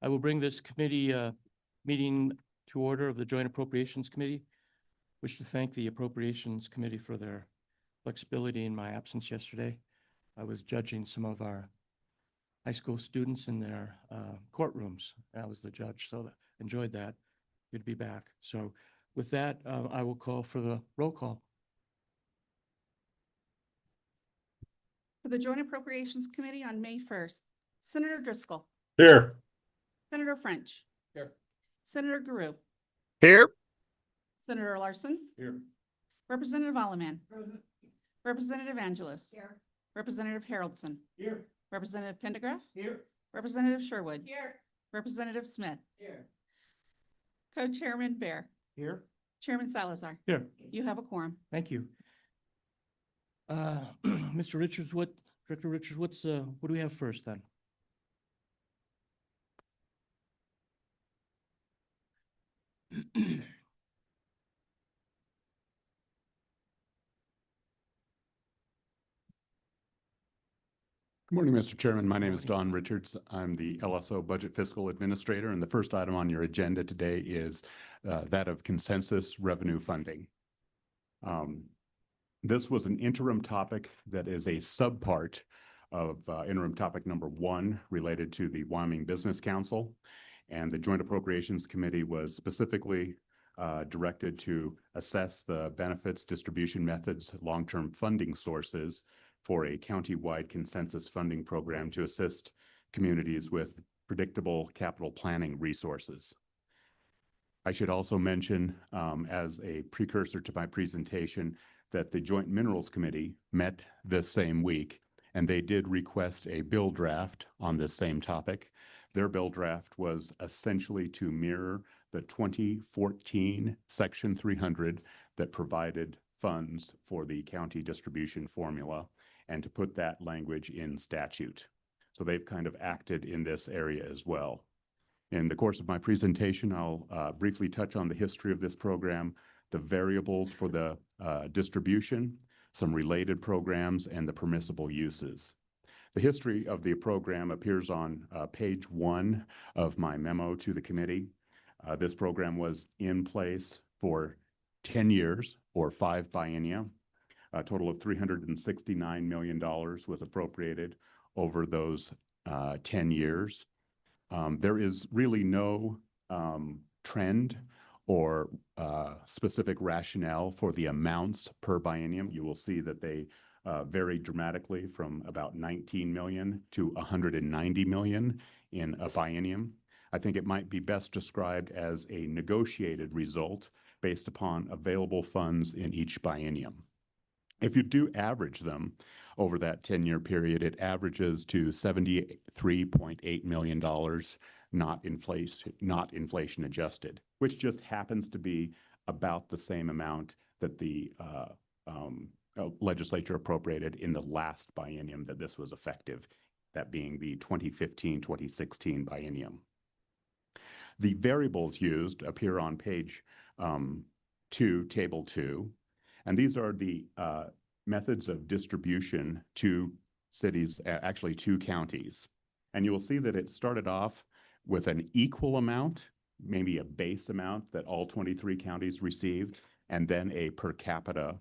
I will bring this committee meeting to order of the Joint Appropriations Committee. Wish to thank the Appropriations Committee for their flexibility in my absence yesterday. I was judging some of our high school students in their courtrooms. I was the judge, so enjoyed that. Good to be back. So with that, I will call for the roll call. For the Joint Appropriations Committee on May 1st, Senator Driscoll. Here. Senator French. Here. Senator Guru. Here. Senator Larson. Here. Representative Alleman. Representative Angelos. Here. Representative Haroldson. Here. Representative Pendergraph. Here. Representative Sherwood. Here. Representative Smith. Here. Co-Chairman Bear. Here. Chairman Salazar. Here. You have a quorum. Thank you. Mr. Richards, Director Richards, what do we have first then? Good morning, Mr. Chairman. My name is Don Richards. I'm the LSO Budget Fiscal Administrator, and the first item on your agenda today is that of consensus revenue funding. This was an interim topic that is a subpart of interim topic number 1 related to the Wyoming Business Council, and the Joint Appropriations Committee was specifically directed to assess the benefits, distribution methods, long-term funding sources for a county-wide consensus funding program to assist communities with predictable capital planning resources. I should also mention, as a precursor to my presentation, that the Joint Minerals Committee met this same week, and they did request a bill draft on this same topic. Their bill draft was essentially to mirror the 2014 Section 300 that provided funds for the county distribution formula, and to put that language in statute. So they've kind of acted in this area as well. In the course of my presentation, I'll briefly touch on the history of this program, the variables for the distribution, some related programs, and the permissible uses. The history of the program appears on page 1 of my memo to the committee. This program was in place for 10 years or 5 biennia. A total of $369 million was appropriated over those 10 years. There is really no trend or specific rationale for the amounts per biennium. You will see that they vary dramatically from about 19 million to 190 million in a biennium. I think it might be best described as a negotiated result based upon available funds in each biennium. If you do average them over that 10-year period, it averages to $73.8 million, not inflation adjusted, which just happens to be about the same amount that the legislature appropriated in the last biennium that this was effective, that being the 2015-2016 biennium. The variables used appear on page 2, table 2. And these are the methods of distribution to cities, actually to counties. And you will see that it started off with an equal amount, maybe a base amount that all 23 counties received, and then a per capita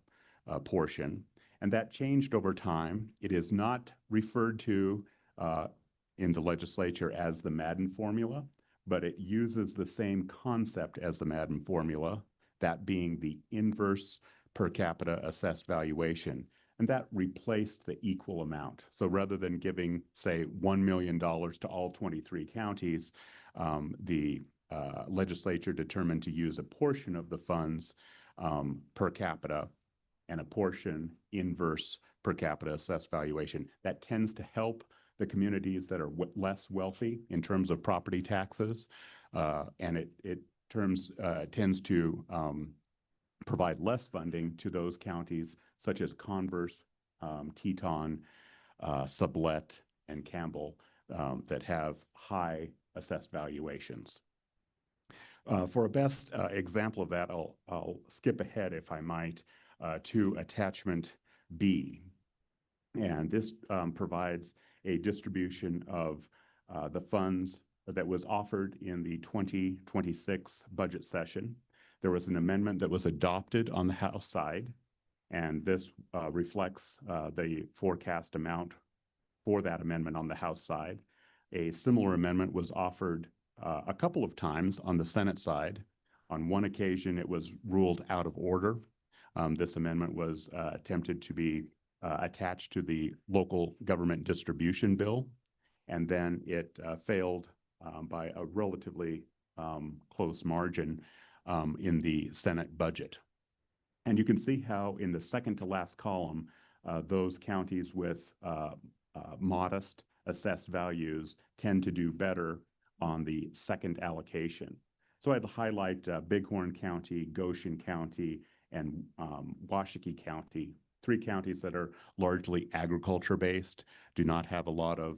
portion. And that changed over time. It is not referred to in the legislature as the Madden formula, but it uses the same concept as the Madden formula, that being the inverse per capita assessed valuation, and that replaced the equal amount. So rather than giving, say, $1 million to all 23 counties, the legislature determined to use a portion of the funds per capita and a portion inverse per capita assessed valuation. That tends to help the communities that are less wealthy in terms of property taxes, and it tends to provide less funding to those counties such as Converse, Teton, Sublette, and Campbell that have high assessed valuations. For a best example of that, I'll skip ahead, if I might, to attachment B. And this provides a distribution of the funds that was offered in the 2026 budget session. There was an amendment that was adopted on the House side, and this reflects the forecast amount for that amendment on the House side. A similar amendment was offered a couple of times on the Senate side. On one occasion, it was ruled out of order. This amendment was attempted to be attached to the local government distribution bill, and then it failed by a relatively close margin in the Senate budget. And you can see how in the second to last column, those counties with modest assessed values tend to do better on the second allocation. So I'd highlight Bighorn County, Goshen County, and Washakie County, three counties that are largely agriculture-based, do not have a lot of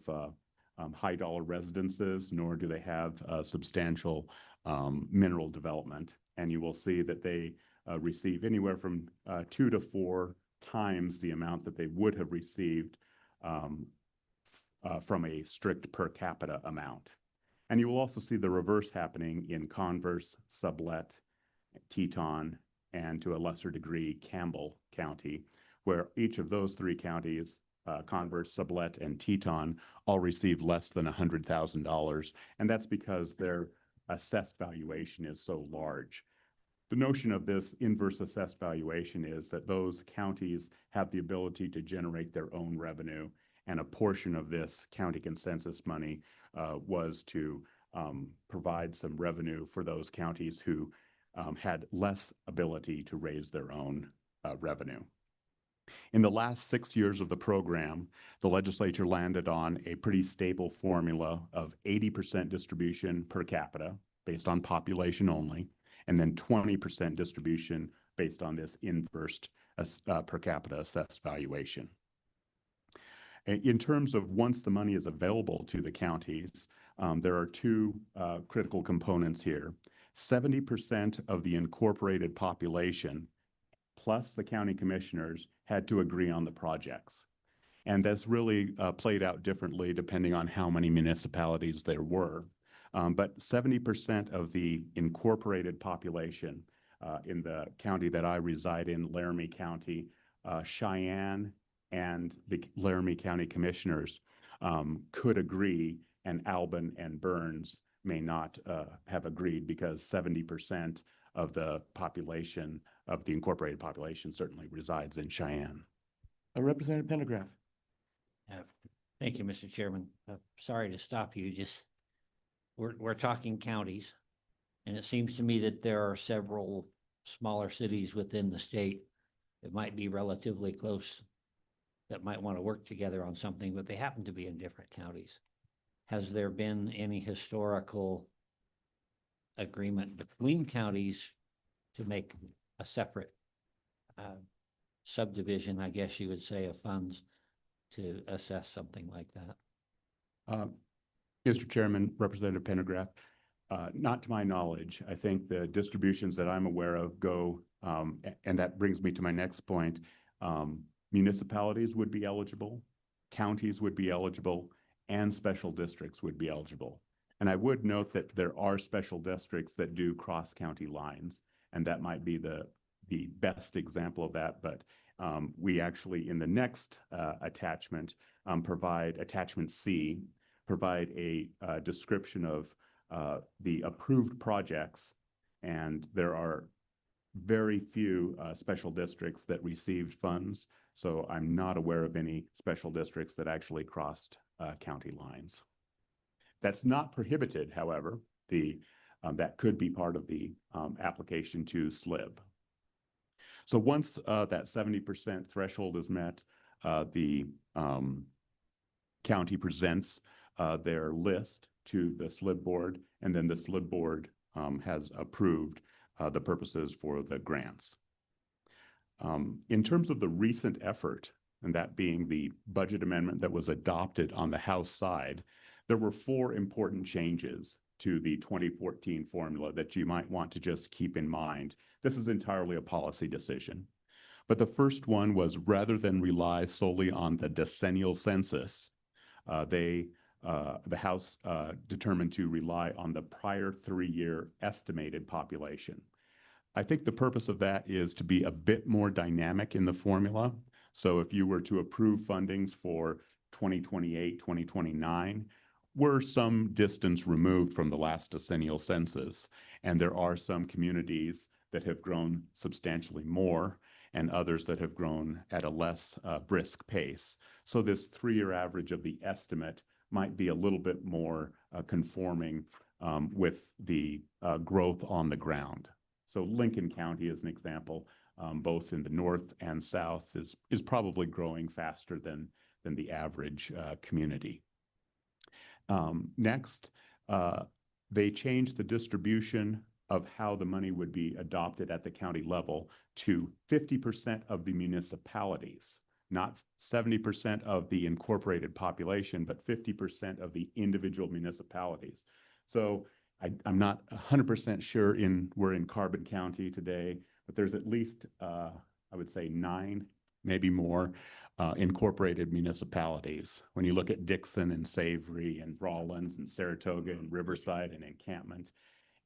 high-dollar residences, nor do they have substantial mineral development. And you will see that they receive anywhere from 2 to 4 times the amount that they would have received from a strict per capita amount. And you will also see the reverse happening in Converse, Sublette, Teton, and to a lesser degree, Campbell County, where each of those three counties, Converse, Sublette, and Teton, all receive less than $100,000. And that's because their assessed valuation is so large. The notion of this inverse assessed valuation is that those counties have the ability to generate their own revenue, and a portion of this county consensus money was to provide some revenue for those counties who had less ability to raise their own revenue. In the last 6 years of the program, the legislature landed on a pretty stable formula of 80% distribution per capita based on population only, and then 20% distribution based on this inverse per capita assessed valuation. In terms of once the money is available to the counties, there are two critical components here. 70% of the incorporated population plus the county commissioners had to agree on the projects. And that's really played out differently depending on how many municipalities there were. But 70% of the incorporated population in the county that I reside in, Laramie County, Cheyenne and the Laramie County commissioners could agree, and Albin and Burns may not have agreed because 70% of the population, of the incorporated population, certainly resides in Cheyenne. Representative Pendergraft. Thank you, Mr. Chairman. Sorry to stop you. Just we're talking counties, and it seems to me that there are several smaller cities within the state that might be relatively close, that might want to work together on something, but they happen to be in different counties. Has there been any historical agreement between counties to make a separate subdivision, I guess you would say, of funds to assess something like that? Mr. Chairman, Representative Pendergraft, not to my knowledge. I think the distributions that I'm aware of go, and that brings me to my next point, municipalities would be eligible, counties would be eligible, and special districts would be eligible. And I would note that there are special districts that do cross-county lines, and that might be the best example of that. But we actually, in the next attachment, provide, attachment C, provide a description of the approved projects, and there are very few special districts that received funds. So I'm not aware of any special districts that actually crossed county lines. That's not prohibited, however. That could be part of the application to SLIB. So once that 70% threshold is met, the county presents their list to the SLIB board, and then the SLIB board has approved the purposes for the grants. In terms of the recent effort, and that being the budget amendment that was adopted on the House side, there were 4 important changes to the 2014 formula that you might want to just keep in mind. This is entirely a policy decision. But the first one was, rather than rely solely on the decennial census, they the House determined to rely on the prior 3-year estimated population. I think the purpose of that is to be a bit more dynamic in the formula. So if you were to approve fundings for 2028, 2029, we're some distance removed from the last decennial census. And there are some communities that have grown substantially more and others that have grown at a less brisk pace. So this 3-year average of the estimate might be a little bit more conforming with the growth on the ground. So Lincoln County, as an example, both in the north and south, is probably growing faster than the average community. Next, they changed the distribution of how the money would be adopted at the county level to 50% of the municipalities, not 70% of the incorporated population, but 50% of the individual municipalities. So I'm not 100% sure we're in Carbon County today, but there's at least, I would say 9, maybe more, incorporated municipalities. When you look at Dixon and Savory and Rawlins and Saratoga and Riverside and Encampment,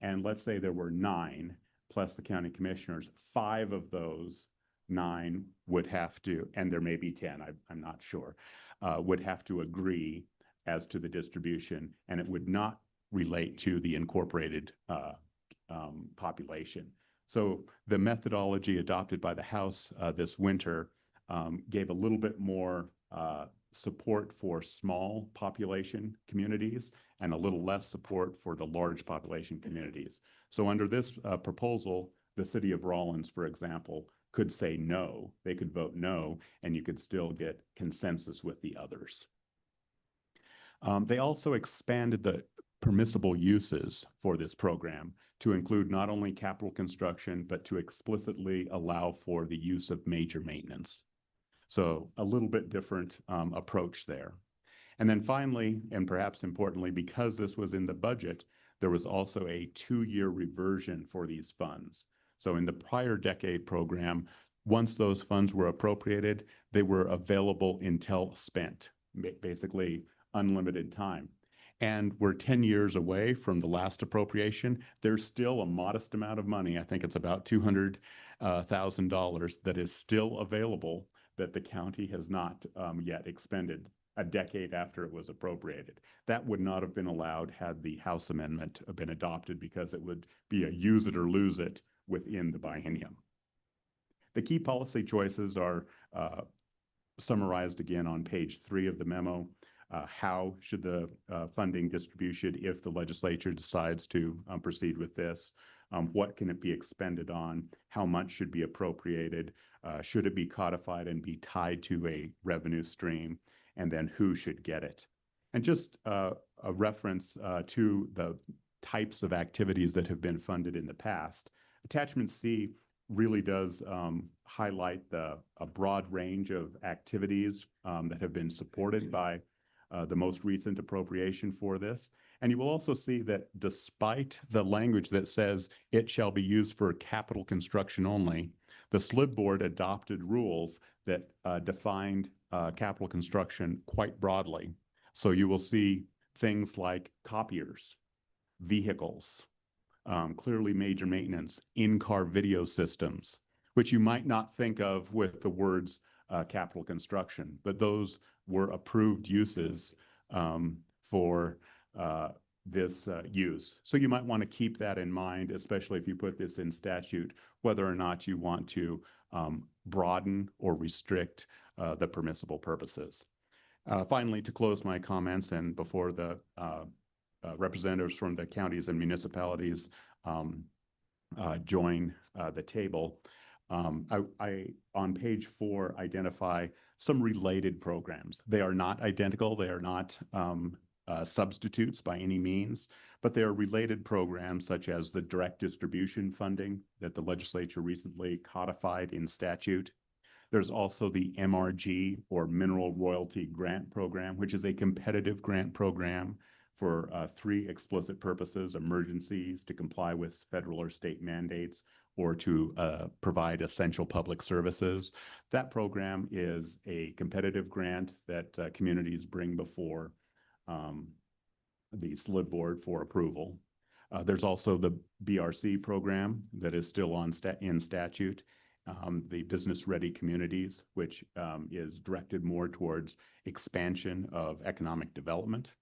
and let's say there were 9 plus the county commissioners, 5 of those 9 would have to, and there may be 10, I'm not sure, would have to agree as to the distribution, and it would not relate to the incorporated population. So the methodology adopted by the House this winter gave a little bit more support for small population communities and a little less support for the large population communities. So under this proposal, the city of Rawlins, for example, could say no. They could vote no, and you could still get consensus with the others. They also expanded the permissible uses for this program to include not only capital construction, but to explicitly allow for the use of major maintenance. So a little bit different approach there. And then finally, and perhaps importantly, because this was in the budget, there was also a 2-year reversion for these funds. So in the prior decade program, once those funds were appropriated, they were available until spent, basically unlimited time. And we're 10 years away from the last appropriation. There's still a modest amount of money. I think it's about $200,000 that is still available that the county has not yet expended a decade after it was appropriated. That would not have been allowed had the House amendment been adopted because it would be a use it or lose it within the biennium. The key policy choices are summarized again on page 3 of the memo. How should the funding distribution, if the legislature decides to proceed with this? What can it be expended on? How much should be appropriated? Should it be codified and be tied to a revenue stream? And then who should get it? And just a reference to the types of activities that have been funded in the past. Attachment C really does highlight a broad range of activities that have been supported by the most recent appropriation for this. And you will also see that despite the language that says it shall be used for capital construction only, the SLIB board adopted rules that defined capital construction quite broadly. So you will see things like copiers, vehicles, clearly major maintenance, in-car video systems, which you might not think of with the words capital construction, but those were approved uses for this use. So you might want to keep that in mind, especially if you put this in statute, whether or not you want to broaden or restrict the permissible purposes. Finally, to close my comments and before the representatives from the counties and municipalities join the table, I on page 4 identify some related programs. They are not identical. They are not substitutes by any means, but they are related programs such as the direct distribution funding that the legislature recently codified in statute. There's also the MRG, or Mineral Royalty Grant Program, which is a competitive grant program for 3 explicit purposes: emergencies, to comply with federal or state mandates, or to provide essential public services. That program is a competitive grant that communities bring before the slid board for approval. There's also the BRC program that is still in statute. The Business Ready Communities, which is directed more towards expansion of economic development.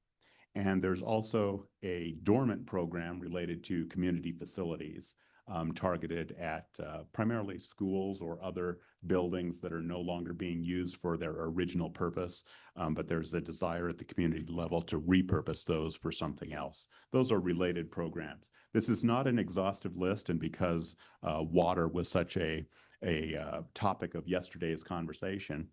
And there's also a dormant program related to community facilities targeted at primarily schools or other buildings that are no longer being used for their original purpose, but there's a desire at the community level to repurpose those for something else. Those are related programs. This is not an exhaustive list, and because water was such a topic of yesterday's conversation,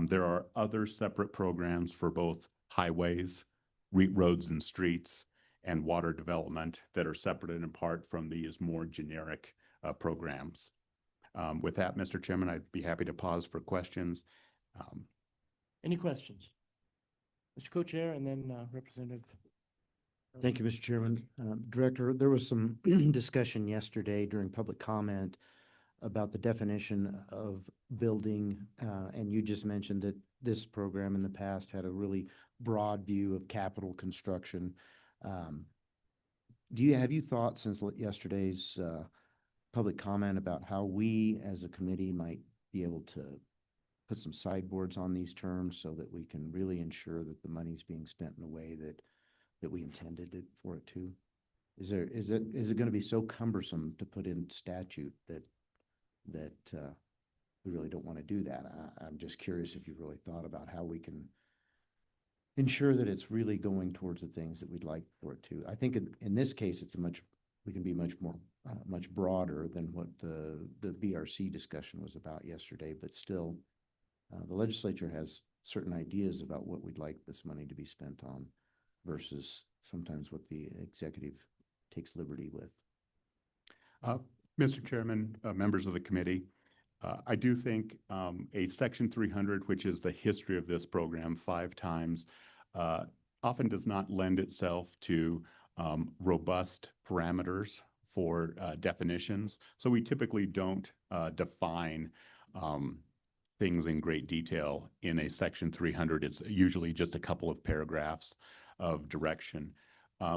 there are other separate programs for both highways, roads and streets, and water development that are separate and apart from these more generic programs. With that, Mr. Chairman, I'd be happy to pause for questions. Any questions? Mr. Co-Chair and then Representative. Thank you, Mr. Chairman. Director, there was some discussion yesterday during public comment about the definition of building, and you just mentioned that this program in the past had a really broad view of capital construction. Have you thought since yesterday's public comment about how we as a committee might be able to put some sideboards on these terms so that we can really ensure that the money's being spent in a way that we intended it for it to? Is it going to be so cumbersome to put in statute that we really don't want to do that? I'm just curious if you've really thought about how we can ensure that it's really going towards the things that we'd like for it to. I think in this case, we can be much more, much broader than what the BRC discussion was about yesterday, but still, the legislature has certain ideas about what we'd like this money to be spent on versus sometimes what the executive takes liberty with. Mr. Chairman, members of the committee, I do think a Section 300, which is the history of this program 5 times, often does not lend itself to robust parameters for definitions. So we typically don't define things in great detail in a Section 300. It's usually just a couple of paragraphs of direction.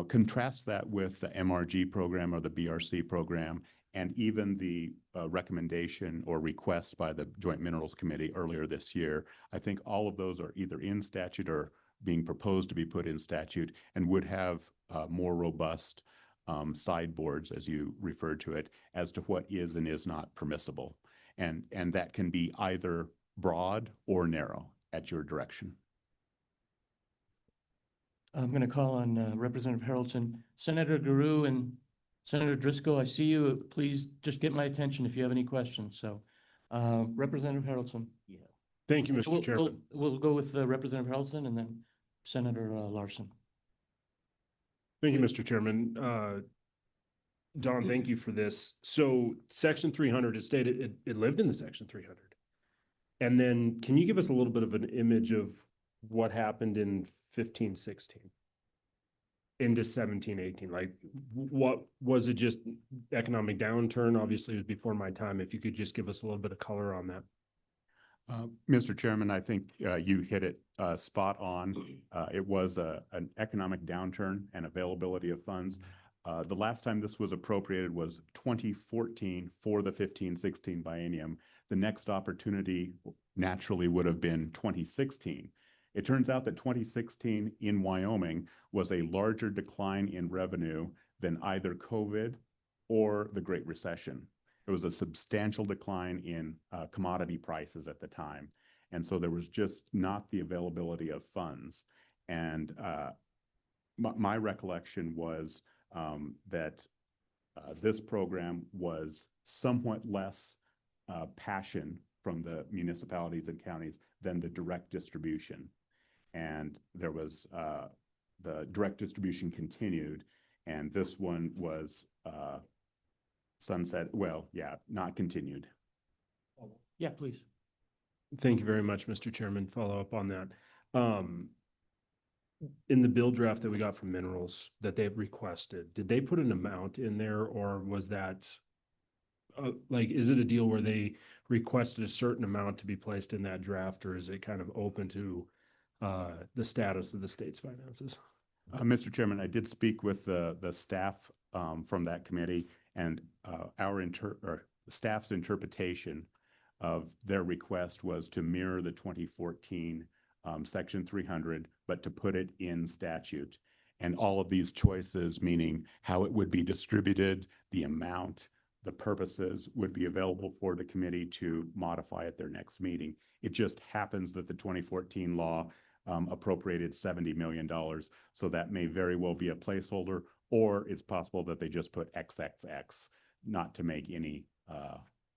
Contrast that with the MRG program or the BRC program, and even the recommendation or request by the Joint Minerals Committee earlier this year. I think all of those are either in statute or being proposed to be put in statute and would have more robust sideboards, as you referred to it, as to what is and is not permissible. And that can be either broad or narrow at your direction. I'm going to call on Representative Harrelson. Senator Guru and Senator Driscoll, I see you. Please just get my attention if you have any questions. So Representative Harrelson. Yeah. Thank you, Mr. Chairman. We'll go with Representative Harrelson and then Senator Larson. Thank you, Mr. Chairman. Don, thank you for this. So Section 300, it stated it lived in the Section 300. And then can you give us a little bit of an image of what happened in 15, 16? Into 17, 18, like what was it? Just economic downturn? Obviously it was before my time. If you could just give us a little bit of color on that. Mr. Chairman, I think you hit it spot on. It was an economic downturn and availability of funds. The last time this was appropriated was 2014 for the 15-16 biennium. The next opportunity naturally would have been 2016. It turns out that 2016 in Wyoming was a larger decline in revenue than either COVID or the Great Recession. It was a substantial decline in commodity prices at the time. And so there was just not the availability of funds. And my recollection was that this program was somewhat less passion from the municipalities and counties than the direct distribution. And there was the direct distribution continued, and this one was sunset. Well, yeah, not continued. Yeah, please. Thank you very much, Mr. Chairman. Follow up on that. In the bill draft that we got from Minerals that they've requested, did they put an amount in there, or was that like, is it a deal where they requested a certain amount to be placed in that draft, or is it kind of open to the status of the state's finances. Mr. Chairman, I did speak with the staff from that committee, and staff's interpretation of their request was to mirror the 2014 Section 300, but to put it in statute. And all of these choices, meaning how it would be distributed, the amount, the purposes, would be available for the committee to modify at their next meeting. It just happens that the 2014 law appropriated $70 million. So that may very well be a placeholder, or it's possible that they just put XXX, not to make any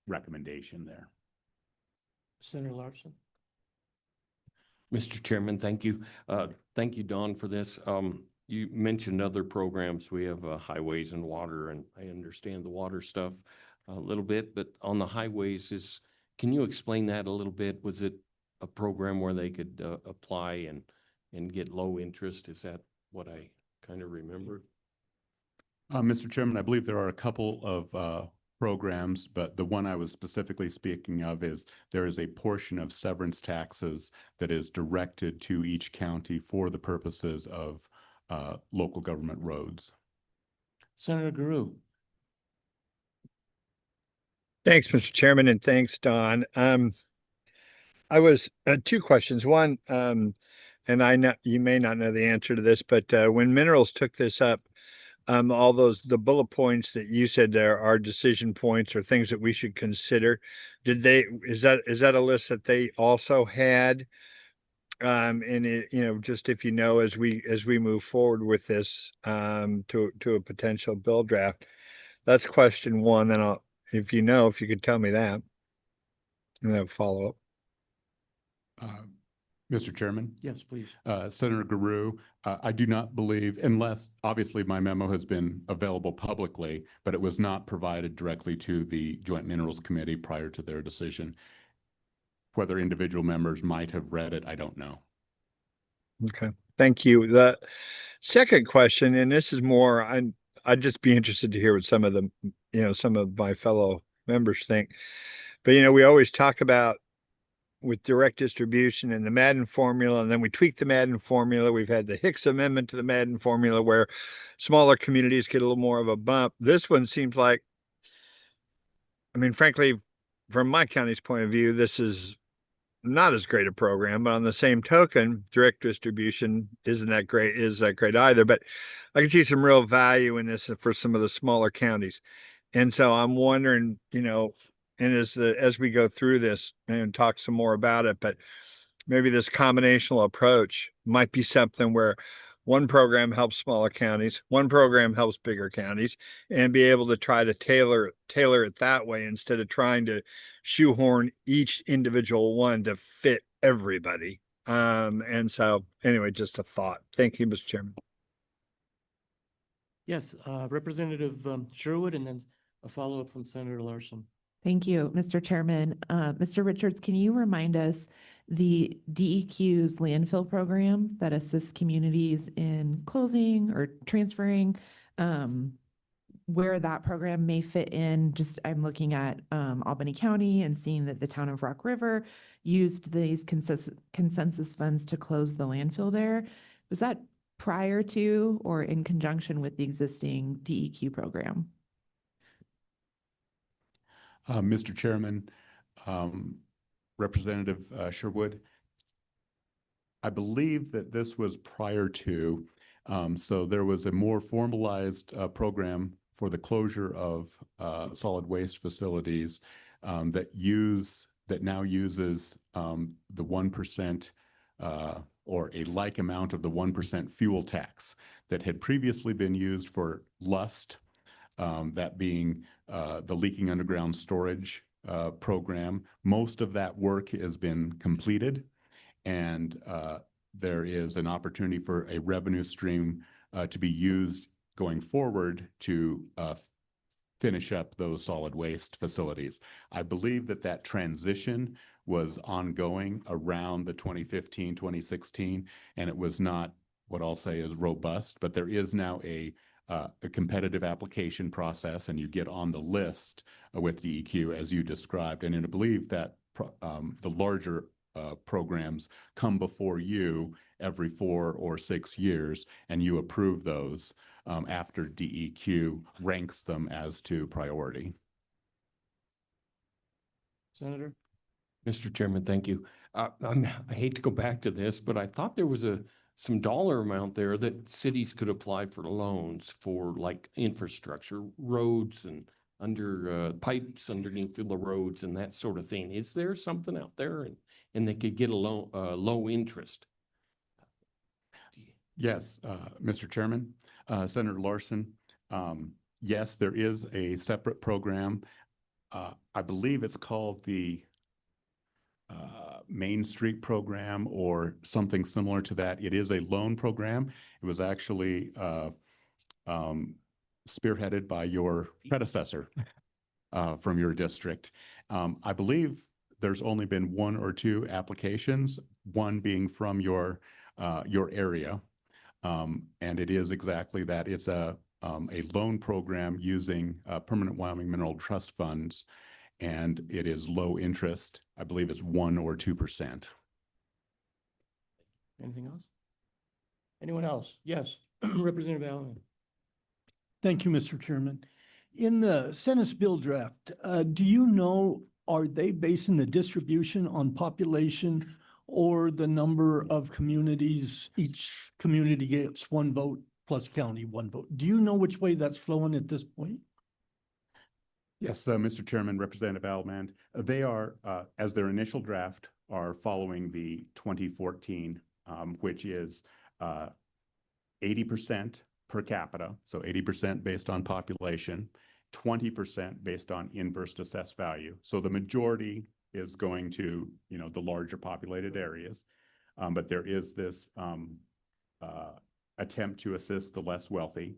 recommendation there. Senator Larson? Mr. Chairman, thank you. Thank you, Don, for this. You mentioned other programs. We have highways and water, and I understand the water stuff a little bit, but on the highways can you explain that a little bit? Was it a program where they could apply and get low interest? Is that what I kind of remembered? Mr. Chairman, I believe there are a couple of programs, but the one I was specifically speaking of is there is a portion of severance taxes that is directed to each county for the purposes of local government roads. Senator Guru? Thanks, Mr. Chairman, and thanks, Don. I was two questions. One, and I know you may not know the answer to this, but when Minerals took this up, all the bullet points that you said there are decision points or things that we should consider. Is that a list that they also had? And it, just if as we move forward with this to a potential bill draft, that's question one. Then if you could tell me that, and then follow up. Mr. Chairman? Yes, please. Senator Guru, I do not believe, unless obviously my memo has been available publicly, but it was not provided directly to the Joint Minerals Committee prior to their decision. Whether individual members might have read it, I don't know. Okay, thank you. The second question, and this is more, I'd just be interested to hear what some of some of my fellow members think. But we always talk about with direct distribution and the Madden formula, and then we tweak the Madden formula. We've had the Hicks Amendment to the Madden formula where smaller communities get a little more of a bump. This one seems like, frankly, from my county's point of view, this is not as great a program, but on the same token, direct distribution isn't that great either. But I can see some real value in this for some of the smaller counties. And so I'm wondering, and as we go through this and talk some more about it, but maybe this combinational approach might be something where one program helps smaller counties, one program helps bigger counties, and be able to try to tailor it that way instead of trying to shoehorn each individual one to fit everybody. And so anyway, just a thought. Thank you, Mr. Chairman. Yes, Representative Sherwood, and then a follow-up from Senator Larson. Thank you, Mr. Chairman. Mr. Richards, can you remind us the DEQ's landfill program that assists communities in closing or transferring, where that program may fit in? Just I'm looking at Albany County and seeing that the town of Rock River used these consensus funds to close the landfill there. Was that prior to or in conjunction with the existing DEQ program? Mr. Chairman, Representative Sherwood, I believe that this was prior to, so there was a more formalized program for the closure of solid waste facilities that now uses the 1% or a like amount of the 1% fuel tax that had previously been used for LUST, that being the leaking underground storage program. Most of that work has been completed, and there is an opportunity for a revenue stream to be used going forward to finish up those solid waste facilities. I believe that transition was ongoing around the 2015, 2016, and it was not what I'll say is robust, but there is now a competitive application process, and you get on the list with DEQ as you described. And I believe that the larger programs come before you every 4 or 6 years, and you approve those after DEQ ranks them as to priority. Senator? Mr. Chairman, thank you. I hate to go back to this, but I thought there was some dollar amount there that cities could apply for loans for like infrastructure, roads and under pipes underneath the roads and that sort of thing. Is there something out there and they could get a low interest? Yes, Mr. Chairman, Senator Larson. Yes, there is a separate program. I believe it's called the Main Street program or something similar to that. It is a loan program. It was actually spearheaded by your predecessor from your district. I believe there's only been 1 or 2 applications, one being from your area. And it is exactly that. It's a loan program using permanent Wyoming mineral trust funds, and it is low interest. I believe it's 1 or 2%. Anything else? Anyone else? Yes, Representative Allen. Thank you, Mr. Chairman. In the Senate bill draft, do you know, are they basing the distribution on population or the number of communities? Each community gets 1 vote plus county 1 vote. Do you know which way that's flowing at this point? Yes, Mr. Chairman, Representative Almond, they are, as their initial draft, are following the 2014, which is 80% per capita, so 80% based on population, 20% based on inverse assessed value. So the majority is going to, the larger populated areas, but there is this attempt to assist the less wealthy.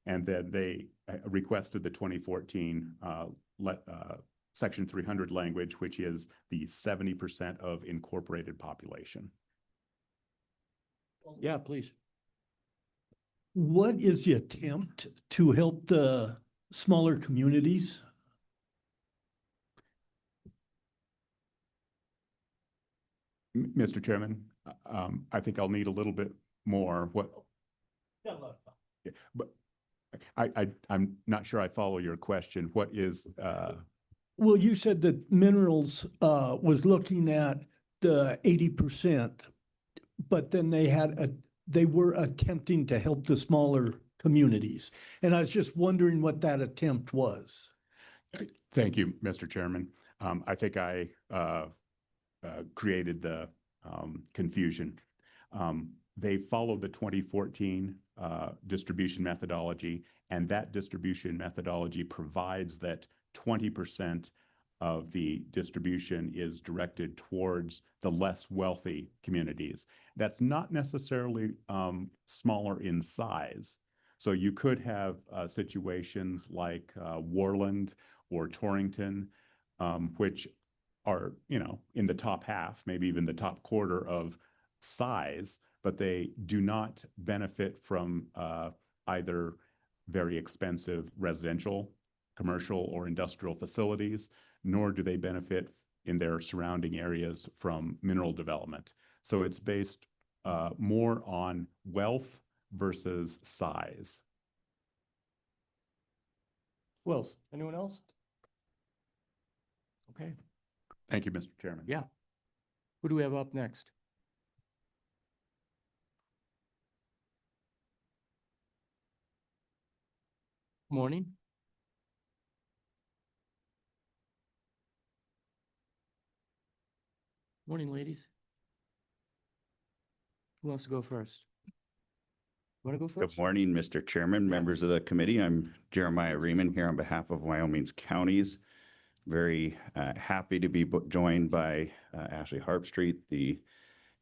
And then they requested the 2014 Section 300 language, which is the 70% of incorporated population. Yeah, please. What is the attempt to help the smaller communities? Mr. Chairman, I think I'll need a little bit more. Yeah, but I'm not sure I follow your question. What is? Well, you said that minerals was looking at the 80%, but then they were attempting to help the smaller communities. And I was just wondering what that attempt was. Thank you, Mr. Chairman. I think I created the confusion. They followed the 2014 distribution methodology, and that distribution methodology provides that 20% of the distribution is directed towards the less wealthy communities. That's not necessarily smaller in size. So you could have situations like Worland or Torrington, which are, in the top half, maybe even the top quarter of size, but they do not benefit from either very expensive residential, commercial, or industrial facilities, nor do they benefit in their surrounding areas from mineral development. So it's based more on wealth versus size. Who else? Anyone else? Okay. Thank you, Mr. Chairman. Yeah. Who do we have up next? Morning. Morning, ladies. Who wants to go first? Want to go first? Good morning, Mr. Chairman, members of the committee. I'm Jeremiah Riemann here on behalf of Wyoming's counties. Very happy to be joined by Ashley Harpstreet, the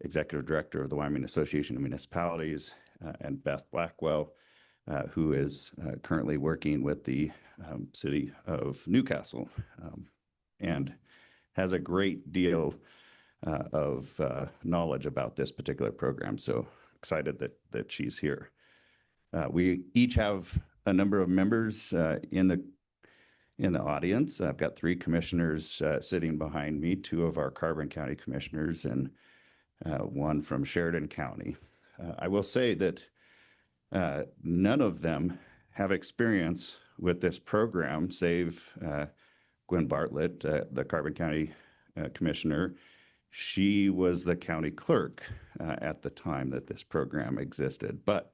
Executive Director of the Wyoming Association of Municipalities, and Beth Blackwell, who is currently working with the city of Newcastle and has a great deal of knowledge about this particular program. So excited that she's here. We each have a number of members in in the audience. I've got three commissioners sitting behind me, two of our Carbon County commissioners and one from Sheridan County. I will say that none of them have experience with this program, save Gwen Bartlett, the Carbon County commissioner. She was the county clerk at the time that this program existed. But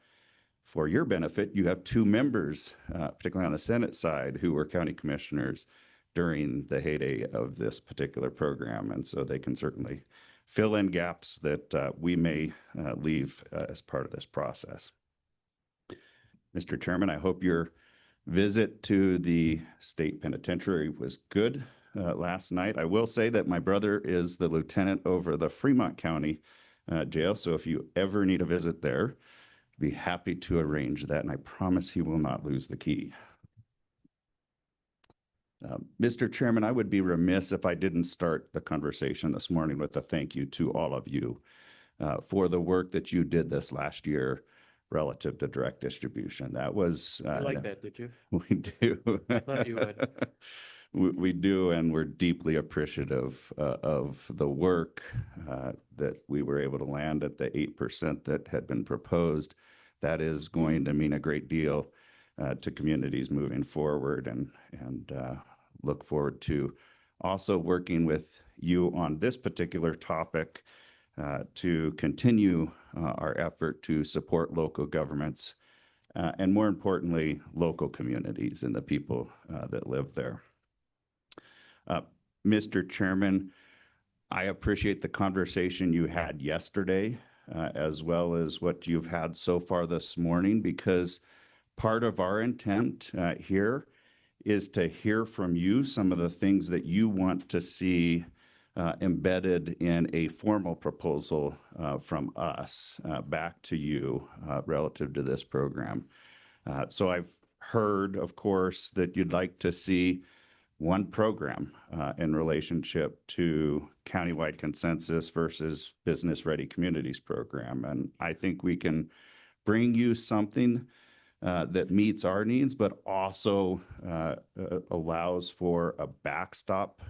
for your benefit, you have two members, particularly on the Senate side, who were county commissioners during the heyday of this particular program. And so they can certainly fill in gaps that we may leave as part of this process. Mr. Chairman, I hope your visit to the state penitentiary was good last night. I will say that my brother is the lieutenant over the Fremont County jail. So if you ever need a visit there, I'd be happy to arrange that. And I promise he will not lose the key. Mr. Chairman, I would be remiss if I didn't start the conversation this morning with a thank you to all of you for the work that you did this last year relative to direct distribution. That was I like that, did you? we do. I thought you would. We do, and we're deeply appreciative of the work that we were able to land at the 8% that had been proposed. That is going to mean a great deal to communities moving forward, and look forward to also working with you on this particular topic to continue our effort to support local governments and, more importantly, local communities and the people that live there. Mr. Chairman, I appreciate the conversation you had yesterday, as well as what you've had so far this morning, because part of our intent here is to hear from you some of the things that you want to see embedded in a formal proposal from us back to you relative to this program. So I've heard, of course, that you'd like to see one program in relationship to countywide consensus versus business ready communities program. And I think we can bring you something that meets our needs, but also allows for a backstop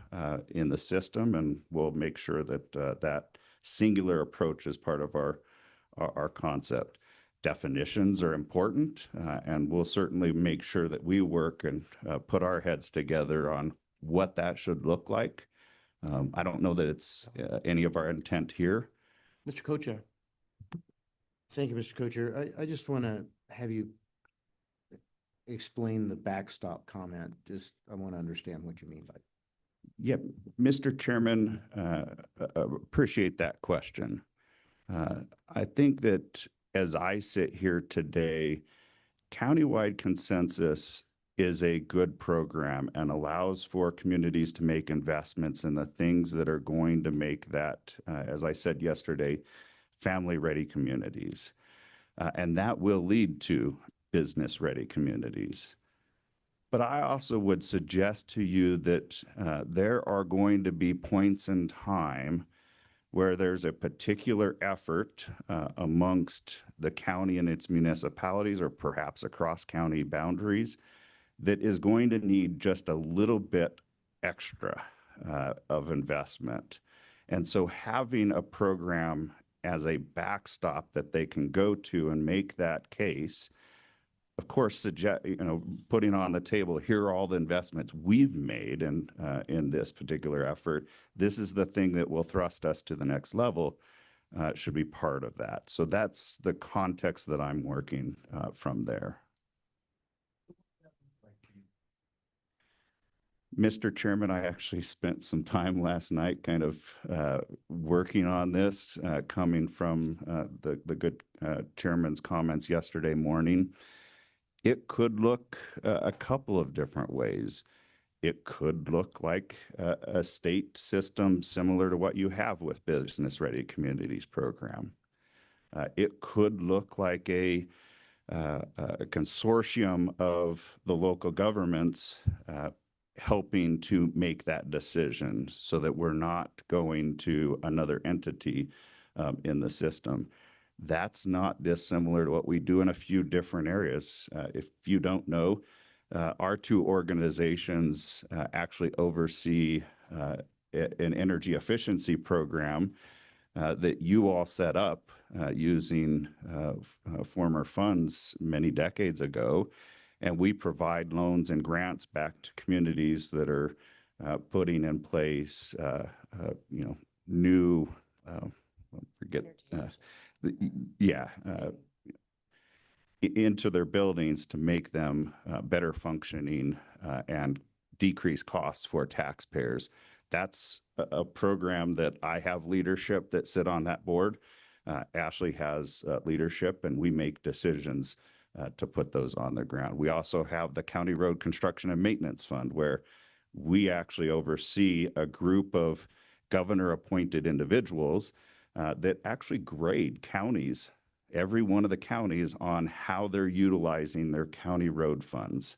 in the system. And we'll make sure that that singular approach is part of our concept. Definitions are important, and we'll certainly make sure that we work and put our heads together on what that should look like. I don't know that it's any of our intent here. Mr. Co-Chair. Thank you, Mr. Co-Chair. I just want to have you explain the backstop comment. I want to understand what you mean by it. Yep, Mr. Chairman, appreciate that question. I think that as I sit here today, countywide consensus is a good program and allows for communities to make investments in the things that are going to make that, as I said yesterday, family-ready communities. And that will lead to business-ready communities. But I also would suggest to you that there are going to be points in time where there's a particular effort amongst the county and its municipalities, or perhaps across county boundaries, that is going to need just a little bit extra of investment. And so having a program as a backstop that they can go to and make that case, of course, putting on the table, here are all the investments we've made in this particular effort. This is the thing that will thrust us to the next level, should be part of that. So that's the context that I'm working from there. Mr. Chairman, I actually spent some time last night kind of working on this, coming from the good chairman's comments yesterday morning. It could look a couple of different ways. It could look like a state system similar to what you have with Business Ready Communities program. It could look like a consortium of the local governments helping to make that decision so that we're not going to another entity in the system. That's not dissimilar to what we do in a few different areas. If you don't know, Our two organizations actually oversee an energy efficiency program that you all set up using former funds many decades ago. And we provide loans and grants back to communities that are putting in place, new, forget, into their buildings to make them better functioning and decrease costs for taxpayers. That's a program that I have leadership that sit on that board. Ashley has leadership, and we make decisions to put those on the ground. We also have the County Road Construction and Maintenance Fund, where we actually oversee a group of governor-appointed individuals that actually grade counties, every one of the counties, on how they're utilizing their county road funds.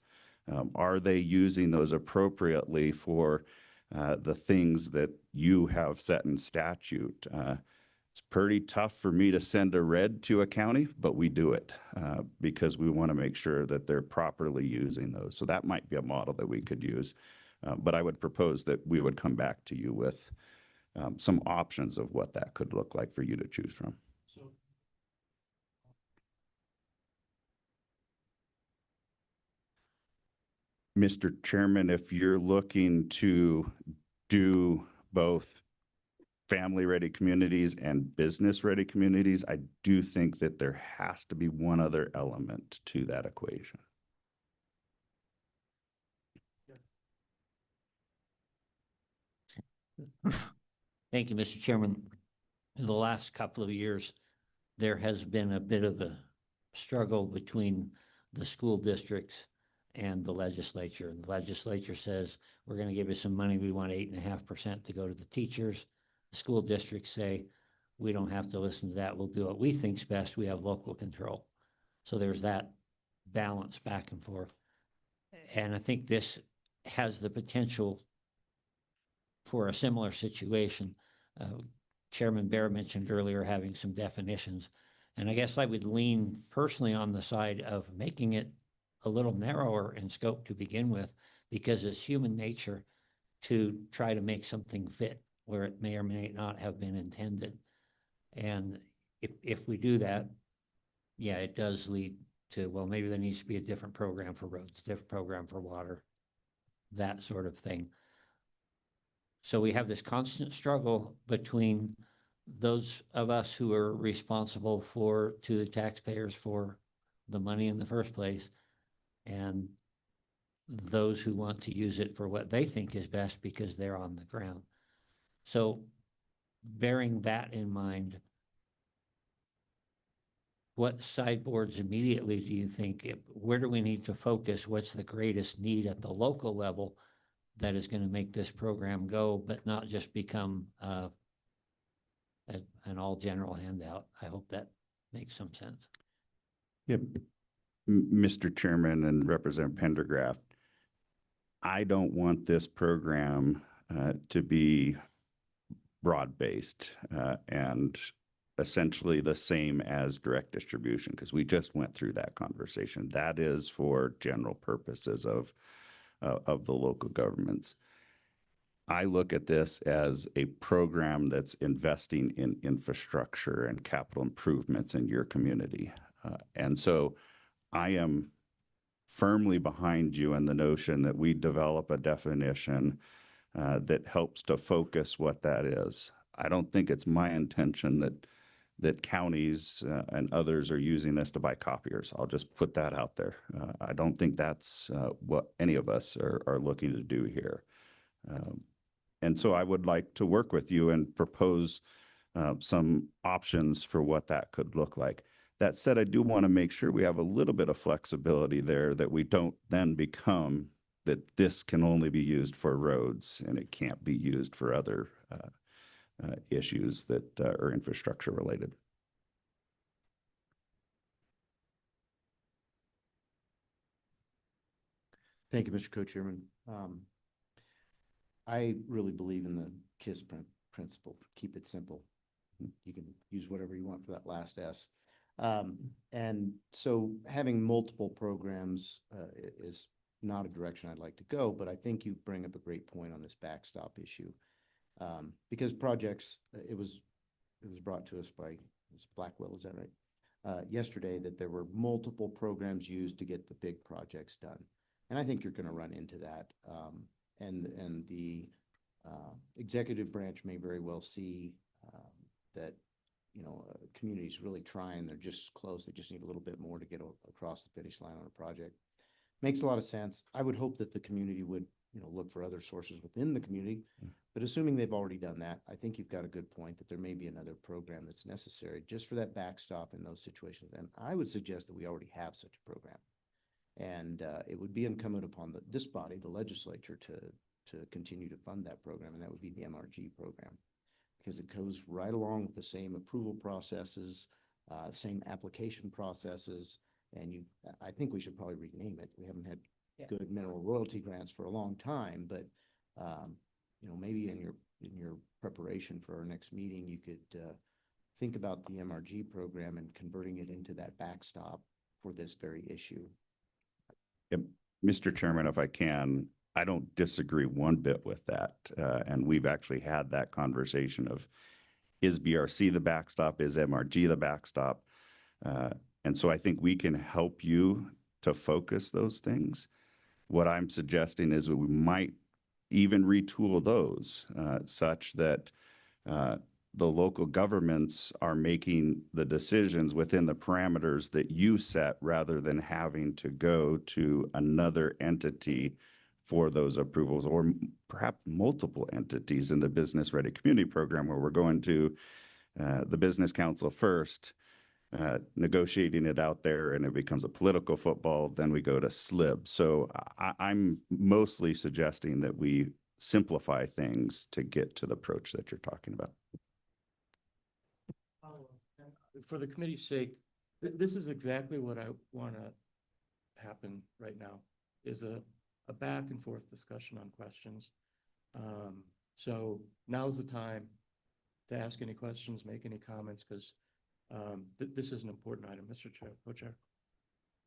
Are they using those appropriately for the things that you have set in statute? It's pretty tough for me to send a red to a county, but we do it because we want to make sure that they're properly using those. So that might be a model that we could use. But I would propose that we would come back to you with some options of what that could look like for you to choose from. So Mr. Chairman, if you're looking to do both family-ready communities and business-ready communities, I do think that there has to be one other element to that equation. Thank you, Mr. Chairman. In the last couple of years, there has been a bit of a struggle between the school districts and the legislature. And the legislature says, we're going to give you some money. We want 8.5% to go to the teachers. The school districts say, we don't have to listen to that. We'll do what we think's best. We have local control. So there's that balance back and forth. And I think this has the potential for a similar situation. Chairman Bear mentioned earlier having some definitions. And I guess I would lean personally on the side of making it a little narrower in scope to begin with, because it's human nature to try to make something fit where it may or may not have been intended. And if we do that, yeah, it does lead to, well, maybe there needs to be a different program for roads, different program for water, that sort of thing. So we have this constant struggle between those of us who are responsible to the taxpayers for the money in the first place, and those who want to use it for what they think is best because they're on the ground. So bearing that in mind, what sideboards immediately do you think, where do we need to focus? What's the greatest need at the local level that is going to make this program go, but not just become an all general handout? I hope that makes some sense. Yep. Mr. Chairman and Representative Pendergraft, I don't want this program to be broad-based and essentially the same as direct distribution, because we just went through that conversation. That is for general purposes of the local governments. I look at this as a program that's investing in infrastructure and capital improvements in your community. And so I am firmly behind you in the notion that we develop a definition that helps to focus what that is. I don't think it's my intention that counties and others are using this to buy copiers. I'll just put that out there. I don't think that's what any of us are looking to do here. And so I would like to work with you and propose some options for what that could look like. That said, I do want to make sure we have a little bit of flexibility there, that we don't then become that this can only be used for roads and it can't be used for other issues that are infrastructure related. Thank you, Mr. Co-Chairman. I really believe in the KISS principle. Keep it simple. You can use whatever you want for that last S. And so having multiple programs is not a direction I'd like to go, but I think you bring up a great point on this backstop issue. Because projects, it was brought to us by, it was Blackwell, is that right? Yesterday, that there were multiple programs used to get the big projects done. And I think you're gonna run into that. And the executive branch may very well see that, you know, communities really trying, they're just close, they just need a little bit more to get across the finish line on a project. Makes a lot of sense. I would hope that the community would, you know, look for other sources within the community. But assuming they've already done that, I think you've got a good point that there may be another program that's necessary just for that backstop in those situations. And I would suggest that we already have such a program. And it would be incumbent upon this body, the legislature, to continue to fund that program, and that would be the MRG program. Because it goes right along with the same approval processes, same application processes, and I think we should probably rename it. We haven't had good mineral royalty grants for a long time, but you know, maybe in your preparation for our next meeting, you could think about the MRG program and converting it into that backstop for this very issue. Mr. Chairman, if I can, I don't disagree one bit with that. And we've actually had that conversation of, is BRC the backstop? Is MRG the backstop? And so I think we can help you to focus those things. What I'm suggesting is that we might even retool those such that the local governments are making the decisions within the parameters that you set rather than having to go to another entity for those approvals, or perhaps multiple entities in the Business Ready Community Program, where we're going to the Business Council first, negotiating it out there, and it becomes a political football. Then we go to SLIB. So I'm mostly suggesting that we simplify things to get to the approach that you're talking about. For the committee's sake, this is exactly what I want to happen right now, is a back and forth discussion on questions. So now's the time to ask any questions, make any comments, because this is an important item. Mr. Chair, Co-Chair.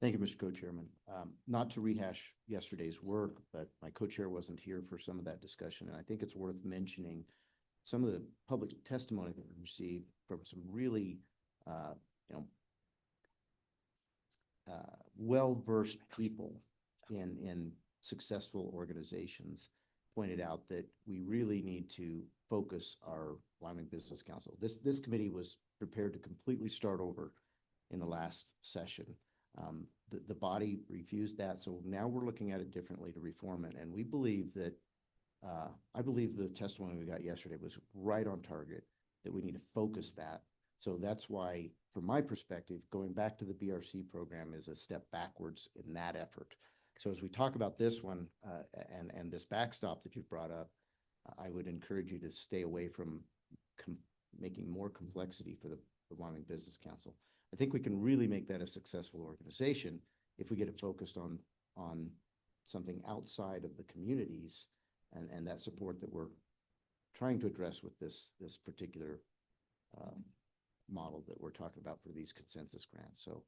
Thank you, Mr. Co-Chairman. Not to rehash yesterday's work, but my co-chair wasn't here for some of that discussion, and I think it's worth mentioning some of the public testimony that we received from some really, you know, well-versed people in successful organizations pointed out that we really need to focus our Wyoming Business Council. This committee was prepared to completely start over in the last session. The body refused that, so now we're looking at it differently to reform it, and we believe that I believe the testimony we got yesterday was right on target, that we need to focus that. So that's why, from my perspective, going back to the BRC program is a step backwards in that effort. So as we talk about this one and this backstop that you brought up, I would encourage you to stay away from making more complexity for the Wyoming Business Council. I think we can really make that a successful organization if we get it focused on something outside of the communities and that support that we're trying to address with this particular model that we're talking about for these consensus grants. So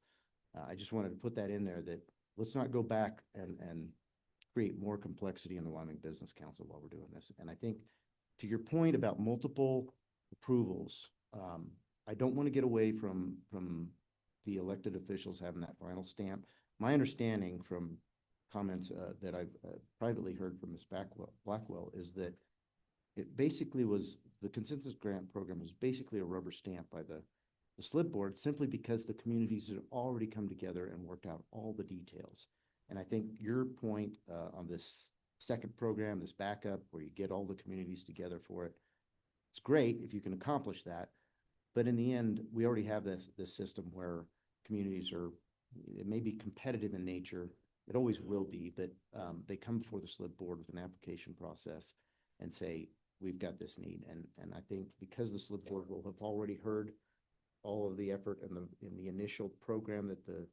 I just wanted to put that in there, that let's not go back and create more complexity in the Wyoming Business Council while we're doing this. And I think, to your point about multiple approvals, I don't want to get away from the elected officials having that final stamp. My understanding from comments that I've privately heard from Ms. Blackwell is that it basically was, the consensus grant program was basically a rubber stamp by the SLIB board, simply because the communities had already come together and worked out all the details. And I think your point on this second program, this backup, where you get all the communities together for it, it's great if you can accomplish that. But in the end, we already have this system where communities are, it may be competitive in nature, it always will be, but they come before the SLIB board with an application process and say, we've got this need. And I think because the SLIB board will have already heard all of the effort in the initial program that the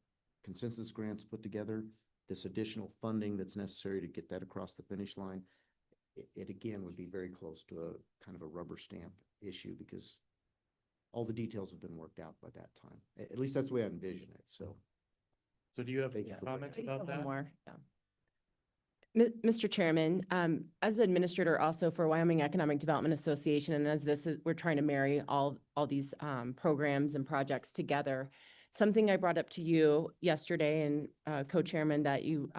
consensus grants put together, this additional funding that's necessary to get that across the finish line, it again would be very close to a kind of a rubber stamp issue, because all the details have been worked out by that time. At least that's the way I envision it. So do you have Thank you. comments I just about have that? one more. Mr. Chairman, as the administrator also for Wyoming Economic Development Association, and as we're trying to marry all these programs and projects together. Something I brought up to you yesterday and co-chairman that you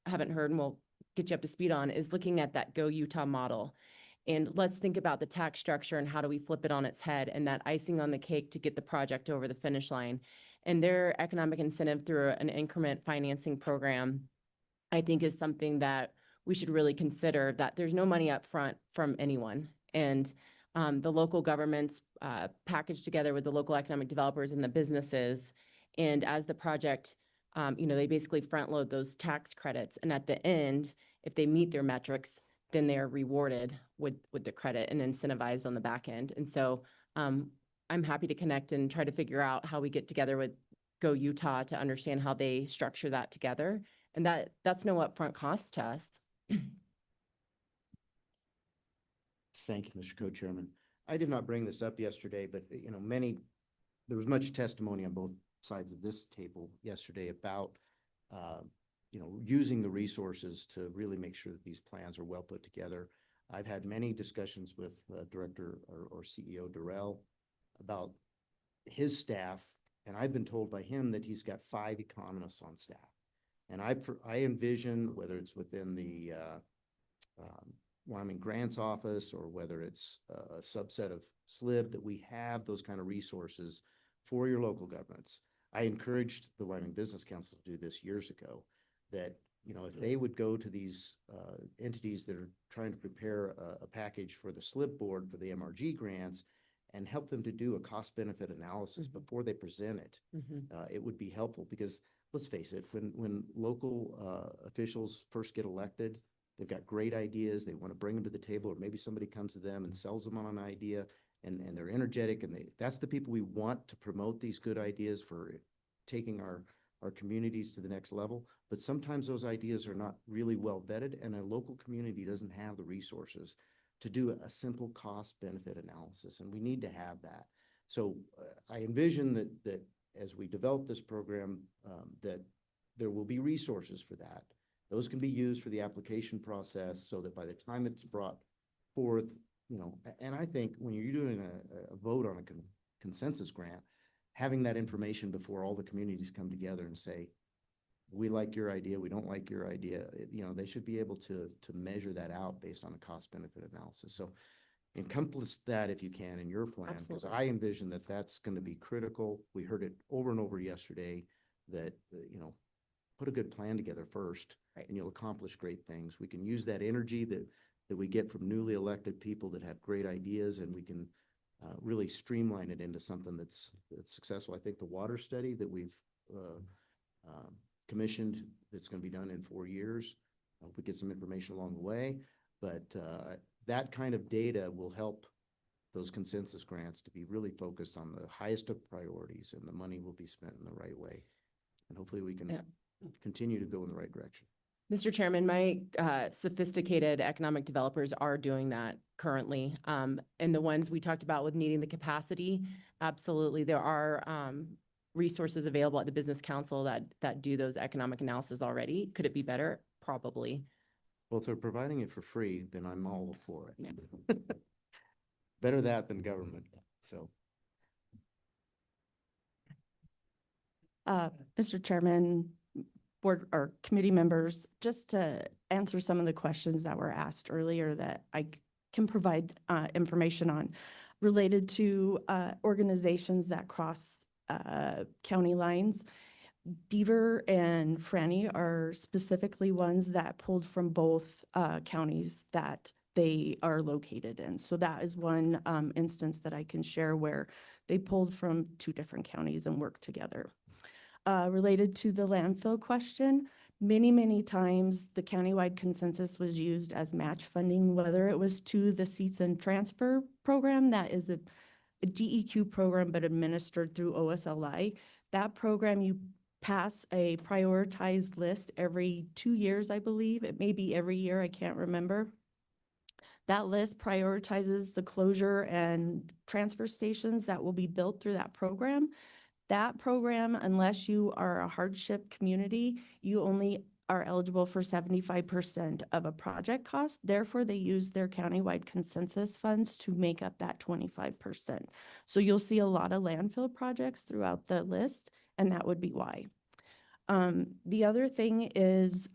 haven't heard and will get you up to speed on is looking at that Go Utah model. And let's think about the tax structure and how do we flip it on its head and that icing on the cake to get the project over the finish line. And their economic incentive through an increment financing program, I think is something that we should really consider, that there's no money up front from anyone. And the local governments packaged together with the local economic developers and the businesses. And as the project, they basically front load those tax credits. And at the end, if they meet their metrics, then they're rewarded with the credit and incentivized on the back end. And so I'm happy to connect and try to figure out how we get together with Go Utah to understand how they structure that together. And that's no upfront cost to us. Thank you, Mr. Co-Chairman. I did not bring this up yesterday, but there was much testimony on both sides of this table yesterday about, using the resources to really make sure that these plans are well put together. I've had many discussions with Director or CEO Durrell about his staff, and I've been told by him that he's got 5 economists on staff. And I envision, whether it's within the Wyoming Grants Office or whether it's a subset of SLIB, that we have those kind of resources for your local governments. I encouraged the Wyoming Business Council to do this years ago, that if they would go to these entities that are trying to prepare a package for the SLIB board for the MRG grants and help them to do a cost-benefit analysis before they present it, it would be helpful. Because let's face it, when local officials first get elected, they've got great ideas, they want to bring them to the table, or maybe somebody comes to them and sells them on an idea, and they're energetic, and that's the people we want to promote these good ideas for taking our communities to the next level. But sometimes those ideas are not really well vetted, and a local community doesn't have the resources to do a simple cost-benefit analysis, and we need to have that. So I envision that as we develop this program, that there will be resources for that. Those can be used for the application process so that by the time it's brought forth, and I think when you're doing a vote on a consensus grant, having that information before all the communities come together and say, we like your idea, we don't like your idea, they should be able to measure that out based on a cost-benefit analysis. So encompass that if you can in your plan, because I envision that that's going to be critical. We heard it over and over yesterday that, put a good plan together first, right, and you'll accomplish great things. We can use that energy that we get from newly elected people that have great ideas, and we can really streamline it into something that's successful. I think the water study that we've commissioned, that's going to be done in 4 years, I hope we get some information along the way, but that kind of data will help those consensus grants to be really focused on the highest of priorities, and the money will be spent in the right way. And hopefully we can continue to go in the right direction. Mr. Chairman, my sophisticated economic developers are doing that currently. And the ones we talked about with needing the capacity, absolutely. There are resources available at the Business Council that do those economic analysis already. Could it be better? Probably. Well, if they're providing it for free, then I'm all for it. Yeah. Better that than government. So. Mr. Chairman, board or committee members, just to answer some of the questions that were asked earlier that I can provide information on related to organizations that cross county lines. Deaver and Franny are specifically ones that pulled from both counties that they are located in. So that is one instance that I can share where they pulled from 2 different counties and worked together. Related to the landfill question, many times the countywide consensus was used as match funding, whether it was to the Seats and Transfer program, that is a DEQ program, but administered through OSLI. That program, you pass a prioritized list every 2 years, I believe. It may be every year, I can't remember. That list prioritizes the closure and transfer stations that will be built through that program. That program, unless you are a hardship community, you only are eligible for 75% of a project cost. Therefore, they use their countywide consensus funds to make up that 25%. So you'll see a lot of landfill projects throughout the list, and that would be why. The other thing is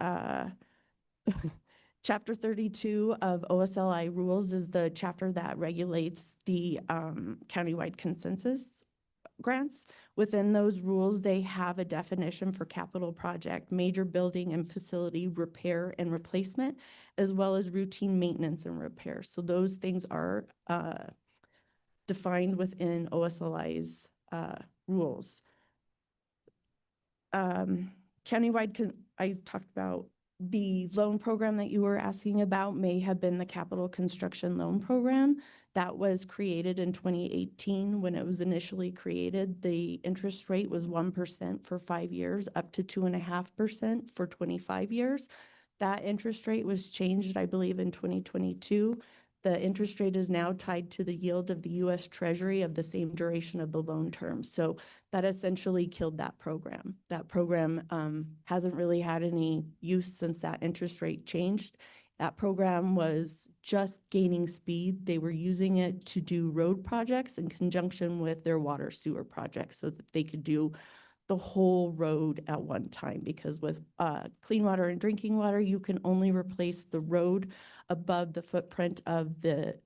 Chapter 32 of OSLI rules is the chapter that regulates the countywide consensus grants. Within those rules, they have a definition for capital project, major building and facility repair and replacement, as well as routine maintenance and repair. So those things are defined within OSLI's rules. Countywide, I talked about the loan program that you were asking about may have been the capital construction loan program that was created in 2018. When it was initially created, the interest rate was 1% for 5 years, up to 2.5% for 25 years. That interest rate was changed, I believe, in 2022. The interest rate is now tied to the yield of the U.S. Treasury of the same duration of the loan term. So that essentially killed that program. That program hasn't really had any use since that interest rate changed. That program was just gaining speed. They were using it to do road projects in conjunction with their water sewer projects so that they could do the whole road at one time, because with clean water and drinking water, you can only replace the road above the footprint of the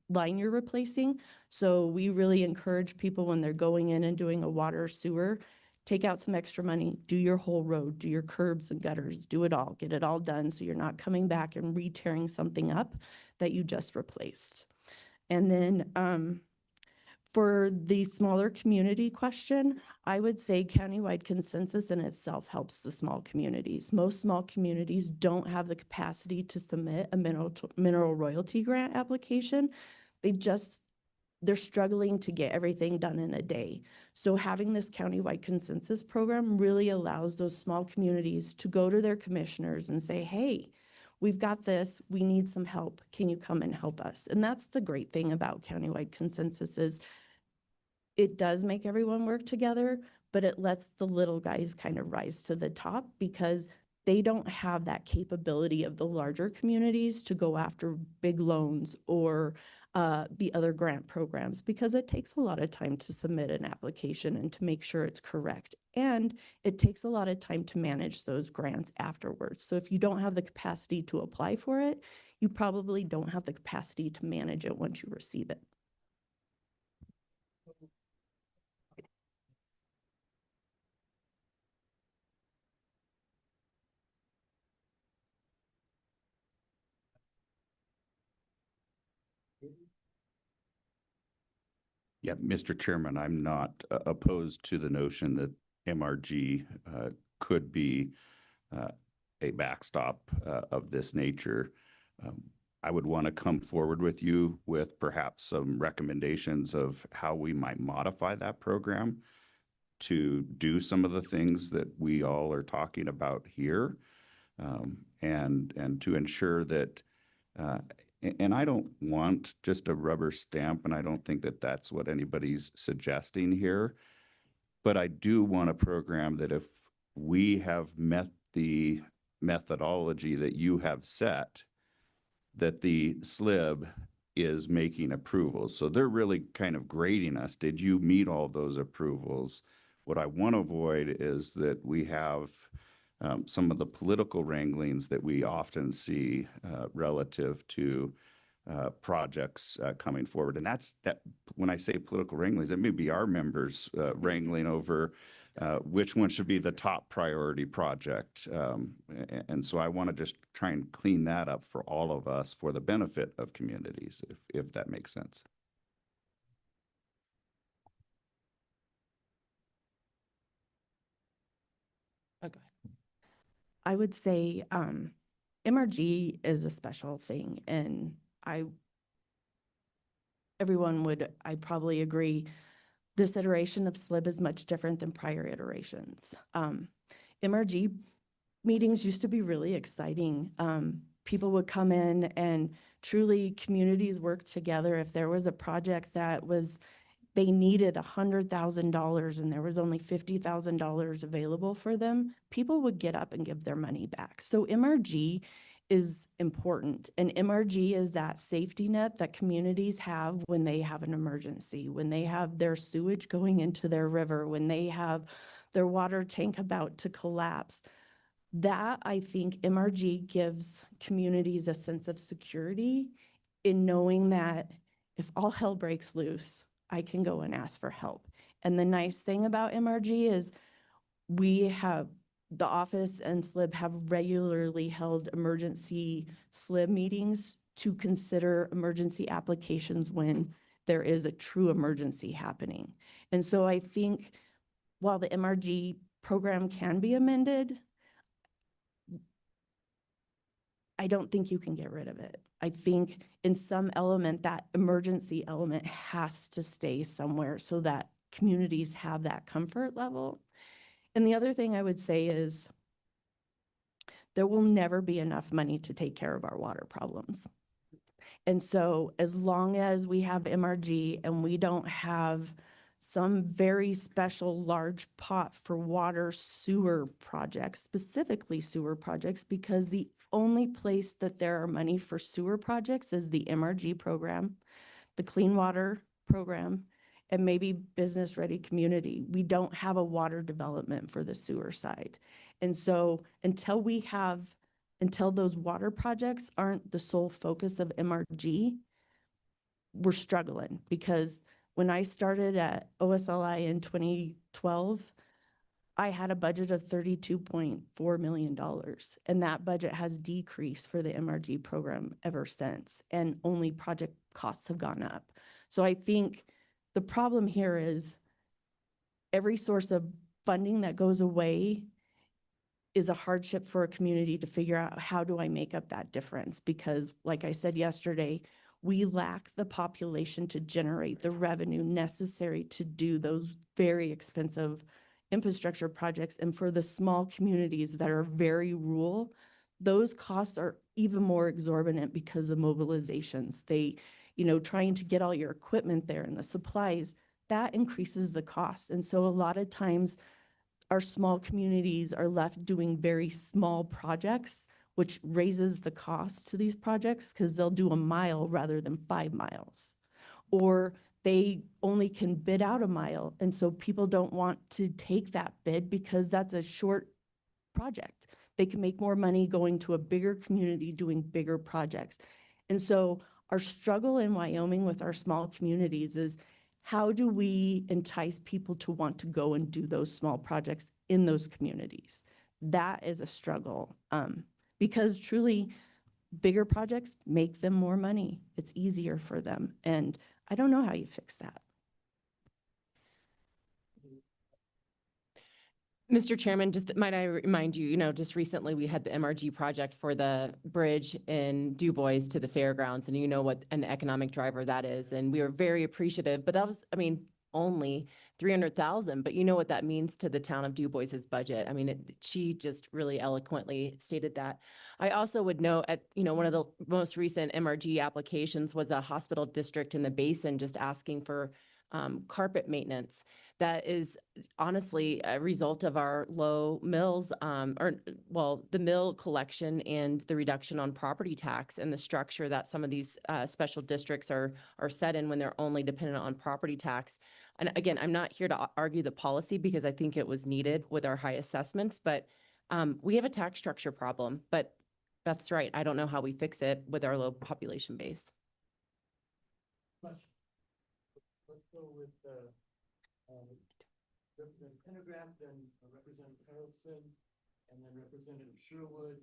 line you're replacing. So we really encourage people when they're going in and doing a water or sewer, take out some extra money, do your whole road, do your curbs and gutters, do it all, get it all done so you're not coming back and re-tearing something up that you just replaced. And then for the smaller community question, I would say countywide consensus in itself helps the small communities. Most small communities don't have the capacity to submit a mineral royalty grant application. They're struggling to get everything done in a day. So having this countywide consensus program really allows those small communities to go to their commissioners and say, hey, we've got this, we need some help. Can you come and help us? And that's the great thing about countywide consensus is it does make everyone work together, but it lets the little guys kind of rise to the top because they don't have that capability of the larger communities to go after big loans or the other grant programs, because it takes a lot of time to submit an application and to make sure it's correct. And it takes a lot of time to manage those grants afterwards. So if you don't have the capacity to apply for it, you probably don't have the capacity to manage it once you receive it. Yeah, Mr. Chairman, I'm not opposed to the notion that MRG could be a backstop of this nature. I would want to come forward with you with perhaps some recommendations of how we might modify that program to do some of the things that we all are talking about here, and to ensure that and I don't want just a rubber stamp, and I don't think that that's what anybody's suggesting here. But I do want a program that if we have met the methodology that you have set, that the SLIB is making approvals. So they're really kind of grading us. Did you meet all those approvals? What I want to avoid is that we have some of the political wranglings that we often see relative to projects coming forward. And that's that. When I say political wranglings, it may be our members wrangling over which one should be the top priority project. And so I want to just try and clean that up for all of us for the benefit of communities, if that makes sense. Okay. I would say MRG is a special thing, and everyone would, I probably agree, this iteration of SLIB is much different than prior iterations. MRG meetings used to be really exciting. People would come in and truly communities work together. If there was a project that was they needed $100,000 and there was only $50,000 available for them, people would get up and give their money back. So MRG is important. And MRG is that safety net that communities have when they have an emergency, when they have their sewage going into their river, when they have their water tank about to collapse. That, I think, MRG gives communities a sense of security in knowing that if all hell breaks loose, I can go and ask for help. And the nice thing about MRG is the office and SLIB have regularly held emergency SLIB meetings to consider emergency applications when there is a true emergency happening. And so I think while the MRG program can be amended, I don't think you can get rid of it. I think in some element, that emergency element has to stay somewhere so that communities have that comfort level. And the other thing I would say is there will never be enough money to take care of our water problems. And so as long as we have MRG and we don't have some very special large pot for water sewer projects, specifically sewer projects, because the only place that there are money for sewer projects is the MRG program, the Clean Water program, and maybe Business Ready Community. We don't have a water development for the sewer side. And so until those water projects aren't the sole focus of MRG, we're struggling. Because when I started at OSLI in 2012, I had a budget of $32.4 million, and that budget has decreased for the MRG program ever since, and only project costs have gone up. So I think the problem here is every source of funding that goes away is a hardship for a community to figure out, how do I make up that difference? Because like I said yesterday, we lack the population to generate the revenue necessary to do those very expensive infrastructure projects. And for the small communities that are very rural, those costs are even more exorbitant because of mobilizations. Trying to get all your equipment there and the supplies, that increases the cost. And so a lot of times our small communities are left doing very small projects, which raises the cost to these projects because they'll do a mile rather than 5 miles. Or they only can bid out a mile. And so people don't want to take that bid because that's a short project. They can make more money going to a bigger community doing bigger projects. And so our struggle in Wyoming with our small communities is, how do we entice people to want to go and do those small projects in those communities? That is a struggle, because truly bigger projects make them more money. It's easier for them. And I don't know how you fix that. Mr. Chairman, just might I remind you, just recently we had the MRG project for the bridge in Du Bois to the fairgrounds, and you know what an economic driver that is. And we were very appreciative, but that was, only 300,000, but you know what that means to the town of Du Bois's budget. She just really eloquently stated that. I also would note one of the most recent MRG applications was a hospital district in the basin just asking for carpet maintenance. That is honestly a result of our low mills, the mill collection and the reduction on property tax and the structure that some of these special districts are set in when they're only dependent on property tax. And again, I'm not here to argue the policy because I think it was needed with our high assessments, but we have a tax structure problem. But that's right. I don't know how we fix it with our low population base. Let's go with Representative Pendergraft, then Representative Harrelson, and then Representative Sherwood,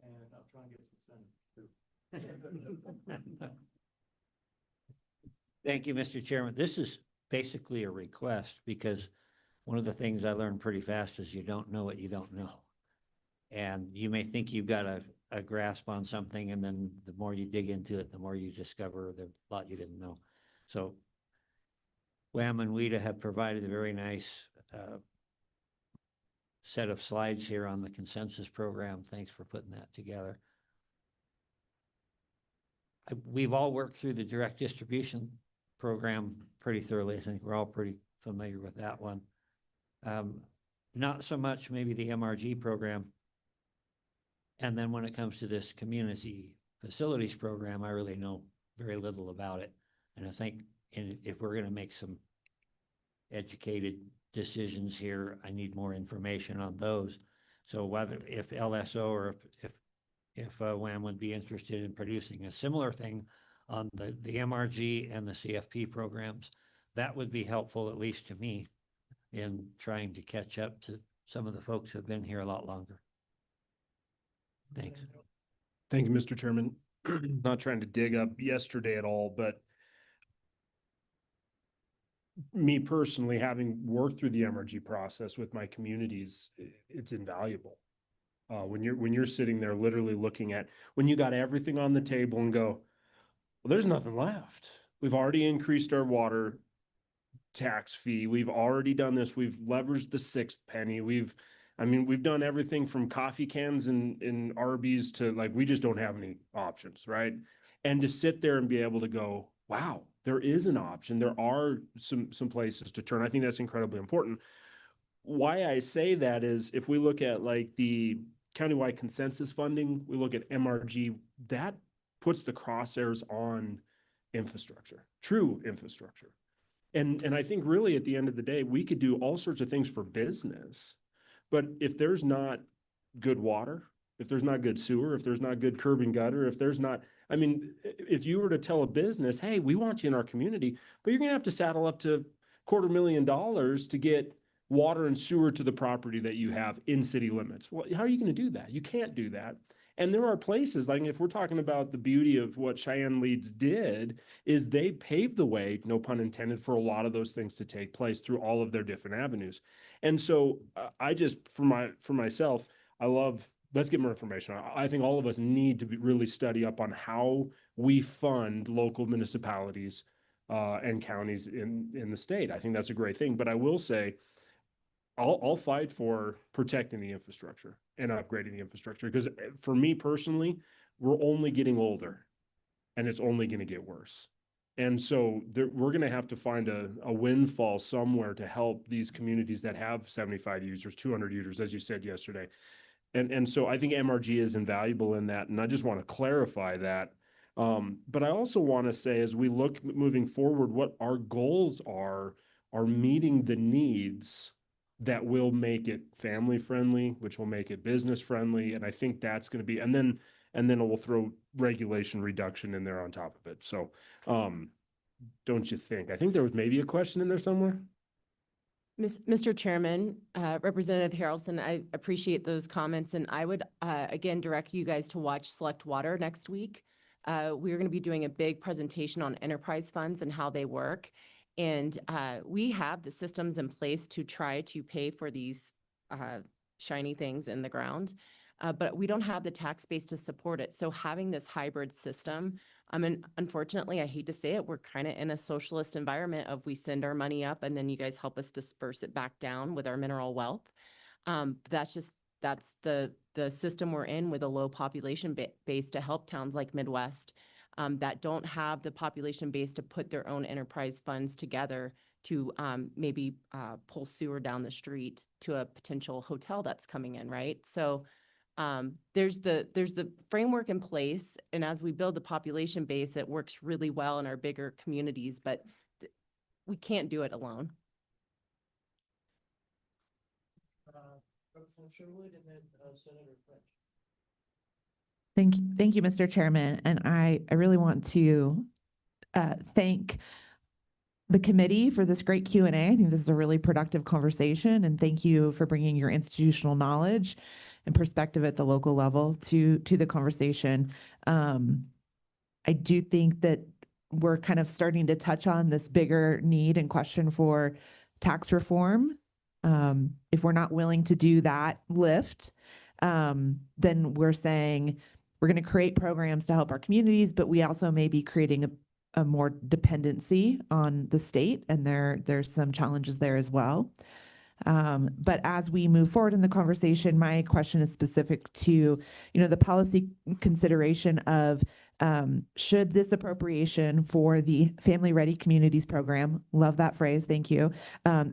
and I'll try and get some senators too. Thank you, Mr. Chairman. This is basically a request because one of the things I learned pretty fast is you don't know what you don't know. And you may think you've got a grasp on something, and then the more you dig into it, the more you discover the lot you didn't know. So WAM and WIDA have provided a very nice set of slides here on the consensus program. Thanks for putting that together. We've all worked through the direct distribution program pretty thoroughly. I think we're all pretty familiar with that one. Not so much maybe the MRG program. And then when it comes to this community facilities program, I really know very little about it. And I think if we're going to make some educated decisions here, I need more information on those. So whether if LSO or if WAM would be interested in producing a similar thing on the MRG and the CFP programs, that would be helpful, at least to me, in trying to catch up to some of the folks who have been here a lot longer. Thanks. Thank you, Mr. Chairman. Not trying to dig up yesterday at all, but me personally, having worked through the MRG process with my communities, it's invaluable. When you're sitting there literally looking at, when you got everything on the table and go, well, there's nothing left. We've already increased our water tax fee. We've already done this. We've leveraged the sixth penny. We've done everything from coffee cans in Arby's to, like, we just don't have any options, right? And to sit there and be able to go, wow, there is an option. There are some places to turn. I think that's incredibly important. Why I say that is if we look at like the countywide consensus funding, we look at MRG, that puts the crosshairs on infrastructure, true infrastructure. And I think really at the end of the day, we could do all sorts of things for business, but if there's not good water, if there's not good sewer, if there's not good curb and gutter, if there's not, I mean, if you were to tell a business, hey, we want you in our community, but you're gonna have to saddle up to $250,000 to get water and sewer to the property that you have in city limits. Well, how are you going to do that? You can't do that. And there are places, like if we're talking about the beauty of what Cheyenne Leads did, is they paved the way, no pun intended, for a lot of those things to take place through all of their different avenues. And so I just, for myself, I love, let's get more information. I think all of us need to really study up on how we fund local municipalities and counties in the state. I think that's a great thing. But I will say, I'll fight for protecting the infrastructure and upgrading the infrastructure, because for me personally, we're only getting older and it's only going to get worse. And so we're going to have to find a windfall somewhere to help these communities that have 75 users, 200 users, as you said yesterday. And so I think MRG is invaluable in that. And I just want to clarify that. But I also want to say, as we look moving forward, what our goals are meeting the needs that will make it family friendly, which will make it business friendly. And I think that's going to be, and then we'll throw regulation reduction in there on top of it. So, don't you think? I think there was maybe a question in there somewhere. Mr. Chairman, Representative Harrelson, I appreciate those comments, and I would again direct you guys to watch Select Water next week. We're going to be doing a big presentation on enterprise funds and how they work. And we have the systems in place to try to pay for these shiny things in the ground, but we don't have the tax base to support it. So having this hybrid system, and unfortunately, I hate to say it, we're kind of in a socialist environment of we send our money up and then you guys help us disperse it back down with our mineral wealth. That's the system we're in, with a low population base to help towns like Midwest that don't have the population base to put their own enterprise funds together to maybe pull sewer down the street to a potential hotel that's coming in, right? So there's the framework in place, and as we build the population base, it works really well in our bigger communities, but we can't do it alone. Thank you, Mr. Chairman. And I really want to thank the committee for this great Q&A. I think this is a really productive conversation, and thank you for bringing your institutional knowledge and perspective at the local level to the conversation. I do think that we're kind of starting to touch on this bigger need and question for tax reform. If we're not willing to do that lift, then we're saying we're going to create programs to help our communities, but we also may be creating a more dependency on the state, and there's some challenges there as well. But as we move forward in the conversation, my question is specific to, the policy consideration of Should this appropriation for the Family Ready Communities Program, love that phrase, thank you.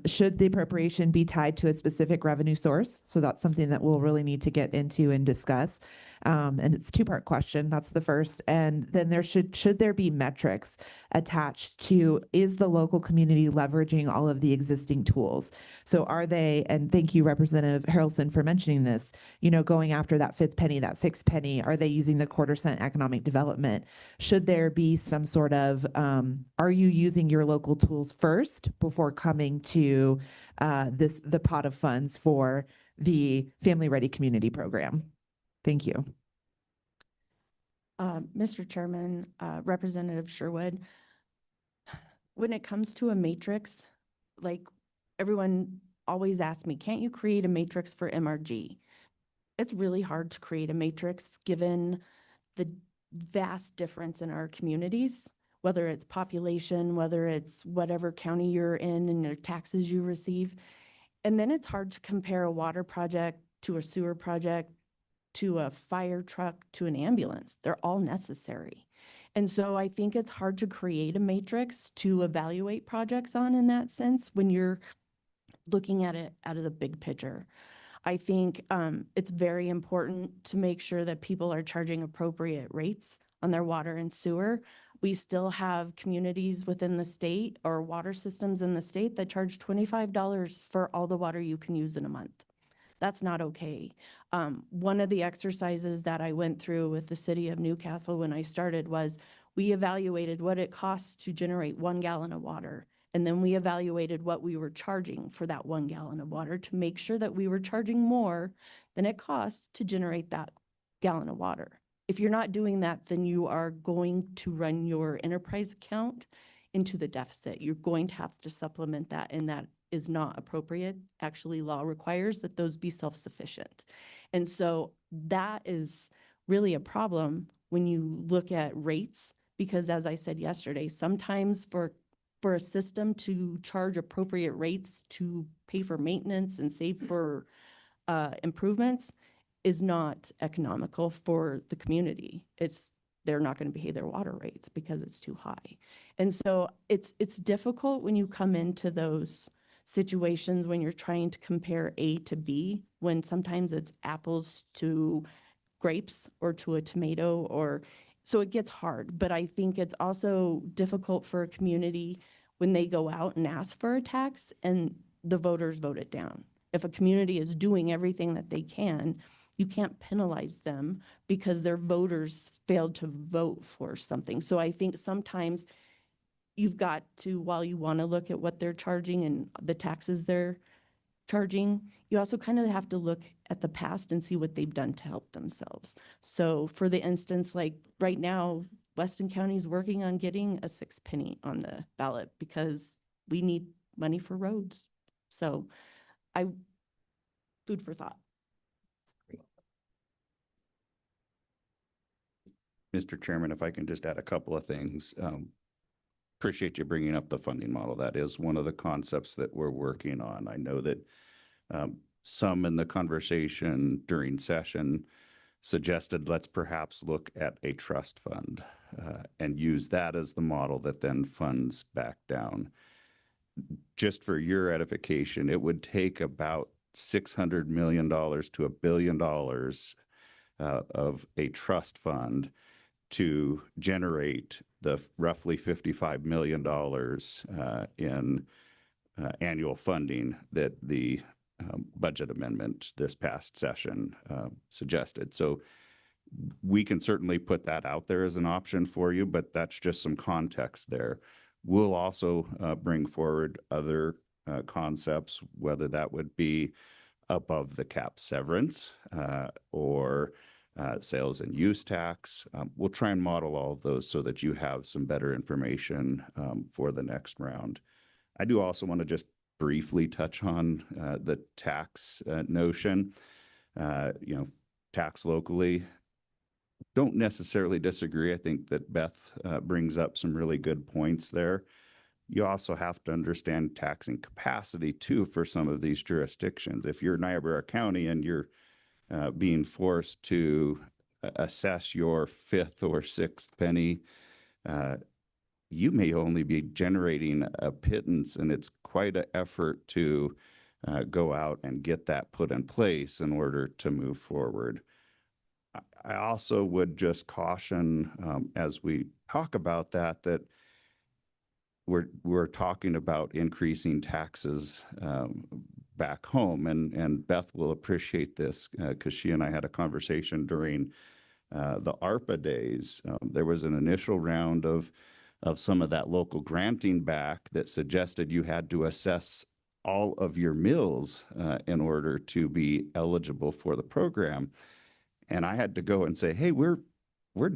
Should the appropriation be tied to a specific revenue source? So that's something that we'll really need to get into and discuss. And it's a two-part question. That's the first. And then should there be metrics attached to, is the local community leveraging all of the existing tools? So are they, and thank you, Representative Harrelson, for mentioning this, going after that fifth penny, that sixth penny, are they using the quarter-cent economic development? Should there be some sort of, are you using your local tools first before coming to the pot of funds for the Family Ready Community Program? Thank you. Mr. Chairman, Representative Sherwood, when it comes to a matrix, like everyone always asks me, can't you create a matrix for MRG? It's really hard to create a matrix given the vast difference in our communities, whether it's population, whether it's whatever county you're in and your taxes you receive. And then it's hard to compare a water project to a sewer project, to a fire truck, to an ambulance. They're all necessary. And so I think it's hard to create a matrix to evaluate projects on in that sense when you're looking at it as a big picture. I think it's very important to make sure that people are charging appropriate rates on their water and sewer. We still have communities within the state or water systems in the state that charge $25 for all the water you can use in a month. That's not okay. One of the exercises that I went through with the city of Newcastle when I started was we evaluated what it costs to generate 1 gallon of water. And then we evaluated what we were charging for that 1 gallon of water to make sure that we were charging more than it costs to generate that gallon of water. If you're not doing that, then you are going to run your enterprise account into the deficit. You're going to have to supplement that, and that is not appropriate. Actually, law requires that those be self-sufficient. And so that is really a problem when you look at rates, because as I said yesterday, sometimes for a system to charge appropriate rates to pay for maintenance and save for improvements is not economical for the community. They're not going to pay their water rates because it's too high. And so it's difficult when you come into those situations when you're trying to compare A to B, when sometimes it's apples to grapes or to a tomato, or so it gets hard. But I think it's also difficult for a community when they go out and ask for a tax and the voters vote it down. If a community is doing everything that they can, you can't penalize them because their voters failed to vote for something. So I think sometimes you've got to, while you want to look at what they're charging and the taxes they're charging, you also kind of have to look at the past and see what they've done to help themselves. So for the instance, like right now, Weston County is working on getting a 6 penny on the ballot because we need money for roads. So food for thought. Mr. Chairman, if I can just add a couple of things. Appreciate you bringing up the funding model. That is one of the concepts that we're working on. I know that some in the conversation during session suggested let's perhaps look at a trust fund and use that as the model that then funds back down. Just for your edification, it would take about $600 million to $1 billion of a trust fund to generate the roughly $55 million in annual funding that the budget amendment this past session suggested. So we can certainly put that out there as an option for you, but that's just some context there. We'll also bring forward other concepts, whether that would be above the cap severance or sales and use tax. We'll try and model all of those so that you have some better information for the next round. I do also want to just briefly touch on the tax notion. Tax locally. Don't necessarily disagree. I think that Beth brings up some really good points there. You also have to understand taxing capacity too for some of these jurisdictions. If you're Niobrara County and you're being forced to assess your fifth or sixth penny, you may only be generating a pittance, and it's quite an effort to go out and get that put in place in order to move forward. I also would just caution, as we talk about that, that we're talking about increasing taxes back home, and Beth will appreciate this because she and I had a conversation during the ARPA days. There was an initial round of some of that local granting back that suggested you had to assess all of your mills in order to be eligible for the program. And I had to go and say, hey, we're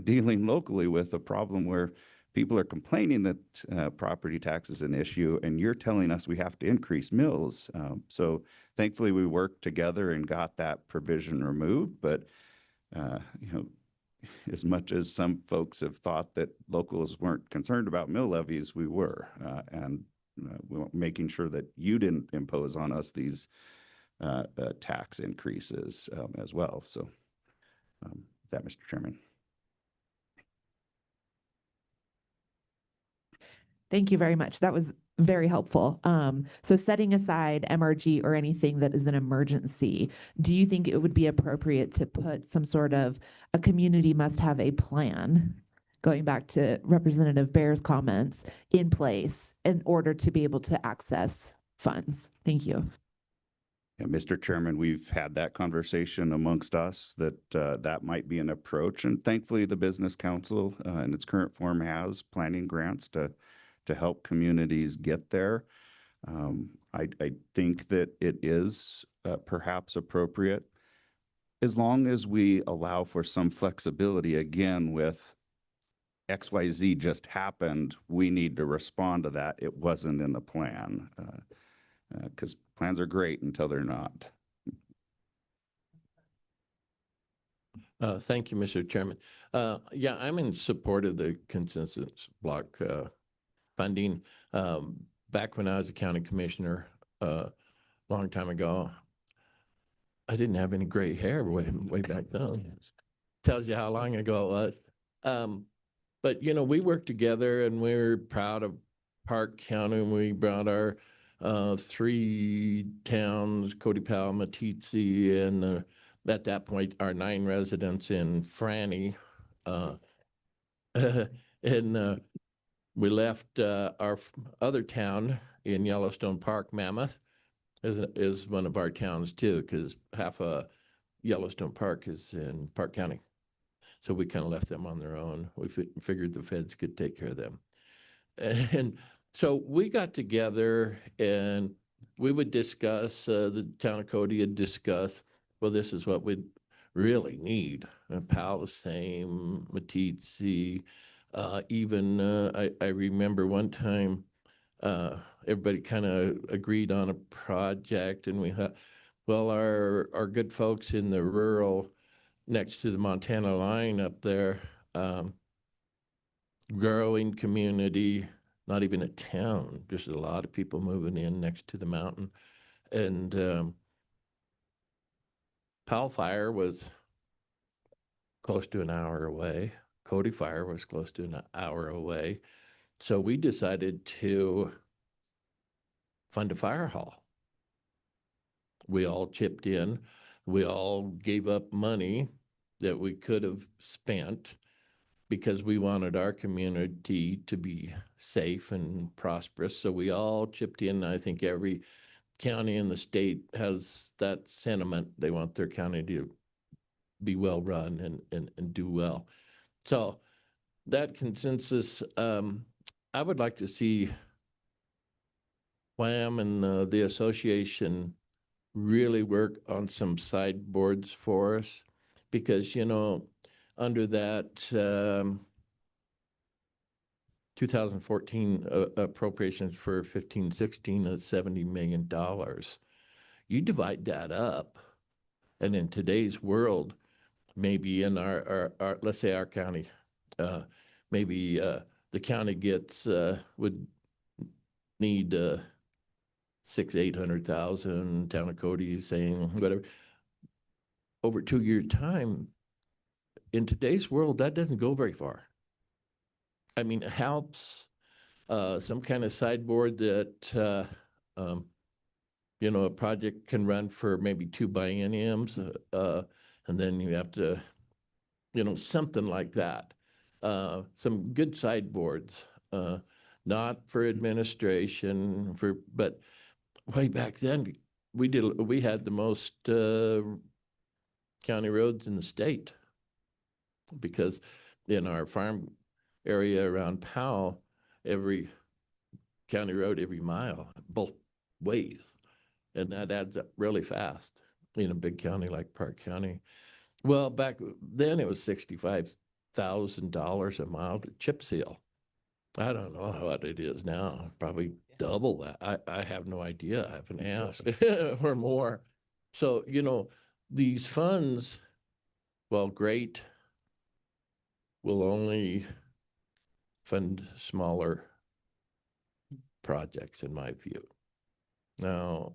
dealing locally with a problem where people are complaining that property tax is an issue, and you're telling us we have to increase mills. So thankfully, we worked together and got that provision removed. But you know, as much as some folks have thought that locals weren't concerned about mill levies, we were, and we were making sure that you didn't impose on us these tax increases as well. So that, Mr. Chairman. Thank you very much. That was very helpful. So setting aside MRG or anything that is an emergency, do you think it would be appropriate to put some sort of a community must have a plan, going back to Representative Bear's comments, in place in order to be able to access funds? Thank you. Yeah, Mr. Chairman, we've had that conversation amongst us that that might be an approach. And thankfully, the Business Council in its current form has planning grants to help communities get there. I think that it is perhaps appropriate, as long as we allow for some flexibility. Again, with XYZ just happened, we need to respond to that. It wasn't in the plan, because plans are great until they're not. Thank you, Mr. Chairman. Yeah, I'm in support of the consensus block funding. Back when I was a county commissioner a long time ago, I didn't have any gray hair way back then. Tells you how long ago it was. But, you know, we worked together, and we're proud of Park County. And we brought our 3 towns, Cody Powell, Meeteetse, and at that point, our 9 residents in Franny. And we left our other town in Yellowstone Park, Mammoth, is one of our towns too, because half of Yellowstone Park is in Park County. So we kind of left them on their own. We figured the feds could take care of them. And so we got together and we would discuss, the town of Cody would discuss, well, this is what we'd really need. Powell the same, Meeteetse, even I remember one time everybody kind of agreed on a project, and we thought, well, our good folks in the rural next to the Montana line up there, growing community, not even a town, just a lot of people moving in next to the mountain. And Powell Fire was close to an hour away. Cody Fire was close to an hour away. So we decided to fund a fire hall. We all chipped in. We all gave up money that we could have spent because we wanted our community to be safe and prosperous. So we all chipped in. I think every county in the state has that sentiment. They want their county to be well run and do well. So that consensus, I would like to see WAM and the association really work on some sideboards for us, because, you know, under that 2014 appropriations for 15-16 of $70 million, you divide that up, and in today's world, maybe in our let's say our county, maybe the county gets would need 600,000-800,000. Town of Cody saying whatever. Over 2-year time, in today's world, that doesn't go very far. I mean, it helps, some kind of sideboard that, you know, a project can run for maybe 2 bienniums, and then you have to, you know, something like that. Some good sideboards, not for administration, but way back then, we had the most county roads in the state, because in our farm area around Powell, every county road, every mile, both ways. And that adds up really fast in a big county like Park County. Well, back then it was $65,000 a mile to chip seal. I don't know what it is now, probably double that. I have no idea. I haven't asked or more. So, you know, these funds, well, great, will only fund smaller projects in my view. Now,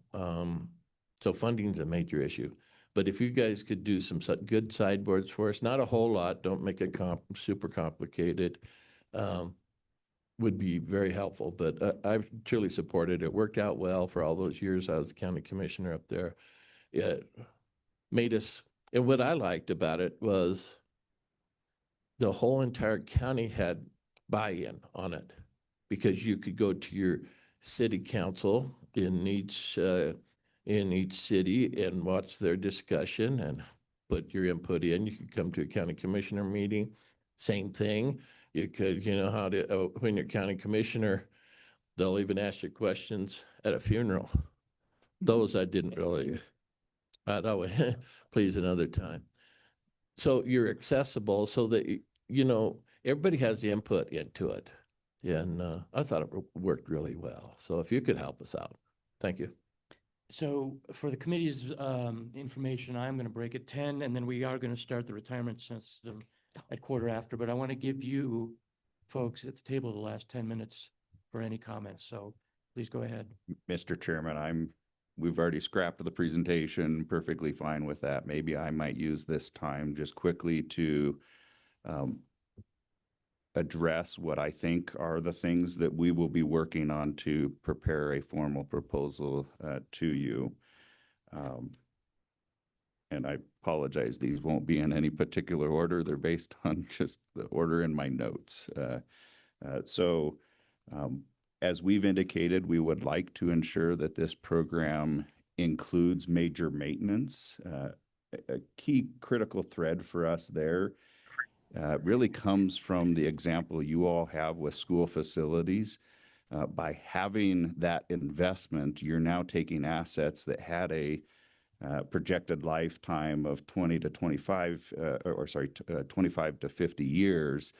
so funding's a major issue. But if you guys could do some good sideboards for us, not a whole lot, don't make it super complicated, would be very helpful. But I truly supported it. It worked out well for all those years I was the county commissioner up there. It made us, and what I liked about it was the whole entire county had buy-in on it, because you could go to your city council in each city and watch their discussion and put your input in. You could come to a county commissioner meeting, same thing. You could, you know, when you're county commissioner, they'll even ask you questions at a funeral. Those I didn't really, I'd always, please another time. So you're accessible so that, you know, everybody has the input into it. And I thought it worked really well. So if you could help us out, thank you. So for the committee's information, I'm going to break at 10, and then we are going to start the retirement system at 1:15. But I want to give you folks at the table the last 10 minutes for any comments. So please go ahead. Mr. Chairman, we've already scrapped the presentation, perfectly fine with that. Maybe I might use this time just quickly to address what I think are the things that we will be working on to prepare a formal proposal to you. And I apologize, these won't be in any particular order. They're based on just the order in my notes. As we've indicated, we would like to ensure that this program includes major maintenance. A key critical thread for us there really comes from the example you all have with school facilities. By having that investment, you're now taking assets that had a projected lifetime of 25 to 50 years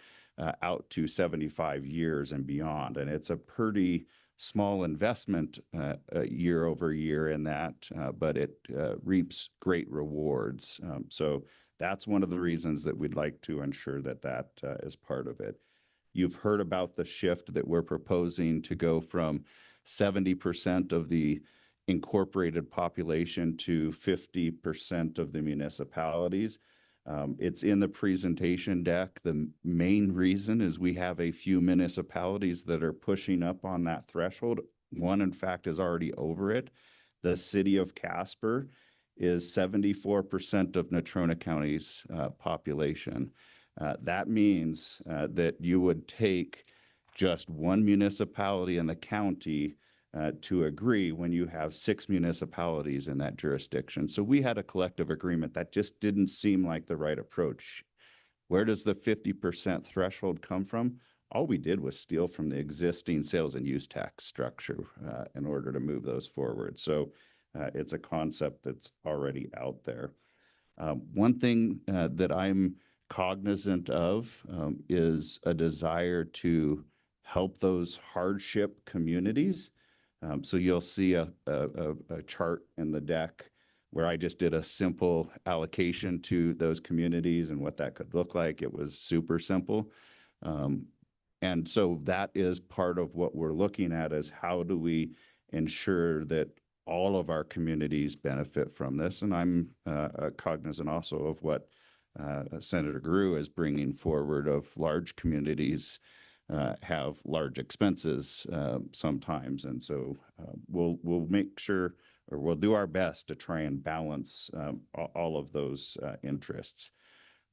out to 75 years and beyond. And it's a pretty small investment year over year in that, but it reaps great rewards. So that's one of the reasons that we'd like to ensure that that is part of it. You've heard about the shift that we're proposing to go from 70% of the incorporated population to 50% of the municipalities. It's in the presentation deck. The main reason is we have a few municipalities that are pushing up on that threshold. One, in fact, is already over it. The city of Casper is 74% of Natrona County's population. That means that you would take just one municipality in the county to agree when you have 6 municipalities in that jurisdiction. So we had a collective agreement that just didn't seem like the right approach. Where does the 50% threshold come from? All we did was steal from the existing sales and use tax structure in order to move those forward. So it's a concept that's already out there. One thing that I'm cognizant of is a desire to help those hardship communities. So you'll see a chart in the deck where I just did a simple allocation to those communities and what that could look like. It was super simple. And so that is part of what we're looking at, is how do we ensure that all of our communities benefit from this? And I'm cognizant also of what Senator Grew is bringing forward of large communities have large expenses sometimes. And so we'll make sure, or we'll do our best to try and balance all of those interests.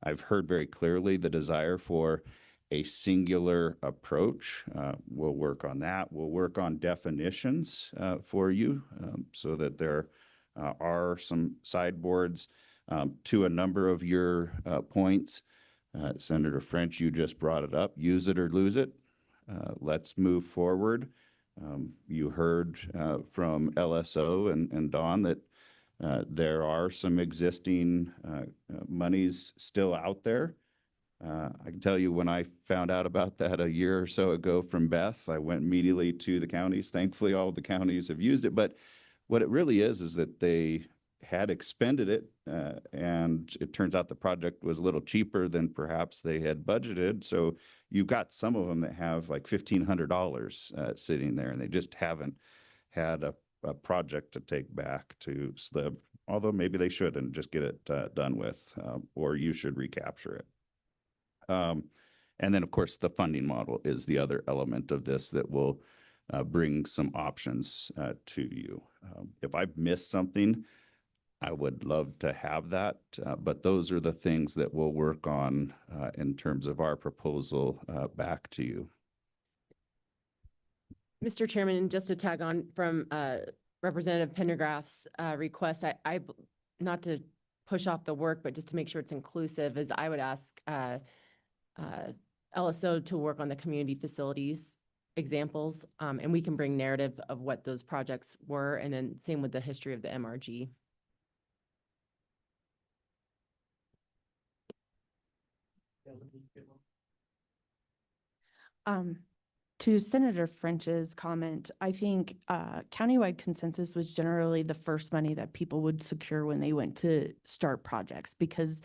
I've heard very clearly the desire for a singular approach. We'll work on that. We'll work on definitions for you so that there are some sideboards to a number of your points. Senator French, you just brought it up. Use it or lose it. Let's move forward. You heard from LSO and Dawn that there are some existing monies still out there. I can tell you when I found out about that a year or so ago from Beth, I went immediately to the counties. Thankfully, all of the counties have used it. But what it really is that they had expended it, and it turns out the project was a little cheaper than perhaps they had budgeted. So you've got some of them that have like $1,500 sitting there, and they just haven't had a project to take back to SLIB, although maybe they should and just get it done with, or you should recapture it. And then, of course, the funding model is the other element of this that will bring some options to you. If I've missed something, I would love to have that, but those are the things that we'll work on in terms of our proposal back to you. Mr. Chairman, just to tag on from Representative Pendergraft's request, I not to push off the work, but just to make sure it's inclusive, is I would ask LSO to work on the community facilities examples, and we can bring narrative of what those projects were, and then same with the history of the MRG. To Senator French's comment, I think countywide consensus was generally the first money that people would secure when they went to start projects, because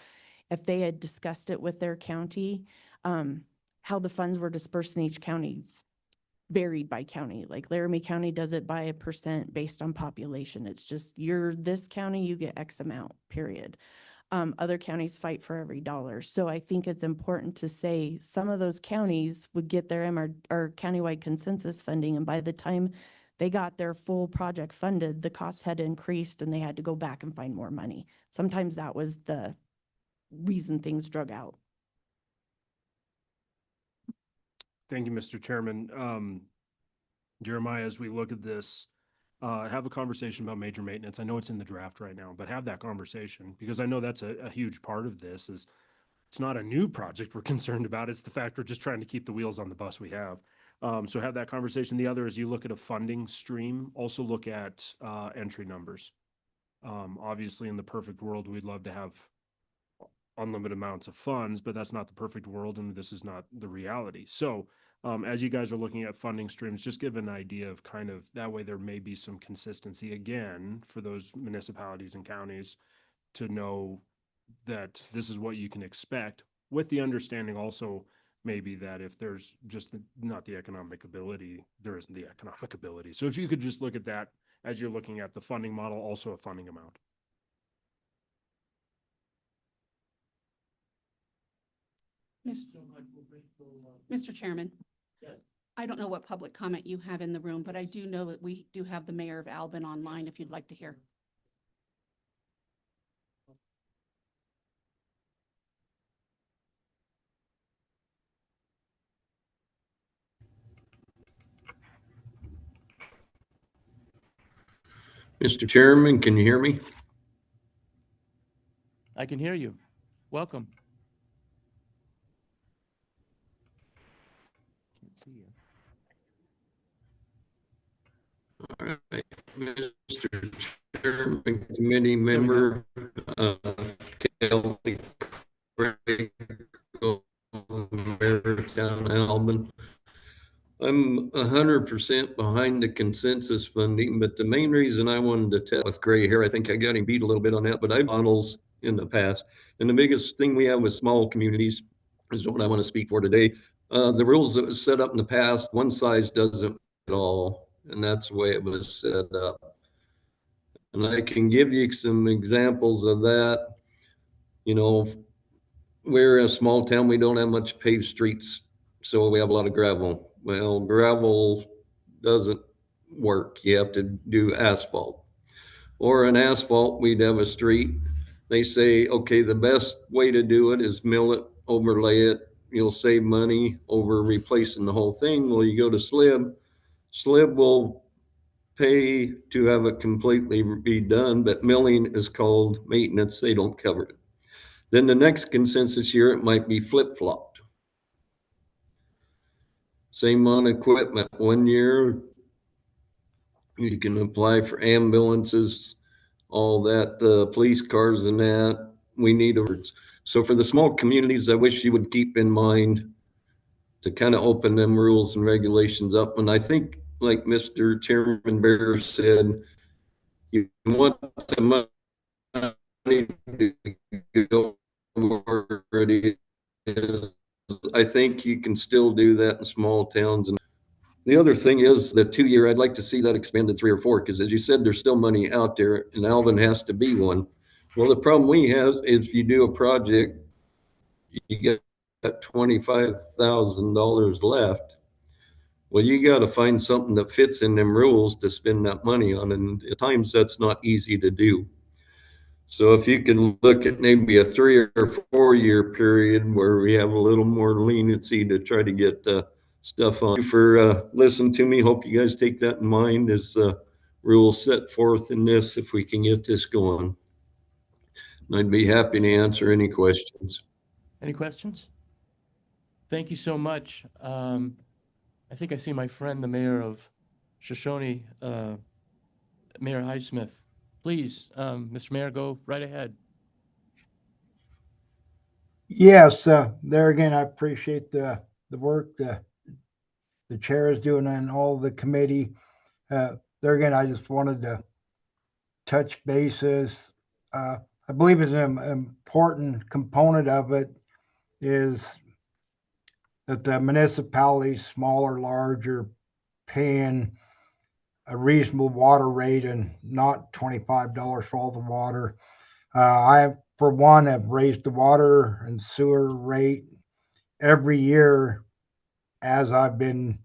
if they had discussed it with their county, how the funds were dispersed in each county varied by county. Like Laramie County does it by 1% based on population. It's just, you're this county, you get X amount, period. Other counties fight for every dollar. So I think it's important to say some of those counties would get their or countywide consensus funding, and by the time they got their full project funded, the costs had increased and they had to go back and find more money. Sometimes that was the reason things drug out. Thank you, Mr. Chairman. Jeremiah, as we look at this, have a conversation about major maintenance. I know it's in the draft right now, but have that conversation, because I know that's a huge part of this. Is it's not a new project we're concerned about. It's the fact we're just trying to keep the wheels on the bus we have. So have that conversation. The other is you look at a funding stream, also look at entry numbers. Obviously, in the perfect world, we'd love to have unlimited amounts of funds, but that's not the perfect world, and this is not the reality. So as you guys are looking at funding streams, just give an idea of kind of that way there may be some consistency again for those municipalities and counties to know that this is what you can expect, with the understanding also maybe that if there's just not the economic ability, there isn't the economic ability. So if you could just look at that as you're looking at the funding model, also a funding amount. Mr. Chairman, I don't know what public comment you have in the room, but I do know that we do have the mayor of Albin online if you'd like to hear. Mr. Chairman, can you hear me? I can hear you. Welcome. Can't see you. All right, Mr. Chairman, committee member, Kelly Craig, Mayor Town Albin. I'm 100% behind the consensus funding, but the main reason I wanted to tell with gray hair, I think I got him beat a little bit on that, but I've models in the past. And the biggest thing we have with small communities is what I want to speak for today. The rules that was set up in the past, one size doesn't fit all, and that's the way it was set up. And I can give you some examples of that. You know, we're a small town. We don't have much paved streets, so we have a lot of gravel. Well, gravel doesn't work. You have to do asphalt. Or an asphalt, we'd have a street. They say, okay, the best way to do it is mill it, overlay it. You'll save money over replacing the whole thing. Well, you go to slib. Slib will pay to have it completely redone, but milling is called maintenance. They don't cover it. Then the next consensus year, it might be flip-flopped. Same on equipment. One year, you can apply for ambulances, all that, police cars and that. We need awards. So for the small communities, I wish you would keep in mind to kind of open them rules and regulations up. And I think, like Mr. Chairman Bear said, you want the money to go where it is. I think you can still do that in small towns. And the other thing is the 2 year, I'd like to see that expanded 3 or 4, because as you said, there's still money out there, and Alvin has to be one. Well, the problem we have is if you do a project, you get $25,000 left. Well, you got to find something that fits in them rules to spend that money on, and at times that's not easy to do. So if you could look at maybe a 3 or 4 year period where we have a little more leniency to try to get stuff on. Thank you for listening to me. Hope you guys take that in mind as rules set forth in this, if we can get this going. And I'd be happy to answer any questions. Any questions? Thank you so much. I think I see my friend, the mayor of Shoshone, Mayor Highsmith. Please, Mr. Mayor, go right ahead. Yes, there again, I appreciate the work the chair is doing and all the committee. There again, I just wanted to touch bases. I believe it's an important component of it is that the municipalities, small or large, are paying a reasonable water rate and not $25 for all the water. I, for one, have raised the water and sewer rate every year as I've been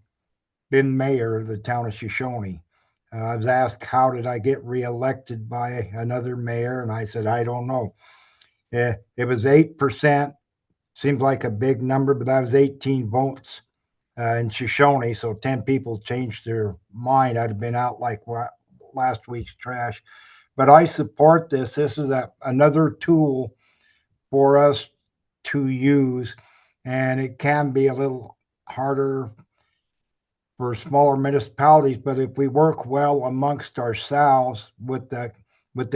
mayor of the town of Shoshone. I was asked, how did I get reelected by another mayor? And I said, I don't know. It was 8%. Seems like a big number, but that was 18 votes in Shoshone. So 10 people changed their mind. I'd have been out like last week's trash. But I support this. This is another tool for us to use. And it can be a little harder for smaller municipalities, but if we work well amongst ourselves with the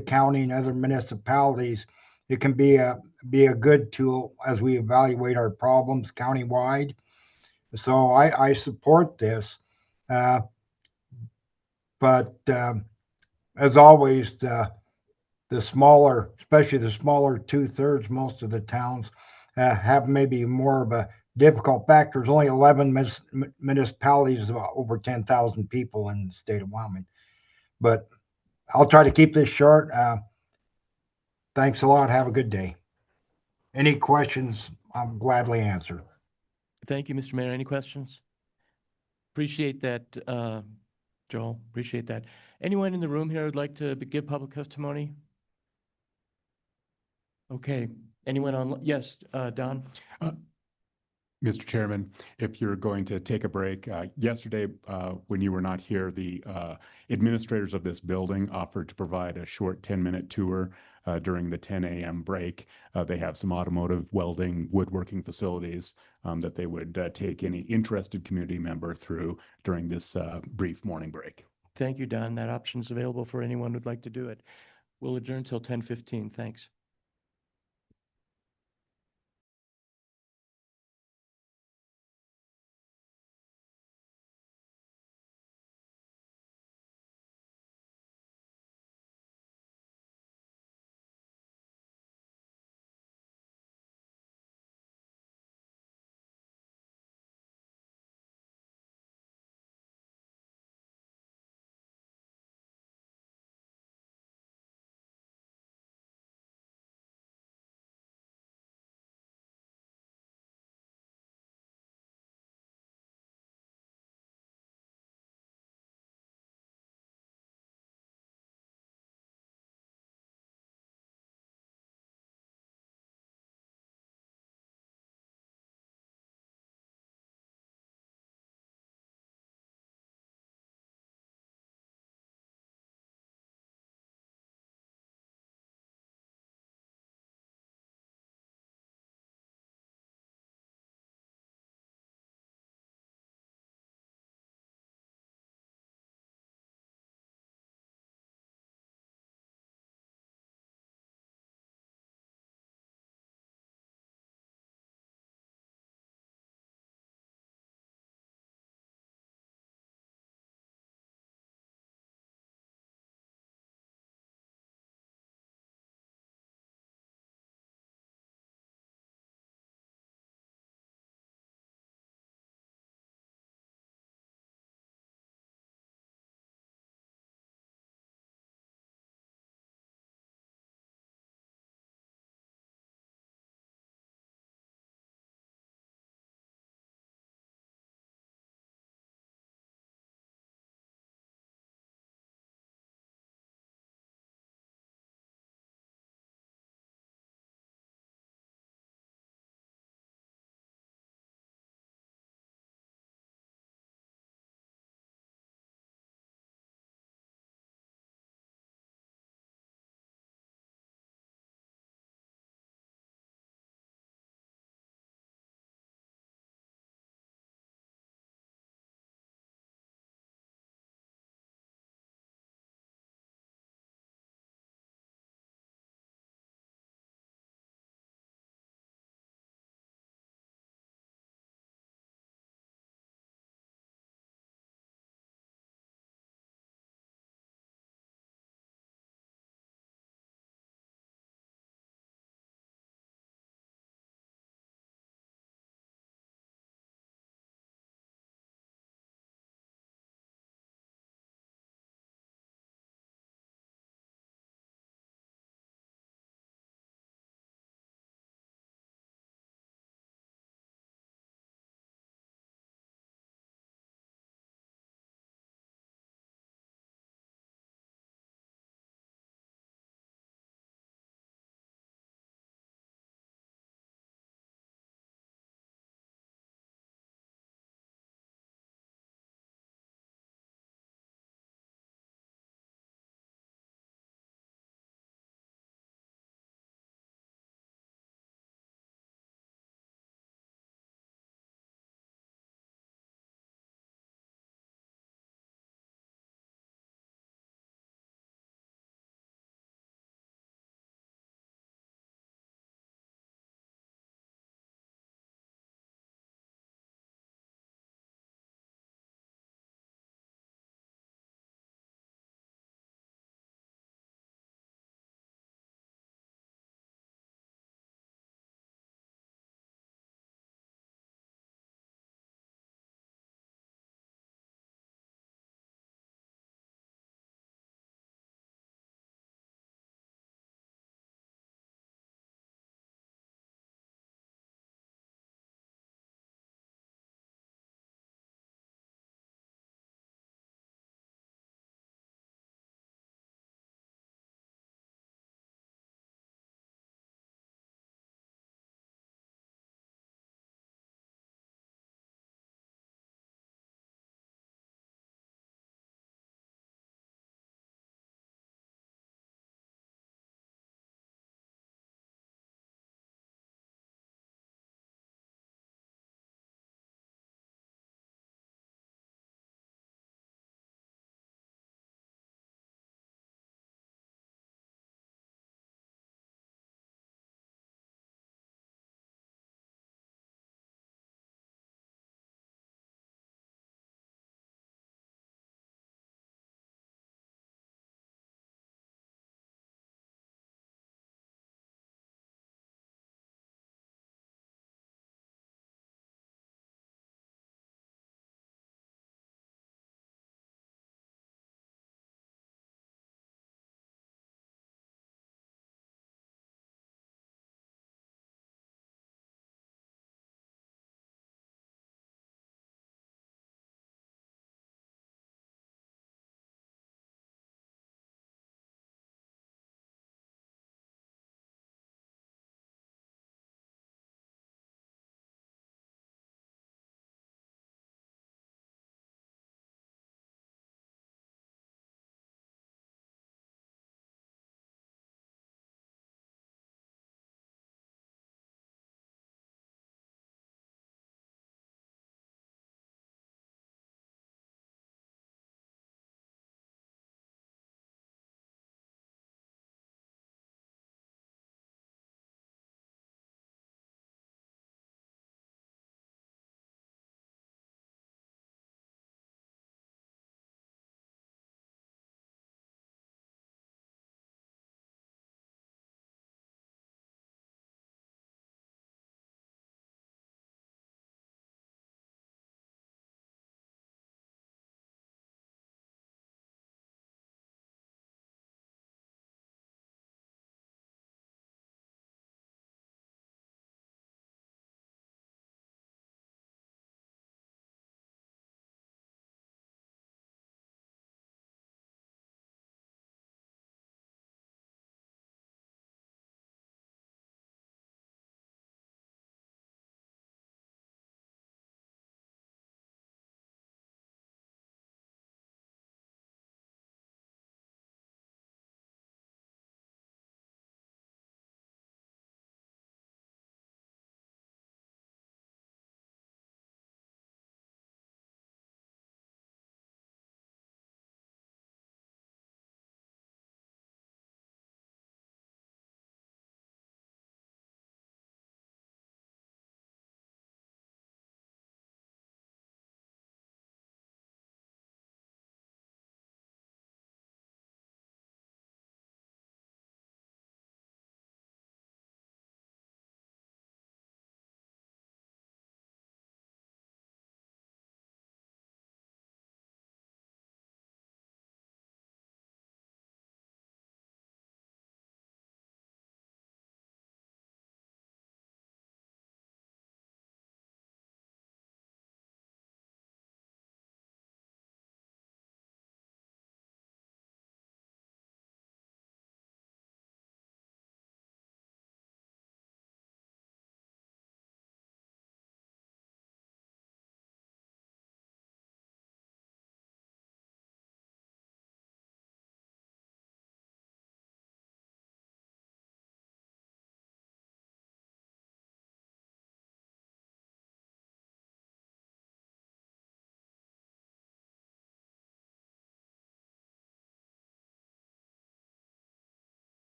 county and other municipalities, it can be a good tool as we evaluate our problems countywide. So I support this, but as always, the smaller, especially the smaller 2/3, most of the towns have maybe more of a difficult fact. There's only 11 municipalities, about over 10,000 people in the state of Wyoming. But I'll try to keep this short. Thanks a lot. Have a good day. Any questions, I'll gladly answer. Thank you, Mr. Mayor. Any questions? Appreciate that, Joel. Appreciate that. Anyone in the room here would like to give public testimony? Okay. Anyone on? Yes, Don. Mr. Chairman, if you're going to take a break, yesterday, when you were not here, the administrators of this building offered to provide a short 10-minute tour during the 10 a.m. break. They have some automotive, welding, woodworking facilities that they would take any interested community member through during this brief morning break. Thank you, Don. That option's available for anyone who'd like to do it. We'll adjourn till 10:15. Thanks.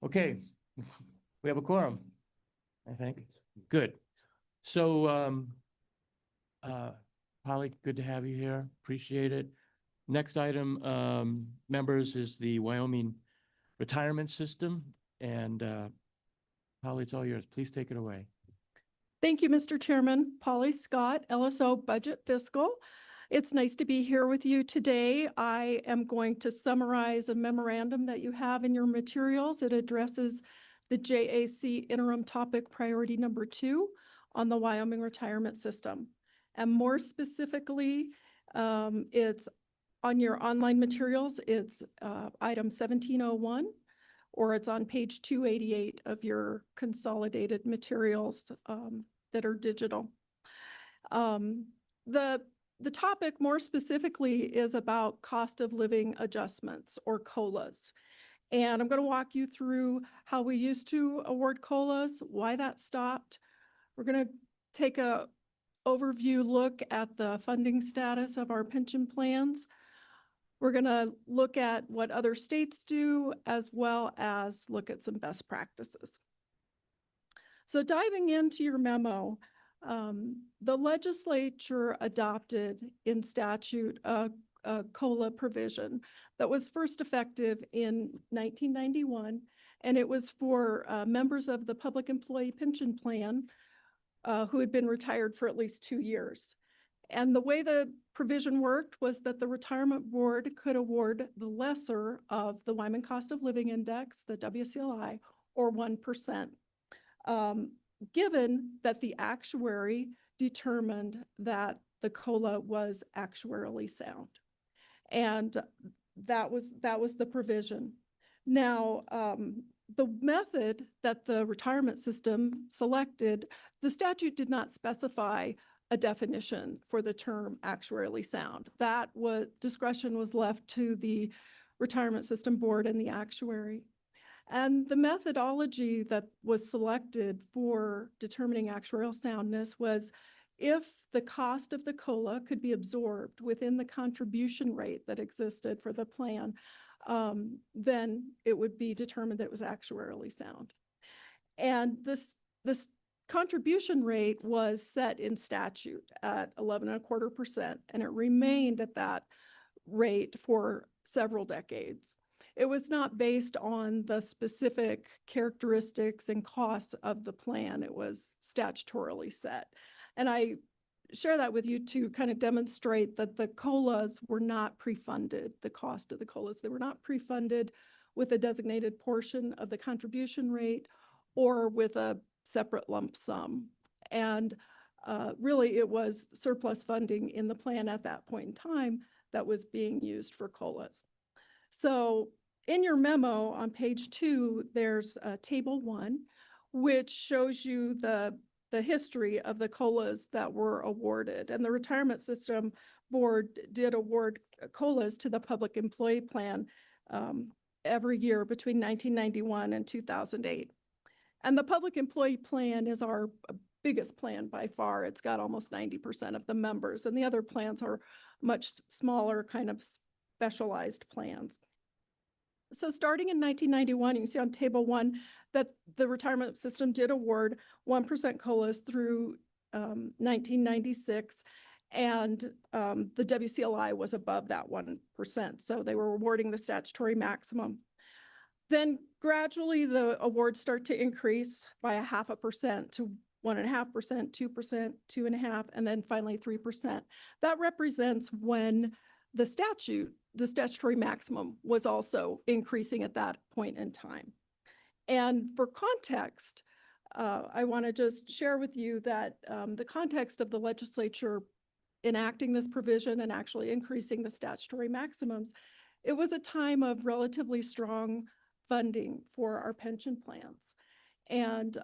Okay, we have a quorum, I think. Good. So, Polly, good to have you here. Appreciate it. Next item, members, is the Wyoming retirement system. And Polly, it's all yours. Please take it away. Thank you, Mr. Chairman. Polly Scott, LSO Budget Fiscal. It's nice to be here with you today. I am going to summarize a memorandum that you have in your materials. It addresses the JAC interim topic priority number 2 on the Wyoming retirement system. And more specifically, it's on your online materials, it's item 1701, or it's on page 288 of your consolidated materials that are digital. The topic more specifically is about cost of living adjustments, or COLAs. And I'm going to walk you through how we used to award COLAs, why that stopped. We're going to take a overview look at the funding status of our pension plans. We're going to look at what other states do, as well as look at some best practices. So diving into your memo, the legislature adopted in statute a COLA provision that was first effective in 1991, and it was for members of the Public Employee Pension Plan who had been retired for at least 2 years. And the way the provision worked was that the retirement board could award the lesser of the Wyoming Cost of Living Index, the WCLI, or 1%, given that the actuary determined that the COLA was actuarially sound. And that was the provision. Now, the method that the retirement system selected, the statute did not specify a definition for the term actuarially sound. Discretion was left to the retirement system board and the actuary. And the methodology that was selected for determining actuarial soundness was if the cost of the COLA could be absorbed within the contribution rate that existed for the plan, then it would be determined that it was actuarially sound. And this contribution rate was set in statute at 11.25%, and it remained at that rate for several decades. It was not based on the specific characteristics and costs of the plan. It was statutorily set. And I share that with you to kind of demonstrate that the COLAs were not pre-funded, the cost of the COLAs. They were not pre-funded with a designated portion of the contribution rate or with a separate lump sum. And really, it was surplus funding in the plan at that point in time that was being used for COLAs. So in your memo on page 2, there's table 1, which shows you the history of the COLAs that were awarded. And the retirement system board did award COLAs to the public employee plan every year between 1991 and 2008. And the public employee plan is our biggest plan by far. It's got almost 90% of the members, and the other plans are much smaller, kind of specialized plans. So starting in 1991, you can see on table 1 that the retirement system did award 1% COLAs through 1996, and the WCLI was above that 1%. So they were awarding the statutory maximum. Then gradually the awards start to increase by 0.5% to 1.5%, 2%, 2.5%, and then finally 3%. That represents when the statutory maximum was also increasing at that point in time. And for context, I want to just share with you that the context of the legislature enacting this provision and actually increasing the statutory maximums, it was a time of relatively strong funding for our pension plans. And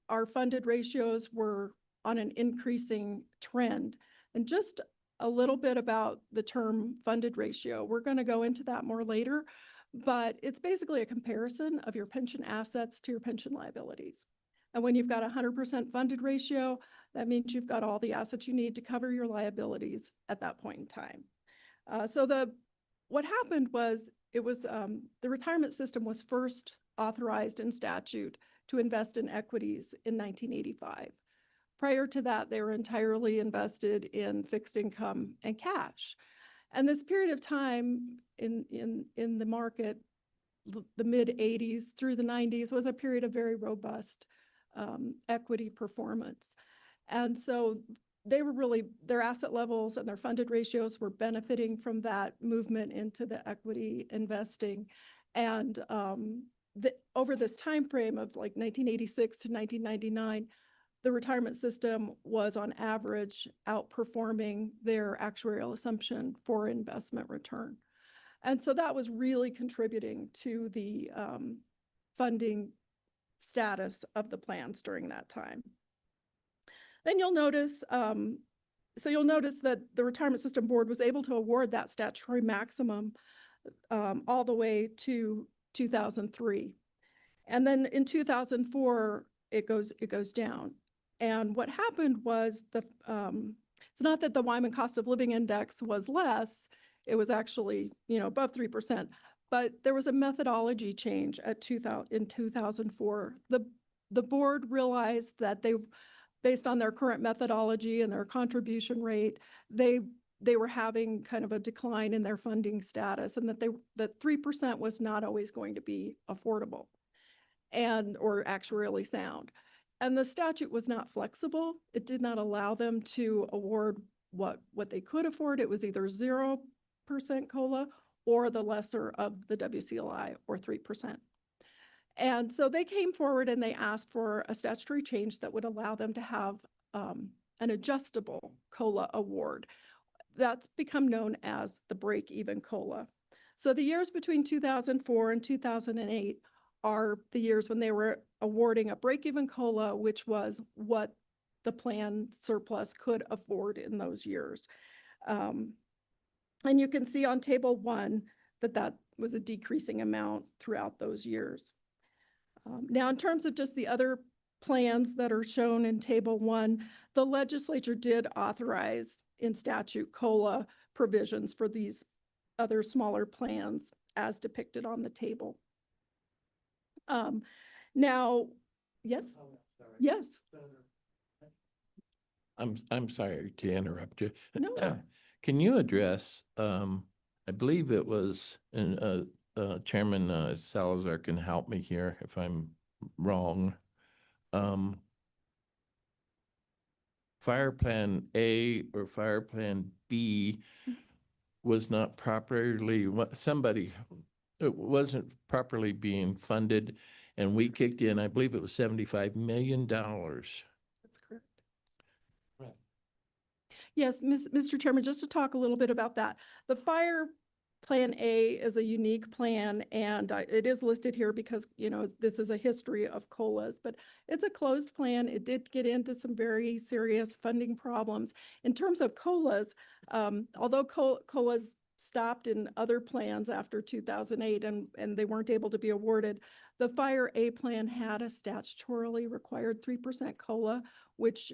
our funded ratios were on an increasing trend. And just a little bit about the term funded ratio. We're going to go into that more later, but it's basically a comparison of your pension assets to your pension liabilities. And when you've got a 100% funded ratio, that means you've got all the assets you need to cover your liabilities at that point in time. So the what happened was it was the retirement system was first authorized in statute to invest in equities in 1985. Prior to that, they were entirely invested in fixed income and cash. And this period of time in the market, the mid-80s through the 90s, was a period of very robust equity performance. And so they were really, their asset levels and their funded ratios were benefiting from that movement into the equity investing. And over this time frame of like 1986 to 1999, the retirement system was on average outperforming their actuarial assumption for investment return. And so that was really contributing to the funding status of the plans during that time. Then you'll notice, you'll notice that the Retirement System Board was able to award that statutory maximum all the way to 2003. And then in 2004, it goes down. And what happened was it's not that the Wyoming Cost of Living Index was less, it was actually, above 3%, but there was a methodology change in 2004. The board realized that based on their current methodology and their contribution rate, they were having kind of a decline in their funding status, and that 3% was not always going to be affordable or actuarially sound. And the statute was not flexible. It did not allow them to award what they could afford. It was either 0% COLA or the lesser of the WCLI, or 3%. And so they came forward and they asked for a statutory change that would allow them to have an adjustable COLA award. That's become known as the break-even COLA. So the years between 2004 and 2008 are the years when they were awarding a break-even COLA, which was what the plan surplus could afford in those years. And you can see on table 1 that was a decreasing amount throughout those years. Now, in terms of just the other plans that are shown in table 1, the legislature did authorize in statute COLA provisions for these other smaller plans as depicted on the table. Now, yes, yes. I'm sorry to interrupt you. No. Can you address, I believe it was, and Chairman Salazar can help me here if I'm wrong. Fire Plan A or Fire Plan B was not properly, it wasn't properly being funded, and we kicked in, I believe it was $75 million. That's correct. Yes, Mr. Chairman, just to talk a little bit about that. The Fire Plan A is a unique plan, and it is listed here because, this is a history of COLAs, but it's a closed plan. It did get into some very serious funding problems. In terms of COLAs, although COLAs stopped in other plans after 2008 and they weren't able to be awarded, the Fire A plan had a statutorily required 3% COLA, which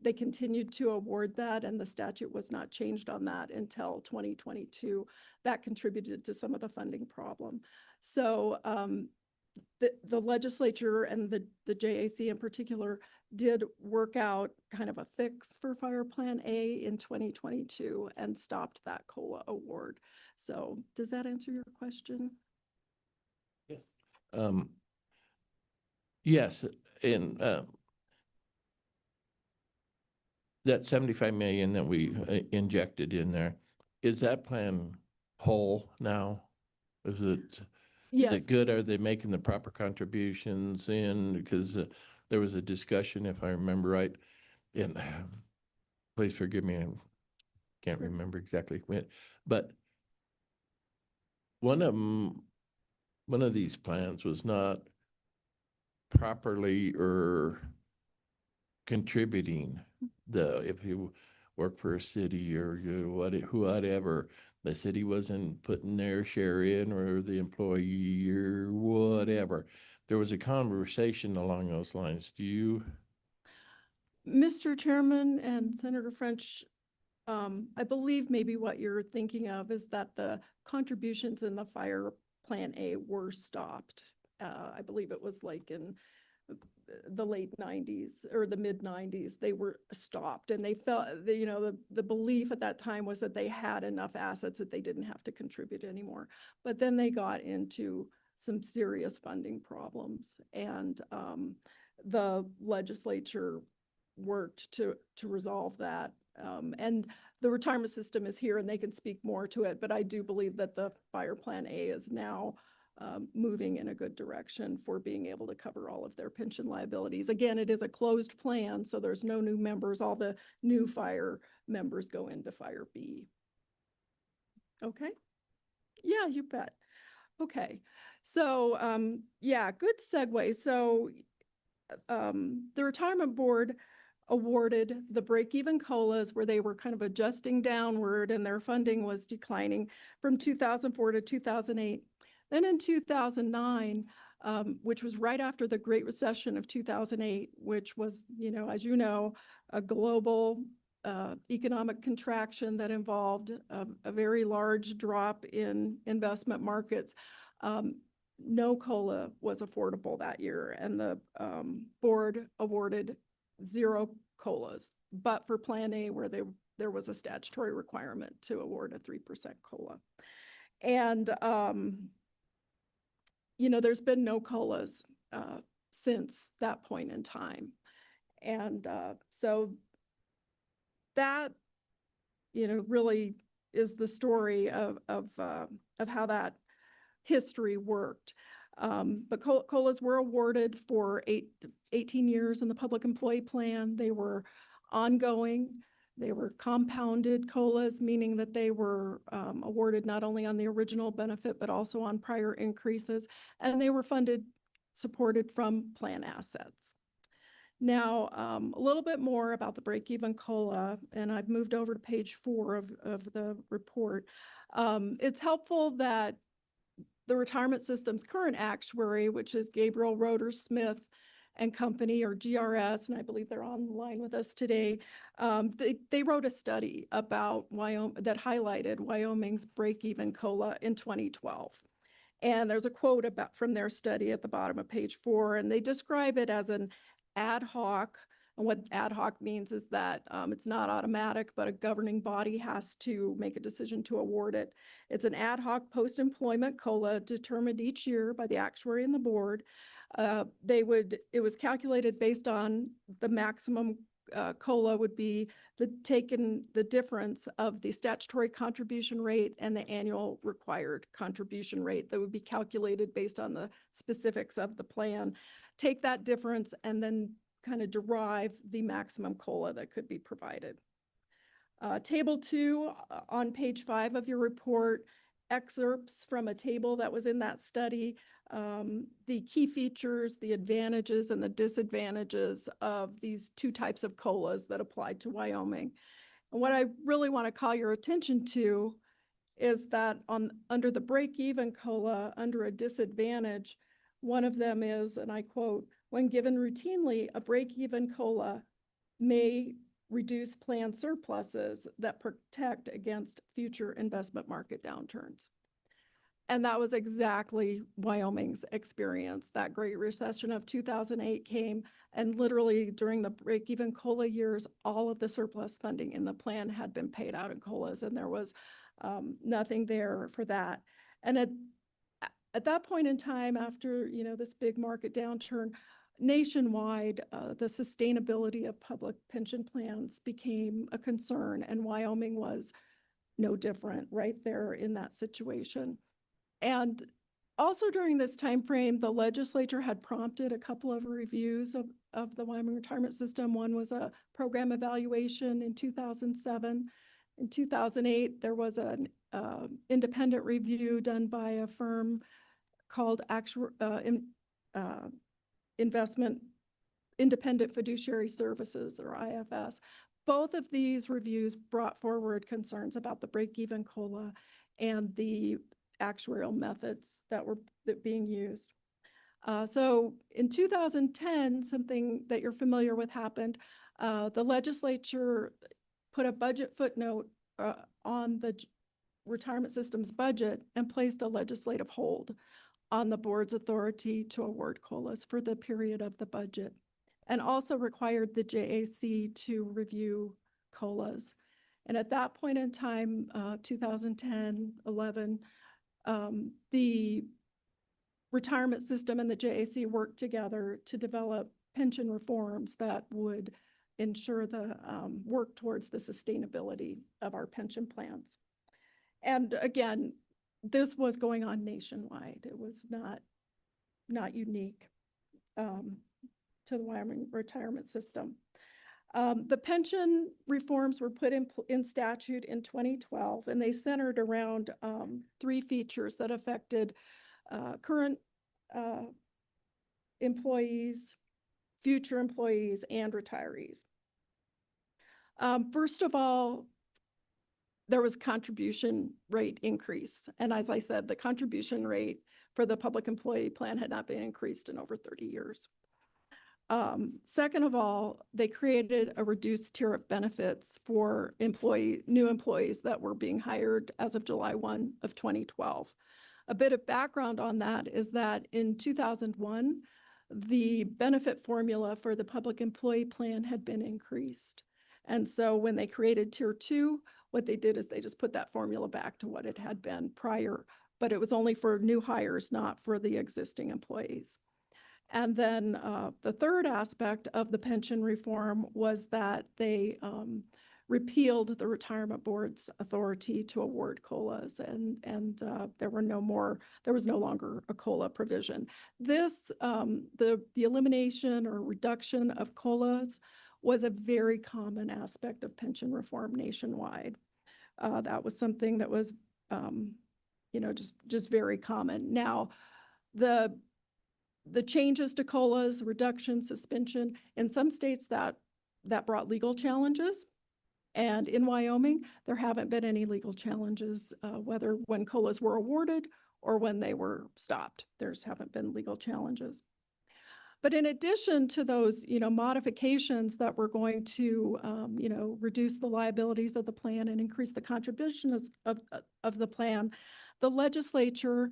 they continued to award that, and the statute was not changed on that until 2022. That contributed to some of the funding problem. So the legislature and the JAC in particular did work out kind of a fix for Fire Plan A in 2022 and stopped that COLA award. So does that answer your question? Yes, and that 75 million that we injected in there, is that plan whole now? Is it good? Are they making the proper contributions in? Because there was a discussion, if I remember right, and please forgive me, I can't remember exactly when, but one of these plans was not properly or contributing. If you work for a city or whatever, the city wasn't putting their share in, or the employee or whatever. There was a conversation along those lines. Do you? Mr. Chairman and Senator French, I believe maybe what you're thinking of is that the contributions in the fire plan A were stopped. I believe it was like in the late 90s or the mid 90s, they were stopped, and they felt, the belief at that time was that they had enough assets that they didn't have to contribute anymore. But then they got into some serious funding problems, and the legislature worked to resolve that. And the retirement system is here, and they can speak more to it, but I do believe that the fire plan A is now moving in a good direction for being able to cover all of their pension liabilities. Again, it is a closed plan, so there's no new members. All the new fire members go into Fire B. Okay? Yeah, you bet. Okay. So, yeah, good segue. So, the retirement board awarded the break-even COLAs where they were kind of adjusting downward and their funding was declining from 2004 to 2008. Then in 2009, which was right after the Great Recession of 2008, which was, as you know, a global economic contraction that involved a very large drop in investment markets. No COLA was affordable that year, and the board awarded 0 COLAs, but for Plan A, where there was a statutory requirement to award a 3% COLA. And there's been no COLAs since that point in time. And so that, really is the story of how that history worked. But COLAs were awarded for 18 years in the public employee plan. They were ongoing. They were compounded COLAs, meaning that they were awarded not only on the original benefit, but also on prior increases. And they were supported from plan assets. Now, a little bit more about the break-even COLA, and I've moved over to page 4 of the report. It's helpful that the retirement system's current actuary, which is Gabriel Roeder Smith and Company, or GRS, and I believe they're online with us today. They wrote a study about Wyoming that highlighted Wyoming's break-even COLA in 2012. And there's a quote from their study at the bottom of page 4, and they describe it as an ad hoc. And what ad hoc means is that it's not automatic, but a governing body has to make a decision to award it. It's an ad hoc post-employment COLA determined each year by the actuary and the board. It was calculated based on the maximum COLA would be the difference of the statutory contribution rate and the annual required contribution rate that would be calculated based on the specifics of the plan. Take that difference and then kind of derive the maximum COLA that could be provided. Table 2 on page 5 of your report, excerpts from a table that was in that study, the key features, the advantages and the disadvantages of these 2 types of COLAs that applied to Wyoming. And what I really want to call your attention to is that under the break-even COLA, under a disadvantage, one of them is, and I quote, "When given routinely, a break-even COLA may reduce plan surpluses that protect against future investment market downturns." And that was exactly Wyoming's experience. That Great Recession of 2008 came, and literally during the break-even COLA years, all of the surplus funding in the plan had been paid out in COLAs, and there was nothing there for that. And at that point in time, after this big market downturn, nationwide, the sustainability of public pension plans became a concern, and Wyoming was no different, right there in that situation. And also during this time frame, the legislature had prompted a couple of reviews of the Wyoming retirement system. One was a program evaluation in 2007. In 2008, there was an independent review done by a firm called Investment Independent Fiduciary Services, or IFS. Both of these reviews brought forward concerns about the break-even COLA and the actuarial methods that were being used. So in 2010, something that you're familiar with happened. The legislature put a budget footnote on the retirement system's budget and placed a legislative hold on the board's authority to award COLAs for the period of the budget, and also required the JAC to review COLAs. And at that point in time, 2010, 11, the retirement system and the JAC worked together to develop pension reforms that would ensure the work towards the sustainability of our pension plans. And again, this was going on nationwide. It was not unique to the Wyoming retirement system. The pension reforms were put in statute in 2012, and they centered around 3 features that affected current employees, future employees, and retirees. First of all, there was contribution rate increase. And as I said, the contribution rate for the public employee plan had not been increased in over 30 years. Second of all, they created a reduced tier of benefits for new employees that were being hired as of July 1 of 2012. A bit of background on that is that in 2001, the benefit formula for the public employee plan had been increased. And so when they created Tier 2, what they did is they just put that formula back to what it had been prior, but it was only for new hires, not for the existing employees. And then the third aspect of the pension reform was that they repealed the retirement board's authority to award COLAs, and there was no longer a COLA provision. This, the elimination or reduction of COLAs was a very common aspect of pension reform nationwide. That was something that was, just very common. Now, the changes to COLAs, reduction, suspension, in some states that brought legal challenges. And in Wyoming, there haven't been any legal challenges, whether when COLAs were awarded or when they were stopped. Haven't been legal challenges. But in addition to those, modifications that were going to, reduce the liabilities of the plan and increase the contributions of the plan, the legislature,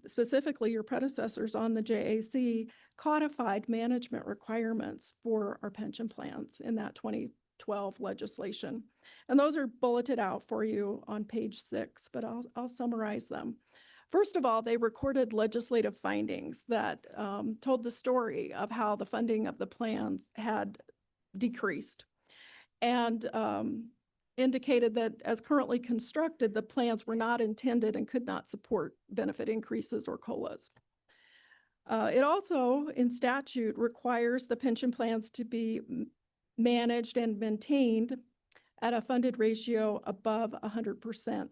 specifically your predecessors on the JAC, codified management requirements for our pension plans in that 2012 legislation. And those are bulleted out for you on page 6, but I'll summarize them. First of all, they recorded legislative findings that told the story of how the funding of the plans had decreased, and indicated that as currently constructed, the plans were not intended and could not support benefit increases or COLAs. It also, in statute, requires the pension plans to be managed and maintained at a funded ratio above 100%.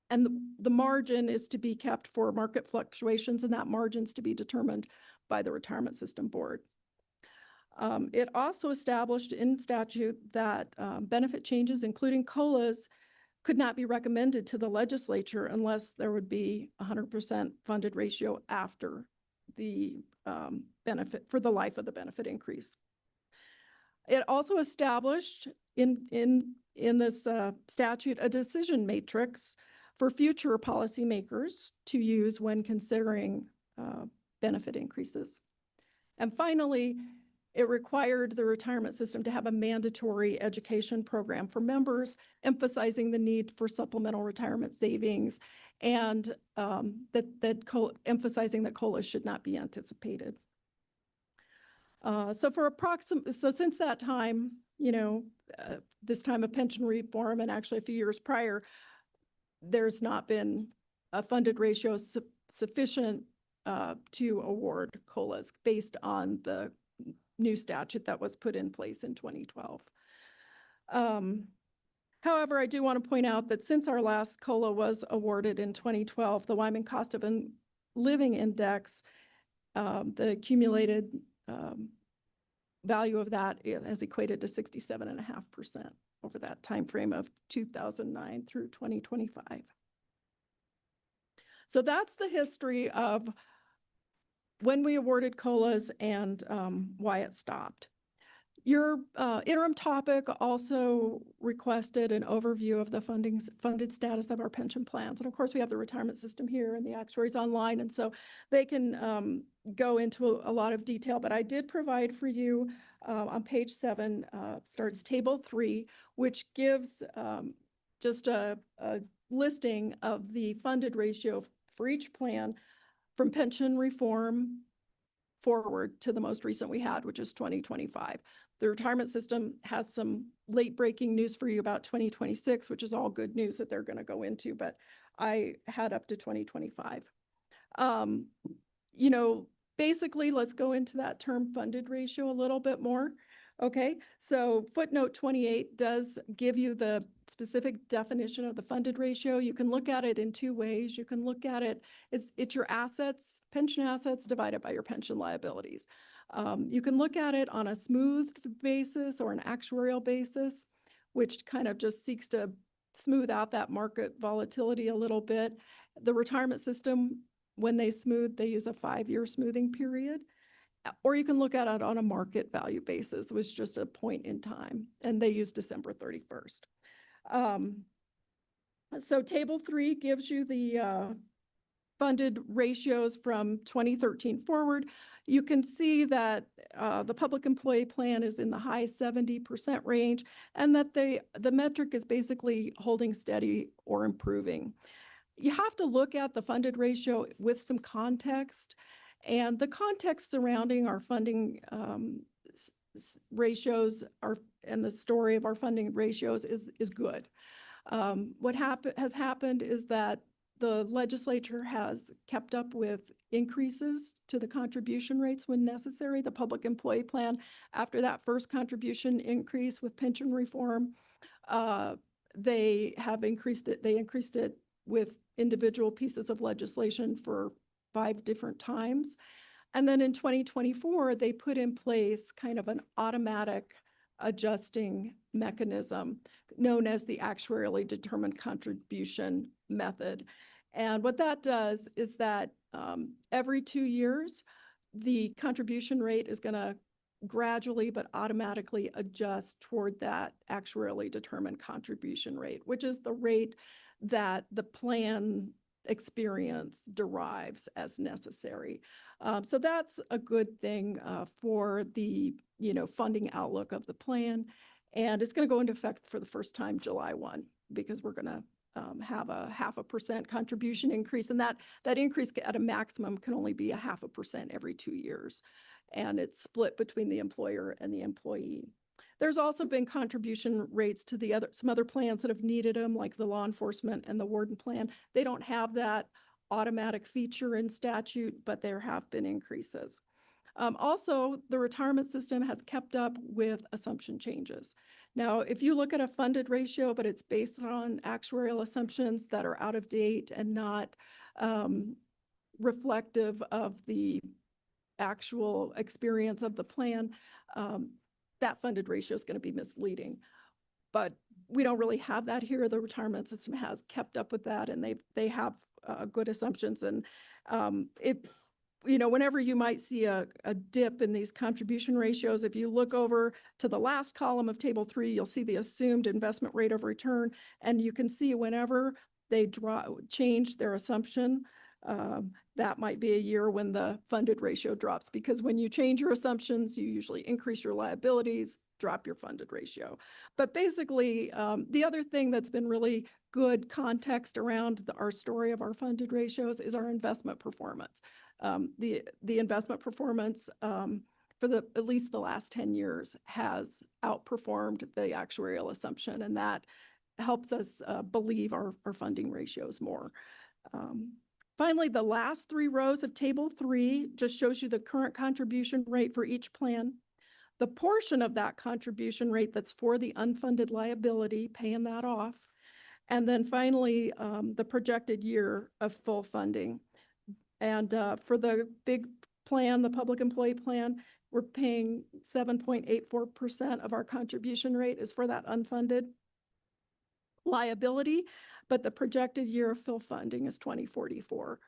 And the margin is to be kept for market fluctuations, and that margin is to be determined by the Retirement System Board. It also established in statute that benefit changes, including COLAs, could not be recommended to the legislature unless there would be 100% funded ratio after the benefit, for the life of the benefit increase. It also established in this statute a decision matrix for future policymakers to use when considering benefit increases. And finally, it required the retirement system to have a mandatory education program for members, emphasizing the need for supplemental retirement savings, and emphasizing that COLAs should not be anticipated. So since that time, this time of pension reform, and actually a few years prior, there's not been a funded ratio sufficient to award COLAs based on the new statute that was put in place in 2012. However, I do want to point out that since our last COLA was awarded in 2012, the Wyoming Cost of Living Index, the accumulated value of that has equated to 67.5% over that time frame of 2009 through 2025. So that's the history of when we awarded COLAs and why it stopped. Your interim topic also requested an overview of the funded status of our pension plans. And of course, we have the retirement system here and the actuaries online. And so they can go into a lot of detail, but I did provide for you on page 7, starts table 3, which gives just a listing of the funded ratio for each plan from pension reform forward to the most recent we had, which is 2025. The retirement system has some late breaking news for you about 2026, which is all good news that they're going to go into, but I had up to 2025. You know, basically, let's go into that term funded ratio a little bit more. Okay, so footnote 28 does give you the specific definition of the funded ratio. You can look at it in 2 ways. You can look at it, it's your assets, pension assets divided by your pension liabilities. You can look at it on a smoothed basis or an actuarial basis, which kind of just seeks to smooth out that market volatility a little bit. The retirement system, when they smooth, they use a 5-year smoothing period. Or you can look at it on a market value basis, which is just a point in time, and they use December 31st. So table 3 gives you the funded ratios from 2013 forward. You can see that the public employee plan is in the high 70% range, and that the metric is basically holding steady or improving. You have to look at the funded ratio with some context. And the context surrounding our funding ratios and the story of our funding ratios is good. What has happened is that the legislature has kept up with increases to the contribution rates when necessary. The public employee plan, after that first contribution increase with pension reform, they have increased it. They increased it with individual pieces of legislation for 5 different times. And then in 2024, they put in place kind of an automatic adjusting mechanism known as the actuarially determined contribution method. And what that does is that every 2 years, the contribution rate is going to gradually but automatically adjust toward that actuarially determined contribution rate, which is the rate that the plan experience derives as necessary. So that's a good thing for the funding outlook of the plan. And it's going to go into effect for the first time July 1, because we're going to have a 0.5% contribution increase. And that increase at a maximum can only be 0.5% every 2 years. And it's split between the employer and the employee. There's also been contribution rates to some other plans that have needed them, like the law enforcement and the warden plan. They don't have that automatic feature in statute, but there have been increases. Also, the retirement system has kept up with assumption changes. Now, if you look at a funded ratio, but it's based on actuarial assumptions that are out of date and not reflective of the actual experience of the plan, that funded ratio is going to be misleading. But we don't really have that here. The retirement system has kept up with that, and they have good assumptions. And whenever you might see a dip in these contribution ratios, if you look over to the last column of table 3, you'll see the assumed investment rate of return, and you can see whenever they change their assumption, that might be a year when the funded ratio drops, because when you change your assumptions, you usually increase your liabilities, drop your funded ratio. But basically, the other thing that's been really good context around our story of our funded ratios is our investment performance. The investment performance for at least the last 10 years has outperformed the actuarial assumption, and that helps us believe our funding ratios more. Finally, the last 3 rows of table 3 just shows you the current contribution rate for each plan, the portion of that contribution rate that's for the unfunded liability, paying that off, and then finally, the projected year of full funding. And for the big plan, the public employee plan, we're paying 7.84% of our contribution rate is for that unfunded liability, but the projected year of full funding is 2044.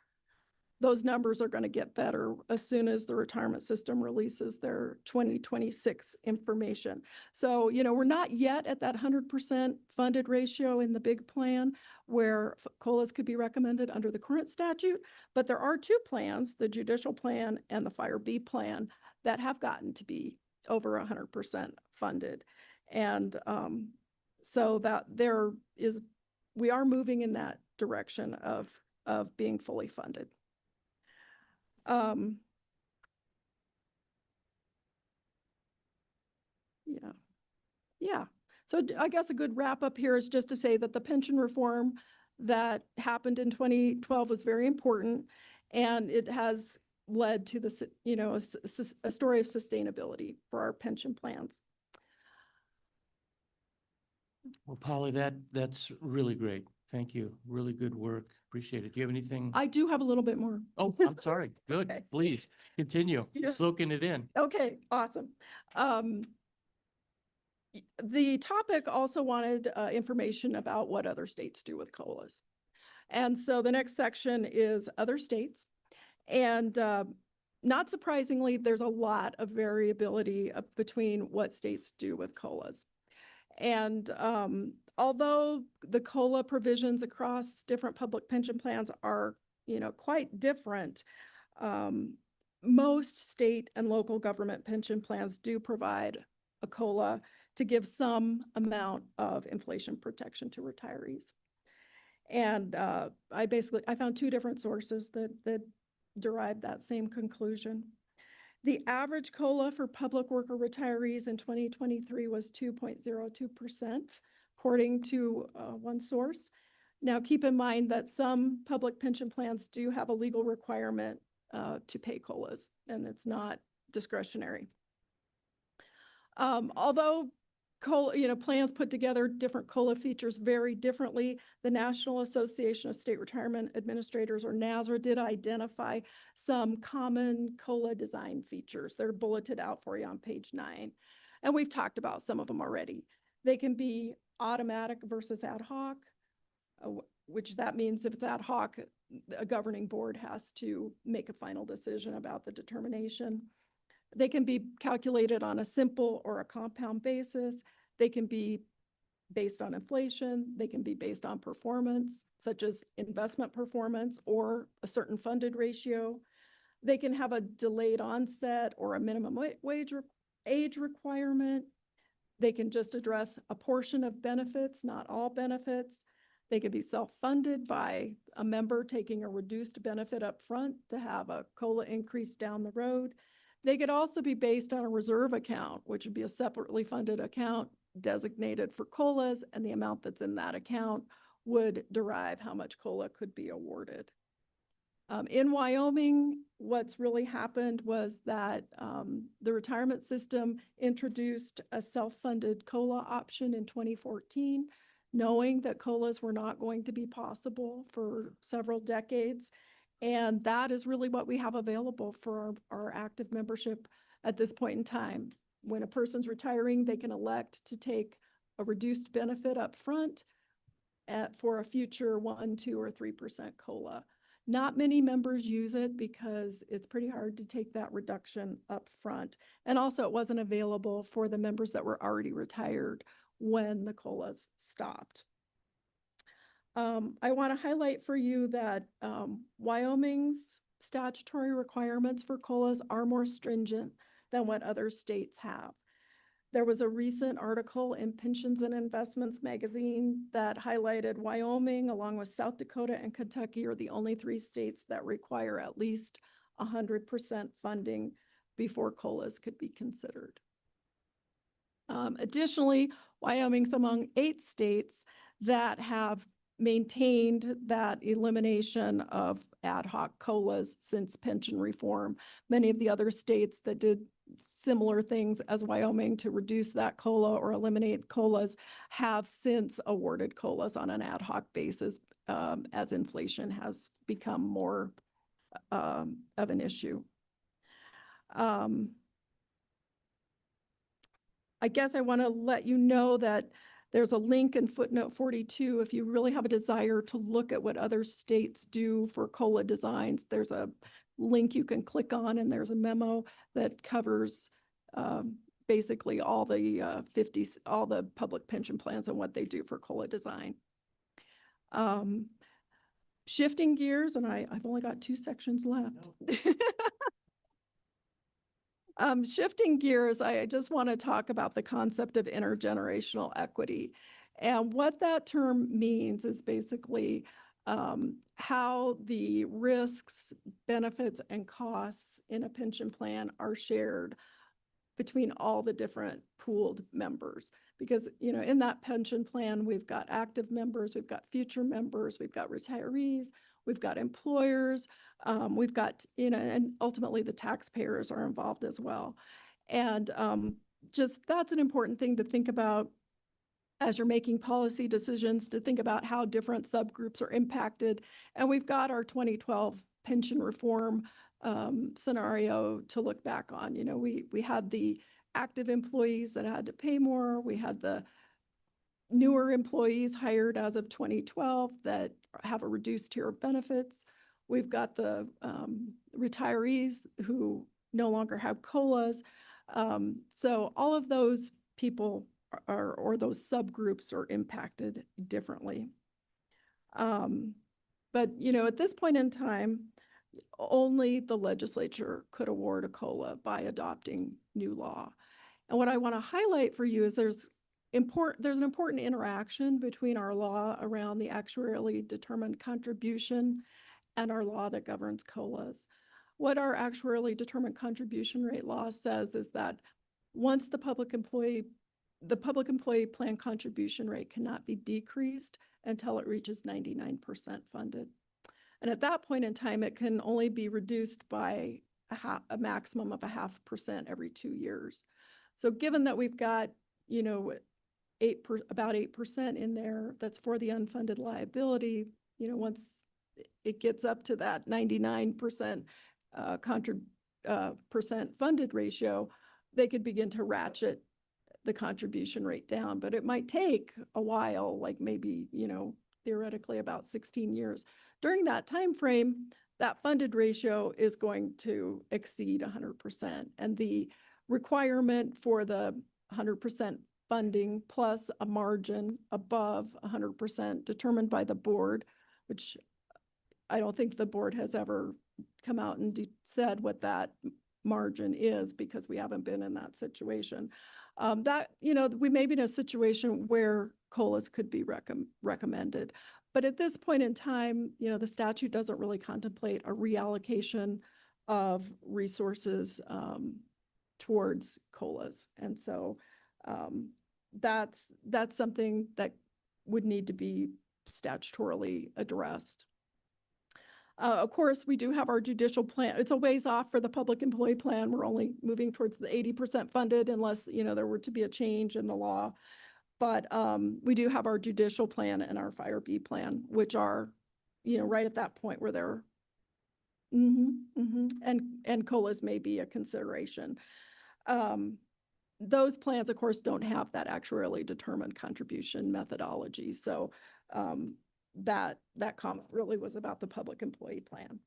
those numbers are going to get better as soon as the retirement system releases their 2026 information. So, you know, we're not yet at that 100% funded ratio in the big plan where COLAs could be recommended under the current statute, but there are two plans, the judicial plan and the Fire B plan, that have gotten to be over 100% funded. And so that we are moving in that direction of being fully funded. Yeah. So I guess a good wrap up here is just to say that the pension reform that happened in 2012 was very important, and it has led to this, you know, a story of sustainability for our pension plans. Well, Polly, that's really great. Thank you. Really good work. Appreciate it. Do you have anything? I do have a little bit more. Oh, I'm sorry. Good. Okay. Please continue. Yeah. Soaking it in. Okay, awesome. The topic also wanted information about what other states do with COLAs. And so the next section is other states. And not surprisingly, there's a lot of variability between what states do with COLAs. And although the COLA provisions across different public pension plans are, you know, quite different, most state and local government pension plans do provide a COLA to give some amount of inflation protection to retirees. And I found two different sources that derived that same conclusion. The average COLA for public worker retirees in 2023 was 2.02%, according to one source. Now, keep in mind that some public pension plans do have a legal requirement to pay COLAs, and it's not discretionary. Although COLA, you know, plans put together different COLA features very differently, the National Association of State Retirement Administrators, or NASRA, did identify some common COLA design features. They're bulleted out for you on page 9. And we've talked about some of them already. They can be automatic versus ad hoc, which that means if it's ad hoc, a governing board has to make a final decision about the determination. They can be calculated on a simple or a compound basis. They can be based on inflation. They can be based on performance, such as investment performance or a certain funded ratio. They can have a delayed onset or a minimum age requirement. They can just address a portion of benefits, not all benefits. They could be self-funded by a member taking a reduced benefit up front to have a COLA increase down the road. They could also be based on a reserve account, which would be a separately funded account designated for COLAs, and the amount that's in that account would derive how much COLA could be awarded. In Wyoming, what's really happened was that the retirement system introduced a self-funded COLA option in 2014, knowing that COLAs were not going to be possible for several decades. And that is really what we have available for our active membership at this point in time. When a person's retiring, they can elect to take a reduced benefit up front for a future 1%, 2%, or 3% COLA. Not many members use it because it's pretty hard to take that reduction up front. And also it wasn't available for the members that were already retired when the COLAs stopped. I want to highlight for you that Wyoming's statutory requirements for COLAs are more stringent than what other states have. There was a recent article in Pensions and Investments magazine that highlighted Wyoming, along with South Dakota and Kentucky, are the only 3 states that require at least 100% funding before COLAs could be considered. Additionally, Wyoming's among 8 states that have maintained that elimination of ad hoc COLAs since pension reform. Many of the other states that did similar things as Wyoming to reduce that COLA or eliminate COLAs have since awarded COLAs on an ad hoc basis as inflation has become more of an issue. I guess I want to let you know that There's a link in footnote 42. If you really have a desire to look at what other states do for COLA designs, there's a link you can click on, and there's a memo that covers basically all the all the public pension plans and what they do for COLA design. Shifting gears, and I've only got 2 sections left. Shifting gears, I just want to talk about the concept of intergenerational equity. And what that term means is basically how the risks, benefits, and costs in a pension plan are shared between all the different pooled members. Because, you know, in that pension plan, we've got active members, we've got future members, we've got retirees, we've got employers, we've got, you know, and ultimately the taxpayers are involved as well. And just that's an important thing to think about as you're making policy decisions, to think about how different subgroups are impacted. And we've got our 2012 pension reform scenario to look back on. You know, we had the active employees that had to pay more. We had the newer employees hired as of 2012 that have a reduced tier of benefits. We've got the retirees who no longer have COLAs. So all of those people or those subgroups are impacted differently. But, you know, at this point in time, only the legislature could award a COLA by adopting new law. And what I want to highlight for you is there's an important interaction between our law around the actuarially determined contribution and our law that governs COLAs. What our actuarially determined contribution rate law says is that once the public employee plan contribution rate cannot be decreased until it reaches 99% funded. And at that point in time, it can only be reduced by a maximum of 0.5% every 2 years. So given that we've got, you know, about 8% in there that's for the unfunded liability, you know, once it gets up to that 99% percent funded ratio, they could begin to ratchet the contribution rate down. But it might take a while, like maybe, you know, theoretically about 16 years. During that time frame, that funded ratio is going to exceed 100%. And the requirement for the 100% funding plus a margin above 100% determined by the board, which I don't think the board has ever come out and said what that margin is, because we haven't been in that situation. That, you know, we may be in a situation where COLAs could be recommended. But at this point in time, you know, the statute doesn't really contemplate a reallocation of resources towards COLAs. And so that's something that would need to be statutorily addressed. Of course, we do have our judicial plan. It's a ways off for the public employee plan. We're only moving towards the 80% funded unless, you know, there were to be a change in the law. But we do have our judicial plan and our Fire B plan, which are, you know, right at that point where they're, and COLAs may be a consideration. Those plans, of course, don't have that actuarially determined contribution methodology. So that comment really was about the public employee plan.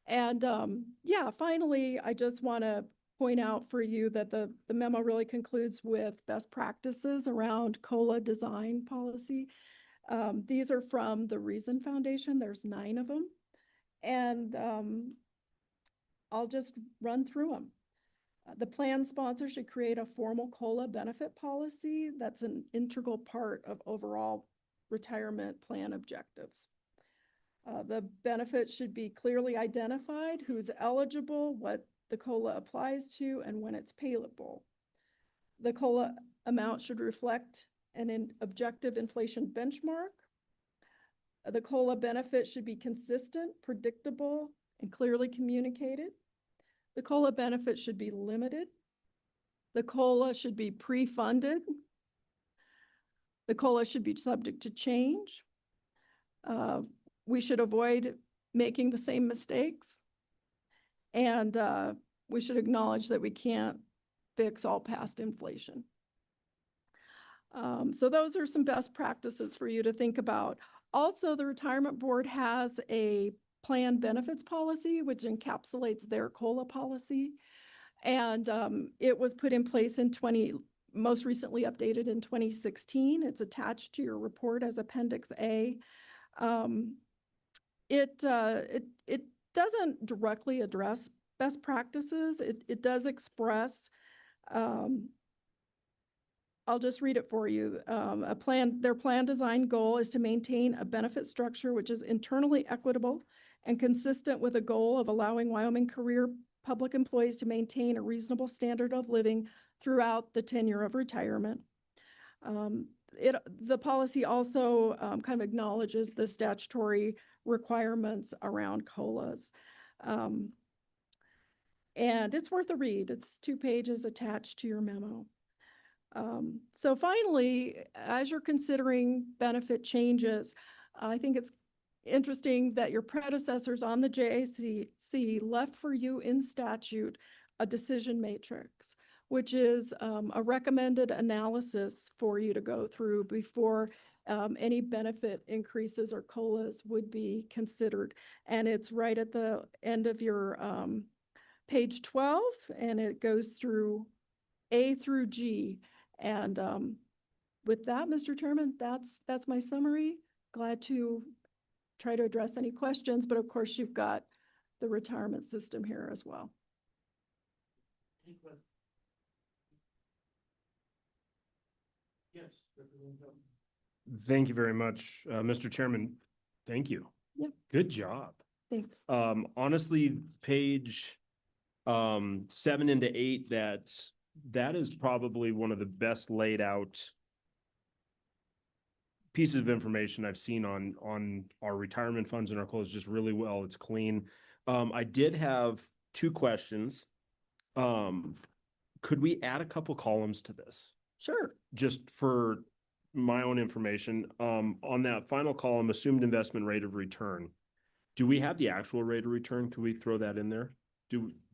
And yeah, finally, I just want to point out for you that the memo really concludes with best practices around COLA design policy. These are from the Reason Foundation. There's 9 of them. And I'll just run through them. The plan sponsor should create a formal COLA benefit policy that's an integral part of overall retirement plan objectives. The benefits should be clearly identified, who's eligible, what the COLA applies to, and when it's payable. The COLA amount should reflect an objective inflation benchmark. The COLA benefit should be consistent, predictable, and clearly communicated. The COLA benefit should be limited. The COLA should be pre-funded. The COLA should be subject to change. We should avoid making the same mistakes. And we should acknowledge that we can't fix all past inflation. So those are some best practices for you to think about. Also, the retirement board has a plan benefits policy, which encapsulates their COLA policy. And it was put in place in most recently updated in 2016. It's attached to your report as Appendix A. It doesn't directly address best practices. It does express, I'll just read it for you. Their plan design goal is to maintain a benefit structure which is internally equitable and consistent with a goal of allowing Wyoming career public employees to maintain a reasonable standard of living throughout the tenure of retirement. The policy also kind of acknowledges the statutory requirements around COLAs. And it's worth a read. It's 2 pages attached to your memo. So finally, as you're considering benefit changes, I think it's interesting that your predecessors on the JAC left for you in statute a decision matrix, which is a recommended analysis for you to go through before any benefit increases or COLAs would be considered. And it's right at the end of your page 12, and it goes through A through G. And with that, Mr. Chairman, that's my summary. Glad to try to address any questions, but of course you've got the retirement system here as well. Yes. Thank you very much, Mr. Chairman. Thank you. Yep. Good job. Thanks. Honestly, page 7 into 8, that is probably one of the best laid out pieces of information I've seen on our retirement funds and our COLAs. Just really well. It's clean. I did have 2 questions. Could we add a couple columns to this? Sure. Just for my own information, on that final column, assumed investment rate of return. Do we have the actual rate of return? Can we throw that in there?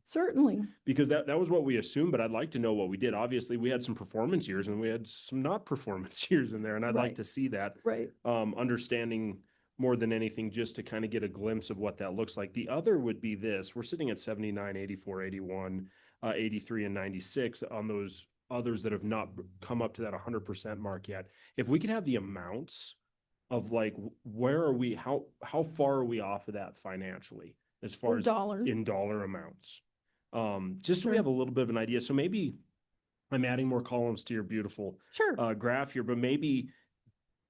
Certainly. Because that was what we assumed, but I'd like to know what we did. Obviously, we had some performance years and we had some not performance years in there, and I'd like to see that. Right. Understanding more than anything, just to kind of get a glimpse of what that looks like. The other would be this. We're sitting at 79, 84, 81, 83, and 96 on those others that have not come up to that 100% mark yet. If we could have the amounts of like, where are we, how far are we off of that financially as far as in dollar amounts? Just so we have a little bit of an idea. So maybe I'm adding more columns to your beautiful graph here, but maybe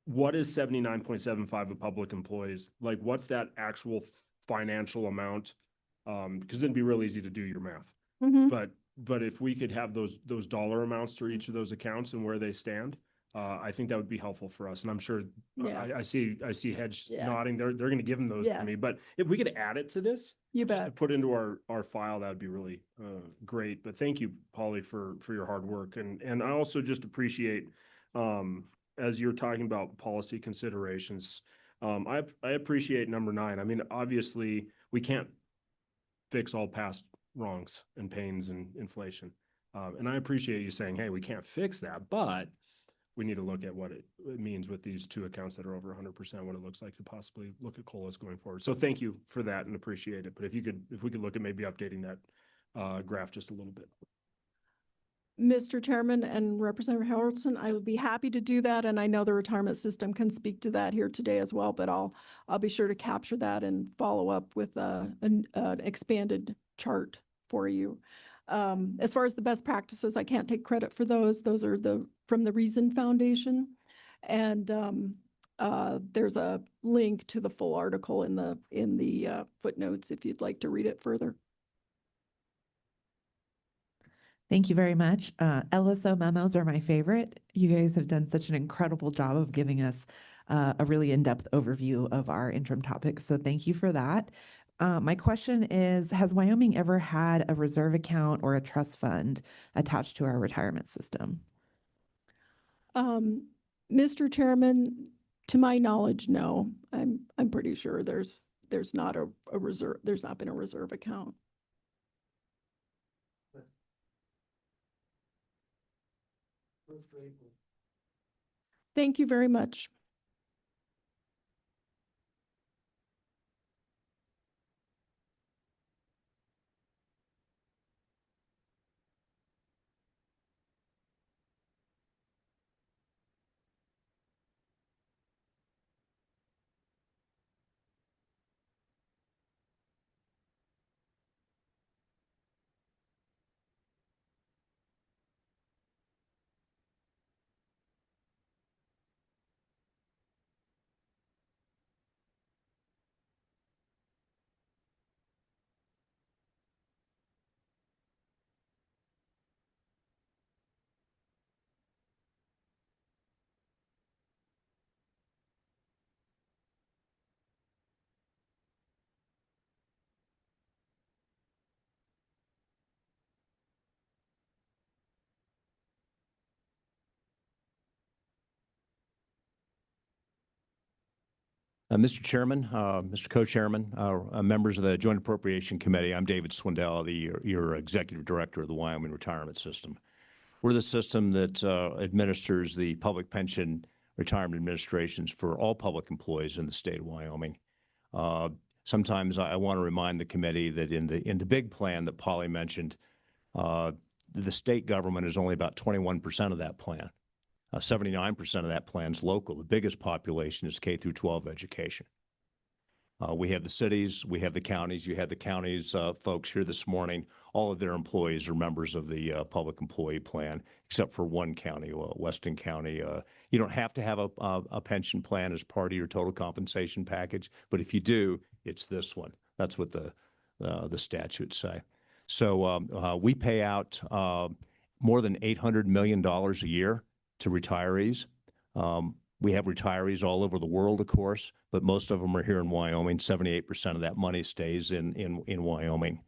what is 79.75 of public employees? Like, what's that actual financial amount? Because it'd be real easy to do your math. But if we could have those dollar amounts to each of those accounts and where they stand, I think that would be helpful for us. And I'm sure I see heads nodding. They're going to give them those to me. But if we could add it to this, you bet, put into our file, that would be really great. But thank you, Polly, for your hard work. And I also just appreciate, as you're talking about policy considerations, I appreciate number 9. I mean, obviously, we can't fix all past wrongs and pains and inflation. And I appreciate you saying, hey, we can't fix that, but we need to look at what it means with these 2 accounts that are over 100%, what it looks like to possibly look at COLAs going forward. So thank you for that and appreciate it. But if we could look at maybe updating that graph just a little bit. Mr. Chairman and Representative Harrelson, I would be happy to do that. And I know the retirement system can speak to that here today as well, but I'll be sure to capture that and follow up with an expanded chart for you. As far as the best practices, I can't take credit for those. Those are from the Reason Foundation. And there's a link to the full article in the footnotes if you'd like to read it further. Thank you very much. LSO memos are my favorite. You guys have done such an incredible job of giving us a really in-depth overview of our interim topics. So thank you for that. My question is, has Wyoming ever had a reserve account or a trust fund attached to our retirement system? Mr. Chairman, to my knowledge, no. I'm pretty sure there's not a reserve. There's not been a reserve account. Thank you very much. Mr. Chairman, Mr. Co-Chairman, members of the Joint Appropriation Committee, I'm David Swindell, your Executive Director of the Wyoming Retirement System. We're the system that administers the public pension retirement administrations for all public employees in the state of Wyoming. Sometimes I want to remind the committee that in the big plan that Polly mentioned, the state government is only about 21% of that plan. 79% of that plan is local. The biggest population is K through 12 education. We have the cities, we have the counties. You had the counties folks here this morning. All of their employees are members of the public employee plan, except for one county, Weston County. You don't have to have a pension plan as part of your total compensation package, but if you do, it's this one. That's what the statutes say. So we pay out more than $800 million a year to retirees. We have retirees all over the world, of course, but most of them are here in Wyoming. 78% of that money stays in Wyoming.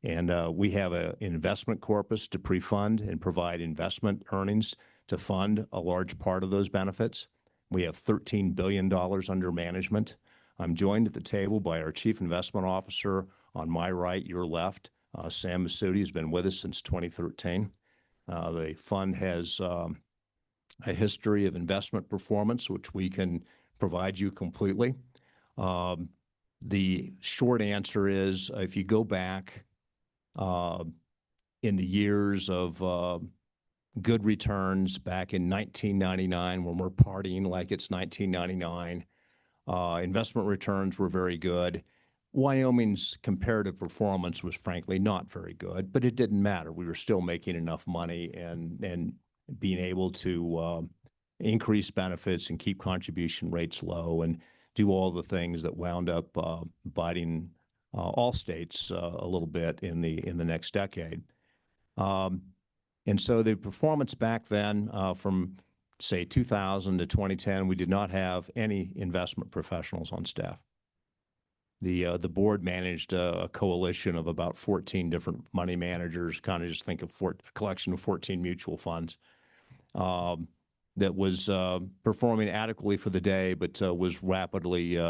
And we have an investment corpus to pre-fund and provide investment earnings to fund a large part of those benefits. We have $13 billion under management. I'm joined at the table by our Chief Investment Officer on my right, your left. Sam Masudi has been with us since 2013. The fund has a history of investment performance, which we can provide you completely. The short answer is, if you go back in the years of good returns back in 1999, when we're partying like it's 1999, investment returns were very good. Wyoming's comparative performance was frankly not very good, but it didn't matter. We were still making enough money and being able to increase benefits and keep contribution rates low and do all the things that wound up biting all states a little bit in the next decade. And so the performance back then from, say, 2000 to 2010, we did not have any investment professionals on staff. The board managed a coalition of about 14 different money managers, kind of just think of a collection of 14 mutual funds that was performing adequately for the day, but was rapidly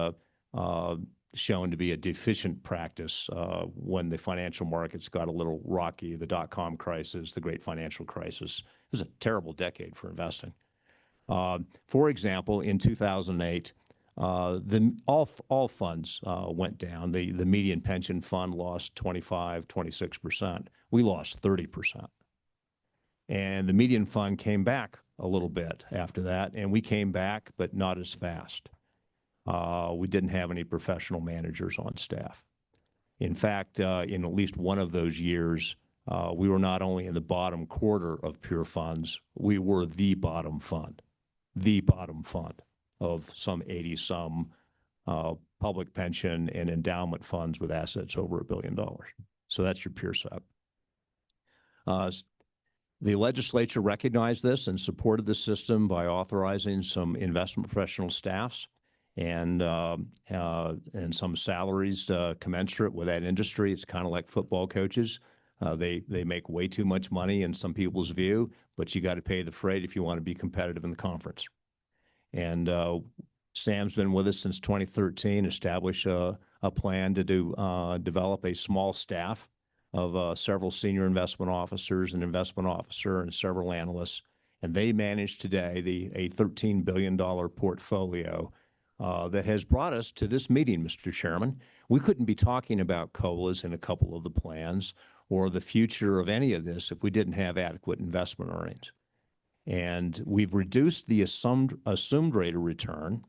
shown to be a deficient practice when the financial markets got a little rocky, the dot-com crisis, the great financial crisis. It was a terrible decade for investing. For example, in 2008, all funds went down. The median pension fund lost 26%. We lost 30%. And the median fund came back a little bit after that, and we came back, but not as fast. We didn't have any professional managers on staff. In fact, in at least one of those years, we were not only in the bottom quarter of pure funds, we were the bottom fund of some 80-some public pension and endowment funds with assets over $1 billion. So that's your peer set. The legislature recognized this and supported the system by authorizing some investment professional staffs and some salaries commensurate with that industry. It's kind of like football coaches. They make way too much money in some people's view, but you got to pay the freight if you want to be competitive in the conference. And Sam's been with us since 2013, established a plan to develop a small staff of several senior investment officers, an investment officer, and several analysts. And they manage today a $13 billion portfolio that has brought us to this meeting, Mr. Chairman. We couldn't be talking about COLAs in a couple of the plans or the future of any of this if we didn't have adequate investment earnings. And we've reduced the assumed rate of return,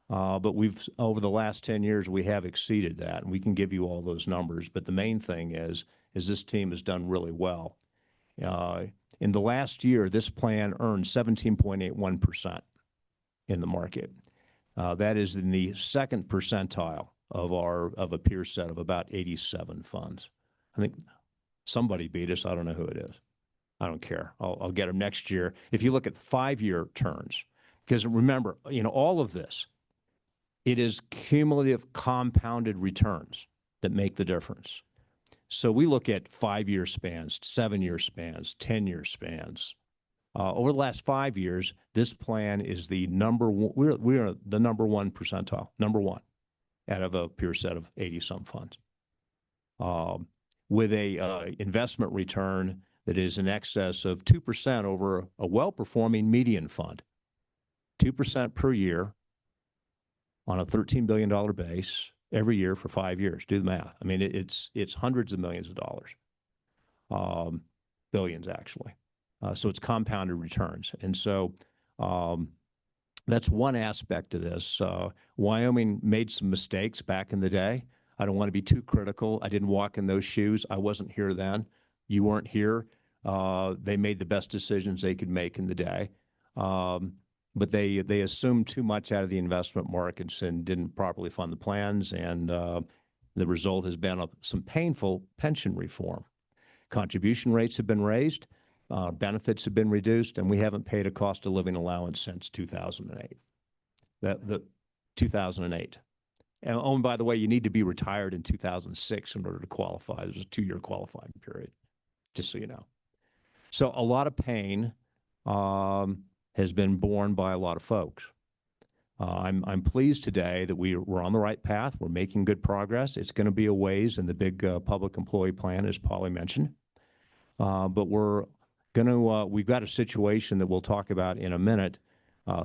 but over the last 10 years, we have exceeded that. And we can give you all those numbers. But the main thing is this team has done really well. In the last year, this plan earned 17.81% in the market. That is in the second percentile of a peer set of about 87 funds. I think somebody beat us. I don't know who it is. I don't care. I'll get them next year. If you look at 5-year turns, because remember, all of this, it is cumulative compounded returns that make the difference. So we look at 5-year spans, 7-year spans, 10-year spans. Over the last 5 years, this plan is the number one. We're the number one percentile, number one, out of a peer set of 80-some funds, with a investment return that is in excess of 2% over a well-performing median fund, 2% per year on a $13 billion base every year for 5 years. Do the math. I mean, it's hundreds of millions of dollars, billions actually. So it's compounded returns. And so that's one aspect of this. Wyoming made some mistakes back in the day. I don't want to be too critical. I didn't walk in those shoes. I wasn't here then. You weren't here. They made the best decisions they could make in the day. But they assumed too much out of the investment markets and didn't properly fund the plans. And the result has been some painful pension reform. Contribution rates have been raised. Benefits have been reduced, and we haven't paid a cost of living allowance since 2008. 2008. And oh, and by the way, you need to be retired in 2006 in order to qualify. There's a 2-year qualifying period, just so you know. So a lot of pain has been borne by a lot of folks. I'm pleased today that we're on the right path. We're making good progress. It's going to be a ways in the big public employee plan, as Polly mentioned. But we've got a situation that we'll talk about in a minute.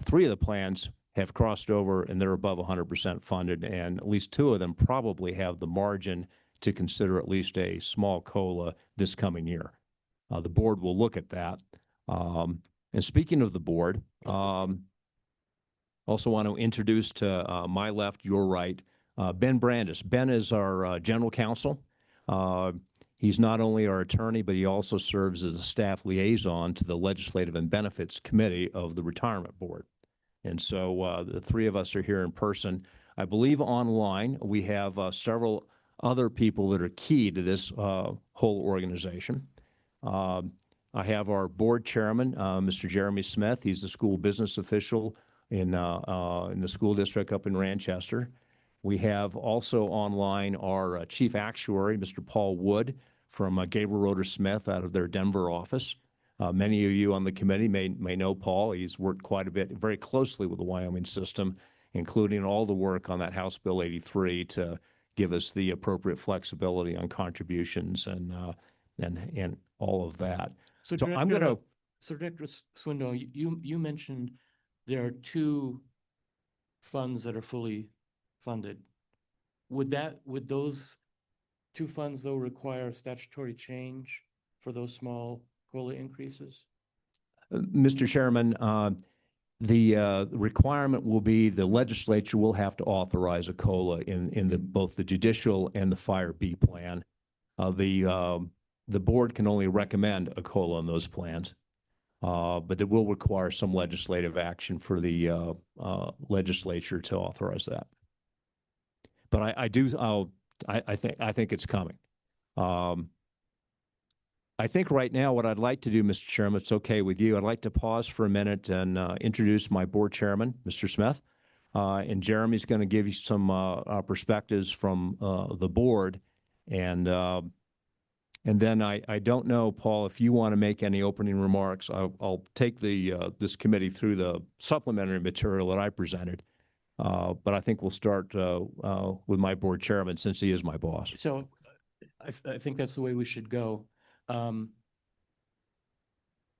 3 of the plans have crossed over and they're above 100% funded, and at least 2 of them probably have the margin to consider at least a small COLA this coming year. The board will look at that. And speaking of the board, also want to introduce to my left, your right, Ben Brandis. Ben is our general counsel. He's not only our attorney, but he also serves as a staff liaison to the Legislative and Benefits Committee of the Retirement Board. And so the 3 of us are here in person. I believe online we have several other people that are key to this whole organization. I have our board chairman, Mr. Jeremy Smith. He's the school business official in the school district up in Ranchester. We have also online our chief actuary, Mr. Paul Wood, from Gabriel Roeder Smith out of their Denver office. Many of you on the committee may know Paul. He's worked quite a bit, very closely with the Wyoming system, including all the work on that House Bill 83 to give us the appropriate flexibility on contributions and all of that. So Director Swindle, you mentioned there are 2 funds that are fully funded. Would those 2 funds though require statutory change for those small COLA increases? Mr. Chairman, the requirement will be the legislature will have to authorize a COLA in both the judicial and the Fire B plan. The board can only recommend a COLA on those plans, but it will require some legislative action for the legislature to authorize that. But I think it's coming. I think right now what I'd like to do, Mr. Chairman, if it's okay with you, I'd like to pause for a minute and introduce my board chairman, Mr. Smith. And Jeremy's going to give you some perspectives from the board. And then I don't know, Paul, if you want to make any opening remarks. I'll take this committee through the supplementary material that I presented. But I think we'll start with my board chairman since he is my boss. So I think that's the way we should go.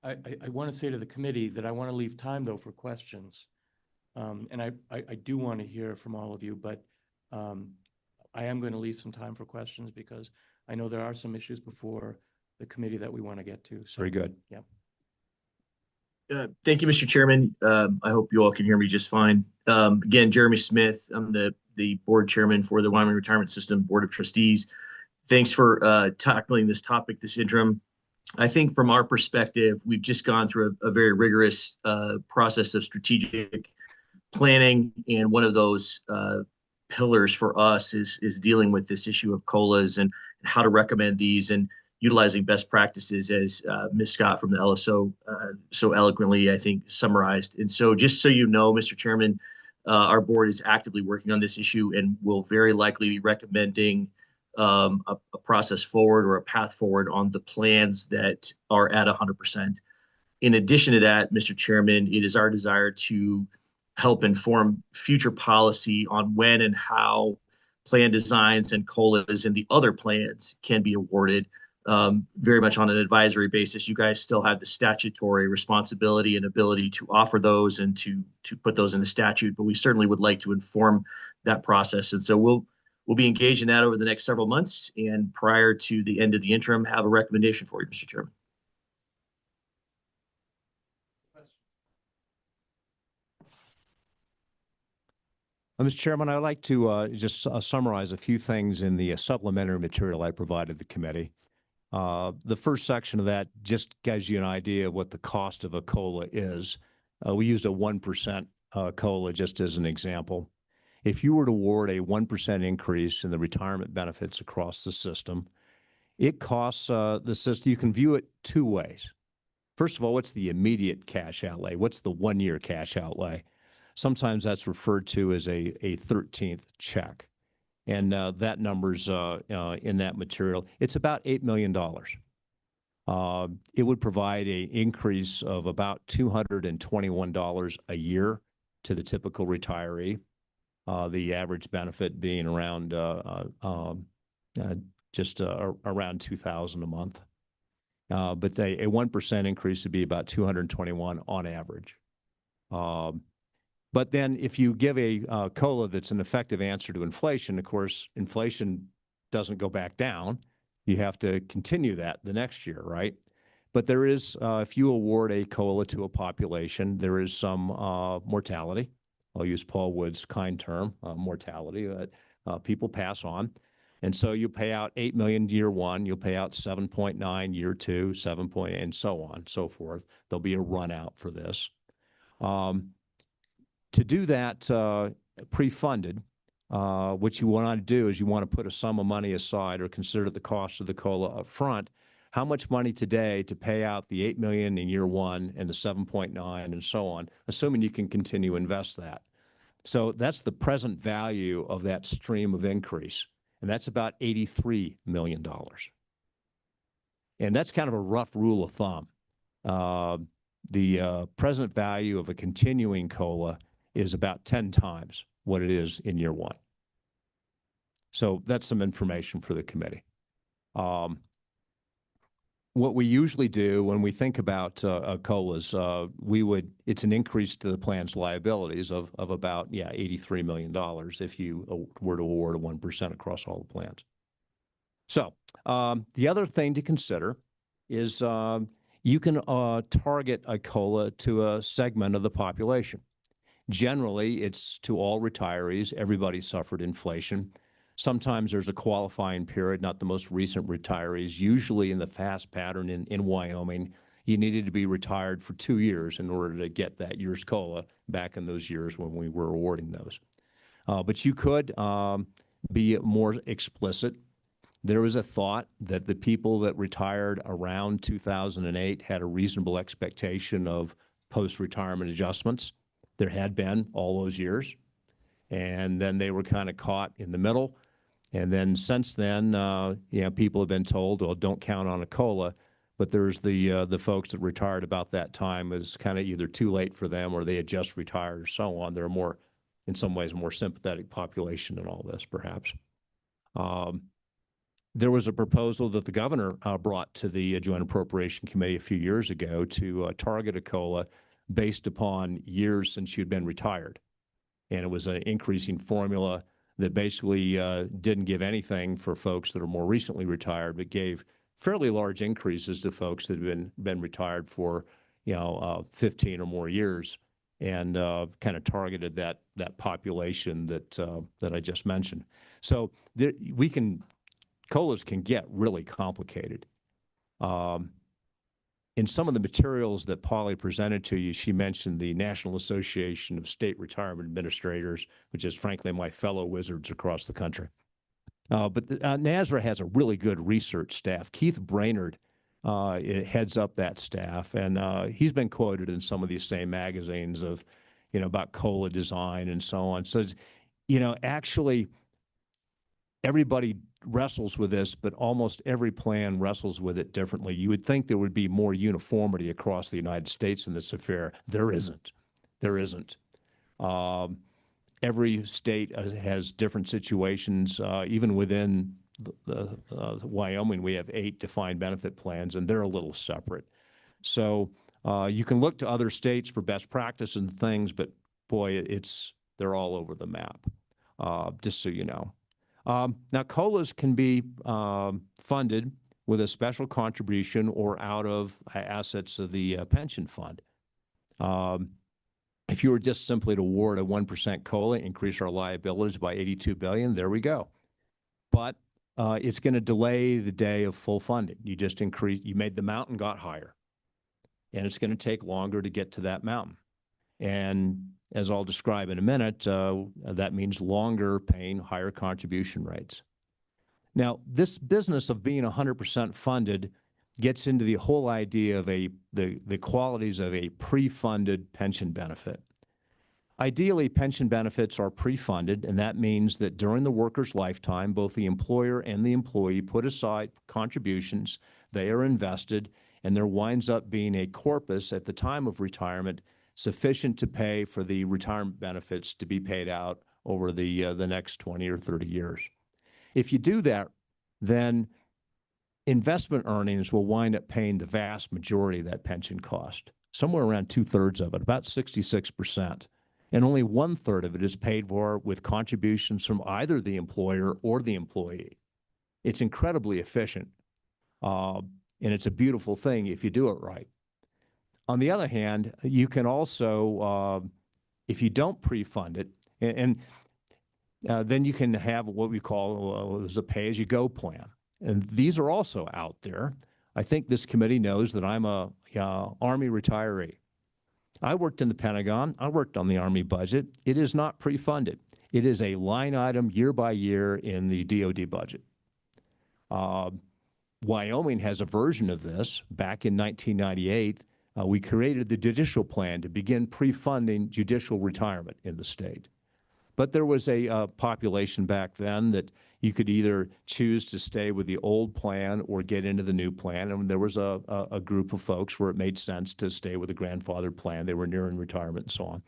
I want to say to the committee that I want to leave time though for questions. And I do want to hear from all of you, but I am going to leave some time for questions because I know there are some issues before the committee that we want to get to. So, Very good. yeah. Thank you, Mr. Chairman. I hope you all can hear me just fine. Again, Jeremy Smith, I'm the board chairman for the Wyoming Retirement System Board of Trustees. Thanks for tackling this topic, this interim. I think from our perspective, we've just gone through a very rigorous process of strategic planning, and one of those pillars for us is dealing with this issue of COLAs and how to recommend these and utilizing best practices, as Ms. Scott from the LSO so eloquently, I think, summarized. And so just so you know, Mr. Chairman, our board is actively working on this issue and will very likely be recommending a process forward or a path forward on the plans that are at 100%. In addition to that, Mr. Chairman, it is our desire to help inform future policy on when and how plan designs and COLAs and the other plans can be awarded, very much on an advisory basis. You guys still have the statutory responsibility and ability to offer those and to put those in the statute, but we certainly would like to inform that process. And so we'll be engaged in that over the next several months, and prior to the end of the interim, have a recommendation for you, Mr. Chairman. Mr. Chairman, I'd like to just summarize a few things in the supplementary material I provided the committee. The first section of that just gives you an idea of what the cost of a COLA is. We used a 1% COLA just as an example. If you were to award a 1% increase in the retirement benefits across the system, it costs the system, you can view it two ways. First of all, what's the immediate cash outlay? What's the 1-year cash outlay? Sometimes that's referred to as a 13th check. And that number's in that material. It's about $8 million. It would provide an increase of about $221 a year to the typical retiree. The average benefit being around just around $2,000 a month. But a 1% increase would be about $221 on average. But then if you give a COLA that's an effective answer to inflation, of course, inflation doesn't go back down. You have to continue that the next year, right? But there is, if you award a COLA to a population, there is some mortality. I'll use Paul Wood's kind term, mortality, that people pass on. And so you pay out $8 million year one, you'll pay out 7.9 year two, 7. And so on, so forth. There'll be a run out for this. To do that pre-funded, what you want to do is you want to put a sum of money aside or consider the cost of the COLA up front. How much money today to pay out the $8 million in year one and the 7.9 and so on, assuming you can continue to invest that. So that's the present value of that stream of increase, and that's about $83 million. And that's kind of a rough rule of thumb. The present value of a continuing COLA is about 10 times what it is in year one. So that's some information for the committee. What we usually do when we think about COLAs, it's an increase to the plan's liabilities of about, $83 million if you were to award a 1% across all the plans. So the other thing to consider is you can target a COLA to a segment of the population. Generally, it's to all retirees. Everybody suffered inflation. Sometimes there's a qualifying period, not the most recent retirees. Usually in the fast pattern in Wyoming, you needed to be retired for 2 years in order to get that year's COLA back in those years when we were awarding those. But you could be more explicit. There was a thought that the people that retired around 2008 had a reasonable expectation of post-retirement adjustments. There had been all those years, and then they were kind of caught in the middle. And then since then, people have been told, well, don't count on a COLA. But there's the folks that retired about that time is kind of either too late for them or they had just retired or so on. They're more, in some ways, a more sympathetic population in all this, perhaps. there was a proposal that the governor brought to the Joint Appropriation Committee a few years ago to target a COLA based upon years since you'd been retired. And it was an increasing formula that basically didn't give anything for folks that are more recently retired, but gave fairly large increases to folks that have been retired for 15 or more years, and kind of targeted that population that I just mentioned. So there, COLAs can get really complicated. In some of the materials that Polly presented to you, she mentioned the National Association of State Retirement Administrators, which is frankly my fellow wizards across the country. But NASRA has a really good research staff. Keith Brainerd heads up that staff, and he's been quoted in some of these same magazines of, about COLA design and so on. So, actually, everybody wrestles with this, but almost every plan wrestles with it differently. You would think there would be more uniformity across the United States in this affair. There isn't. There isn't. Every state has different situations. Even within Wyoming, we have 8 defined benefit plans, and they're a little separate. So you can look to other states for best practice and things, but boy, they're all over the map, just so you know. Now, COLAs can be funded with a special contribution or out of assets of the pension fund. If you were just simply to award a 1% COLA, increase our liabilities by $82 billion, there we go. But it's going to delay the day of full funding. You just you made the mountain got higher, and it's going to take longer to get to that mountain. And as I'll describe in a minute, that means longer paying higher contribution rates. Now, this business of being 100% funded gets into the whole idea of the qualities of a pre-funded pension benefit. Ideally, pension benefits are pre-funded, and that means that during the worker's lifetime, both the employer and the employee put aside contributions, they are invested, and there winds up being a corpus at the time of retirement sufficient to pay for the retirement benefits to be paid out over the next 20 or 30 years. If you do that, then investment earnings will wind up paying the vast majority of that pension cost, somewhere around 2/3 of it, about 66%. And only 1/3 of it is paid for with contributions from either the employer or the employee. It's incredibly efficient, and it's a beautiful thing if you do it right. On the other hand, you can also, if you don't pre-fund it, and then you can have what we call as a pay-as-you-go plan. And these are also out there. I think this committee knows that I'm a Army retiree. I worked in the Pentagon. I worked on the Army budget. It is not pre-funded. It is a line item year by year in the DoD budget. Wyoming has a version of this. Back in 1998, we created the judicial plan to begin pre-funding judicial retirement in the state. But there was a population back then that you could either choose to stay with the old plan or get into the new plan. And there was a group of folks where it made sense to stay with the grandfathered plan. They were nearing retirement and so on.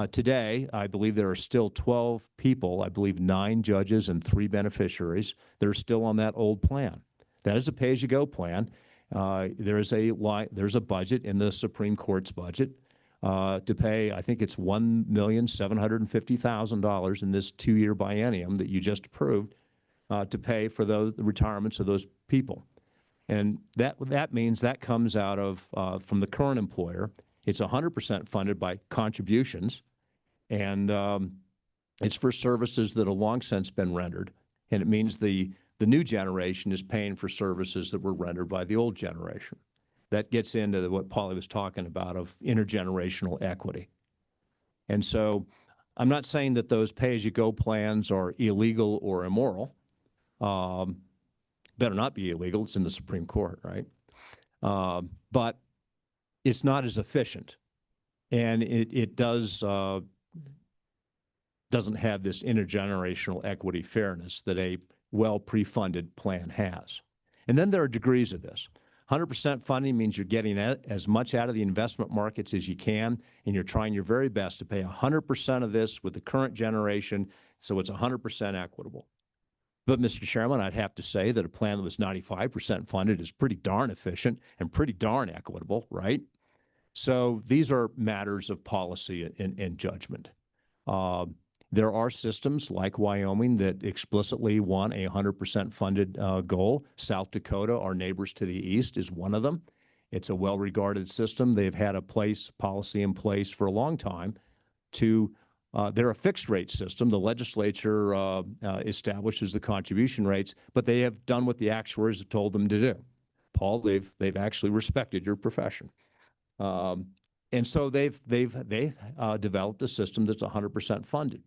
Today, I believe there are still 12 people, I believe 9 judges and 3 beneficiaries that are still on that old plan. That is a pay-as-you-go plan. There's a budget in the Supreme Court's budget to pay, I think it's $1,750,000 in this 2-year biennium that you just approved to pay for the retirements of those people. And that means that comes out of, from the current employer, it's 100% funded by contributions, and it's for services that have long since been rendered. And it means the new generation is paying for services that were rendered by the old generation. That gets into what Polly was talking about of intergenerational equity. And so I'm not saying that those pay-as-you-go plans are illegal or immoral. Better not be illegal. It's in the Supreme Court, right? But it's not as efficient. And it doesn't have this intergenerational equity fairness that a well pre-funded plan has. And then there are degrees of this. 100% funding means you're getting as much out of the investment markets as you can, and you're trying your very best to pay 100% of this with the current generation, so it's 100% equitable. But Mr. Chairman, I'd have to say that a plan that was 95% funded is pretty darn efficient and pretty darn equitable, right? So these are matters of policy and judgment. There are systems like Wyoming that explicitly want a 100% funded goal. South Dakota, our neighbors to the east, is one of them. It's a well-regarded system. They've had a policy in place for a long time to, they're a fixed rate system. The legislature establishes the contribution rates, but they have done what the actuaries have told them to do. Paul, they've actually respected your profession. And so they've developed a system that's 100% funded.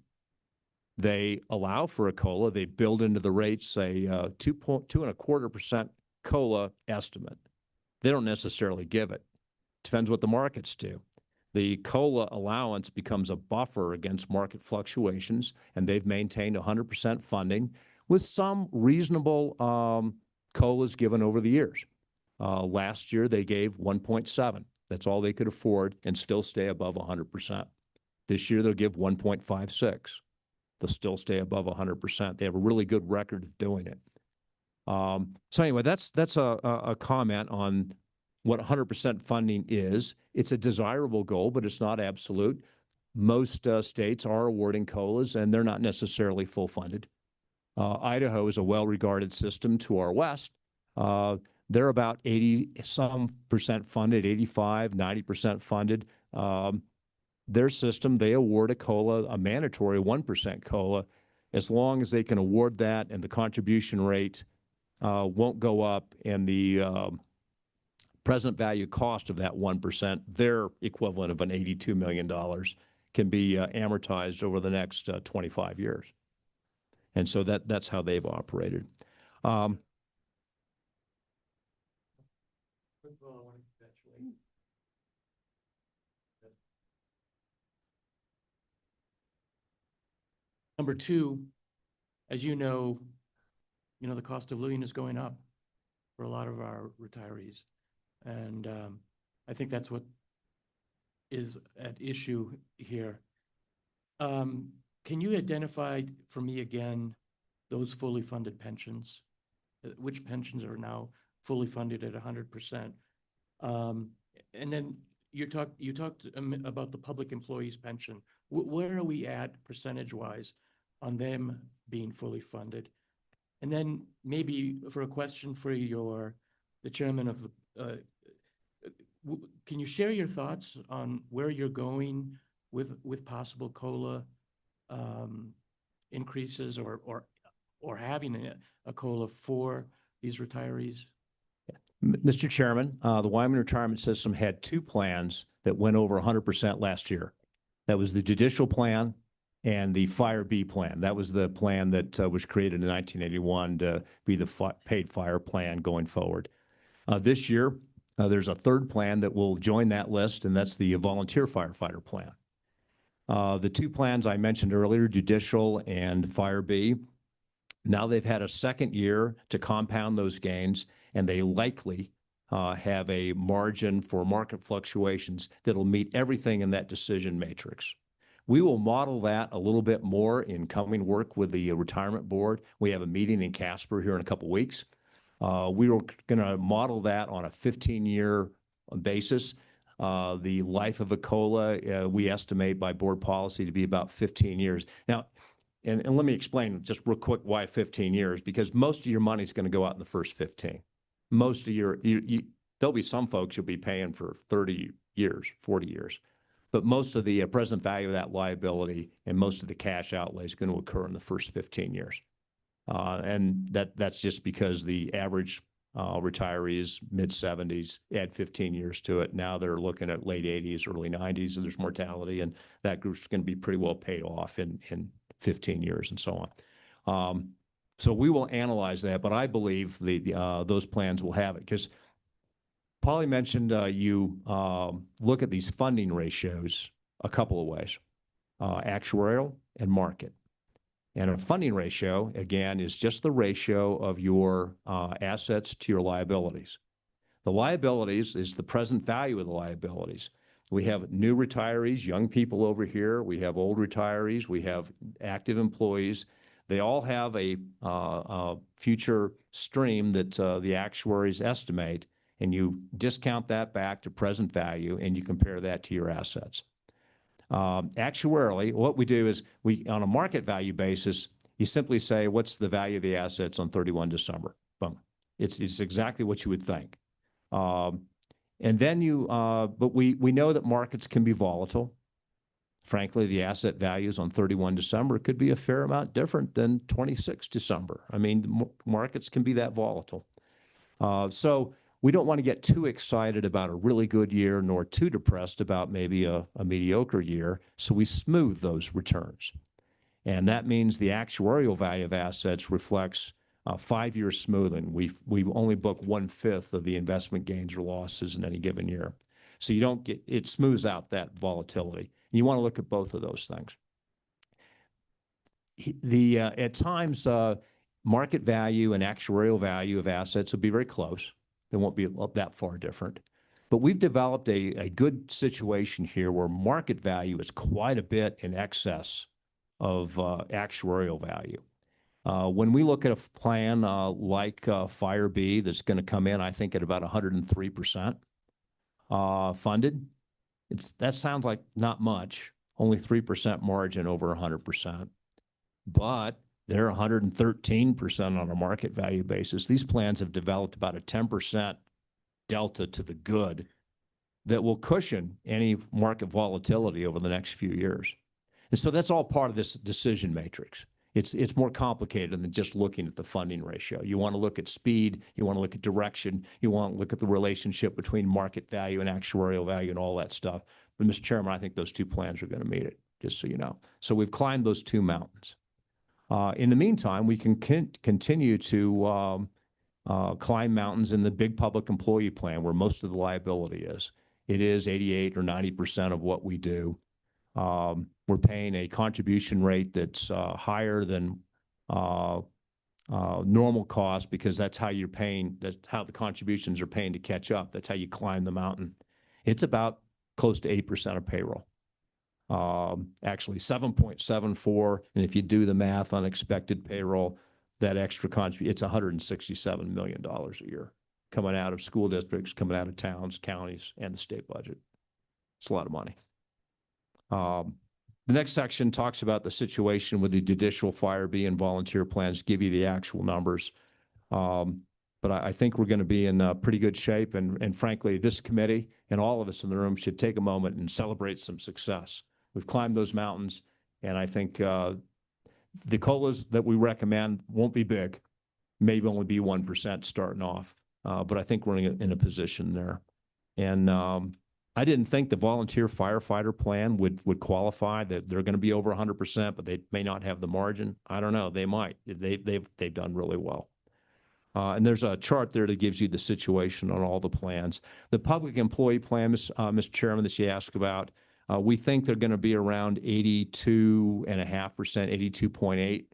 They allow for a COLA. They build into the rates a 2.25% COLA estimate. They don't necessarily give it. Depends what the markets do. The COLA allowance becomes a buffer against market fluctuations, and they've maintained 100% funding with some reasonable COLAs given over the years. Last year, they gave 1.7. That's all they could afford and still stay above 100%. This year, they'll give 1.56. They'll still stay above 100%. They have a really good record of doing it. So anyway, that's a comment on what 100% funding is. It's a desirable goal, but it's not absolute. Most states are awarding COLAs, and they're not necessarily full funded. Idaho is a well-regarded system to our west. They're about 80% funded, 85, 90% funded. Their system, they award a COLA, a mandatory 1% COLA, as long as they can award that and the contribution rate won't go up and the present value cost of that 1%, their equivalent of an $82 million, can be amortized over the next 25 years. And so that's how they've operated. Number two, as you know, the cost of living is going up for a lot of our retirees. And I think that's what is at issue here. Can you identify for me again those fully funded pensions? Which pensions are now fully funded at 100%? And then you talked about the public employees pension. Where are we at percentage-wise on them being fully funded? And then maybe for a question for the chairman of the, can you share your thoughts on where you're going with possible COLA increases or having a COLA for these retirees? Mr. Chairman, the Wyoming Retirement System had two plans that went over 100% last year. That was the judicial plan and the Fire B plan. That was the plan that was created in 1981 to be the paid fire plan going forward. This year, there's a third plan that will join that list, and that's the volunteer firefighter plan. The two plans I mentioned earlier, judicial and Fire B, now they've had a second year to compound those gains, and they likely have a margin for market fluctuations that'll meet everything in that decision matrix. We will model that a little bit more in coming work with the retirement board. We have a meeting in Casper here in a couple weeks. We were going to model that on a 15-year basis. The life of a COLA, we estimate by board policy to be about 15 years. Now, and let me explain just real quick why 15 years, because most of your money is going to go out in the first 15. Most of there'll be some folks you'll be paying for 30 years, 40 years. But most of the present value of that liability and most of the cash outlay is going to occur in the first 15 years. And that's just because the average retiree is mid-70s, add 15 years to it. Now they're looking at late 80s, early 90s, and there's mortality, and that group's going to be pretty well paid off in 15 years and so on. So we will analyze that, but I believe those plans will have it, because Polly mentioned you look at these funding ratios a couple of ways, actuarial and market. And a funding ratio, again, is just the ratio of your assets to your liabilities. The liabilities is the present value of the liabilities. We have new retirees, young people over here. We have old retirees. We have active employees. They all have a future stream that the actuaries estimate, and you discount that back to present value, and you compare that to your assets. Actuarially, what we do is on a market value basis, you simply say, what's the value of the assets on 31 December? Boom. It's exactly what you would think. And then but we know that markets can be volatile. Frankly, the asset values on 31 December could be a fair amount different than 26 December. I mean, markets can be that volatile. So we don't want to get too excited about a really good year, nor too depressed about maybe a mediocre year. So we smooth those returns. And that means the actuarial value of assets reflects 5-year smoothing. We only book 1/5 of the investment gains or losses in any given year. So you don't get, it smooths out that volatility. You want to look at both of those things. At times, market value and actuarial value of assets will be very close. They won't be that far different. But we've developed a good situation here where market value is quite a bit in excess of actuarial value. When we look at a plan like Fire B that's going to come in, I think, at about 103% funded, that sounds like not much, only 3% margin over 100%. But they're 113% on a market value basis. These plans have developed about a 10% delta to the good that will cushion any market volatility over the next few years. And so that's all part of this decision matrix. It's more complicated than just looking at the funding ratio. You want to look at speed, you want to look at direction, you want to look at the relationship between market value and actuarial value and all that stuff. But Mr. Chairman, I think those two plans are going to meet it, just so you know. So we've climbed those two mountains. In the meantime, we can continue to climb mountains in the big public employee plan where most of the liability is. It is 88 or 90% of what we do. We're paying a contribution rate that's higher than normal cost because that's how you're paying, that's how the contributions are paying to catch up. That's how you climb the mountain. It's about close to 8% of payroll. Actually 7.74. And if you do the math on expected payroll, that extra contribution, it's $167 million a year coming out of school districts, coming out of towns, counties, and the state budget. It's a lot of money. The next section talks about the situation with the judicial, Fire B, and volunteer plans, give you the actual numbers. But I think we're going to be in pretty good shape. And frankly, this committee and all of us in the room should take a moment and celebrate some success. We've climbed those mountains, and I think the COLAs that we recommend won't be big, maybe only be 1% starting off. But I think we're in a position there. And I didn't think the volunteer firefighter plan would qualify, that they're going to be over 100%, but they may not have the margin. I don't know. They might. They've done really well. And there's a chart there that gives you the situation on all the plans. The public employee plan, Mr. Chairman, that you asked about, we think they're going to be around 82.5%, 82.8%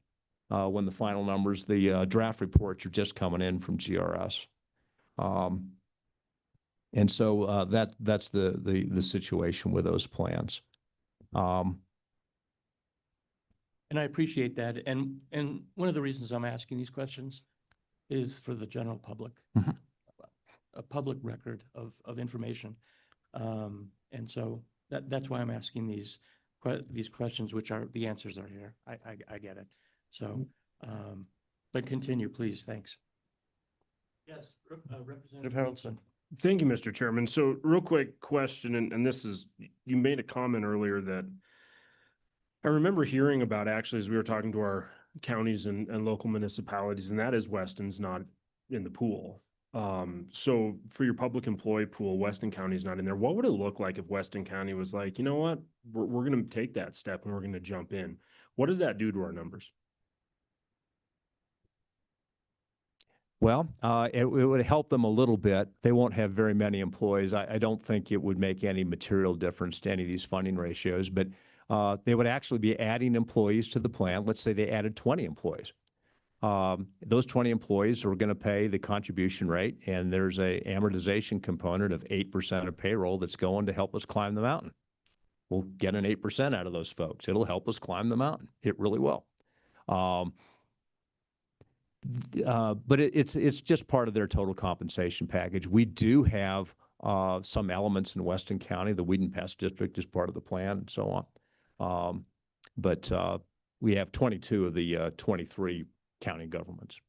when the final numbers, the draft reports are just coming in from GRS. And so that's the situation with those plans. And I appreciate that. And one of the reasons I'm asking these questions is for the general public, a public record of information. And so that's why I'm asking these questions, which are, the answers are here. I get it. So, but continue, please. Thanks. Yes, Representative Haroldson. Thank you, Mr. Chairman. So real quick question, and this is, you made a comment earlier that I remember hearing about actually as we were talking to our counties and local municipalities, and that is Weston's not in the pool. So for your public employee pool, Weston County is not in there. What would it look like if Weston County was like, you know what, we're going to take that step and we're going to jump in? What does that do to our numbers? Well, it would help them a little bit. They won't have very many employees. I don't think it would make any material difference to any of these funding ratios, but they would actually be adding employees to the plan. Let's say they added 20 employees. Those 20 employees are going to pay the contribution rate, and there's a amortization component of 8% of payroll that's going to help us climb the mountain. We'll get an 8% out of those folks. It'll help us climb the mountain. It really will. But it's just part of their total compensation package. We do have some elements in Weston County. The Weed and Pest District is part of the plan and so on. But we have 22 of the 23 county governments.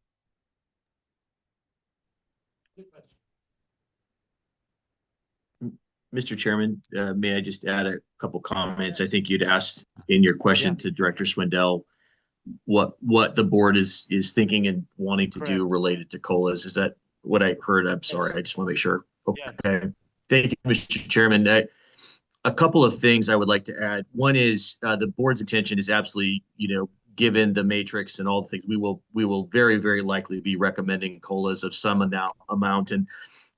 Mr. Chairman, may I just add a couple comments? I think you'd asked in your question to Director Swindell what the board is thinking and wanting to do related to COLAs. Is that what I heard? I'm sorry. I just want to make sure. Okay. Thank you, Mr. Chairman. A couple of things I would like to add. One is the board's intention is absolutely, given the matrix and all the things, we will very, very likely be recommending COLAs of some amount and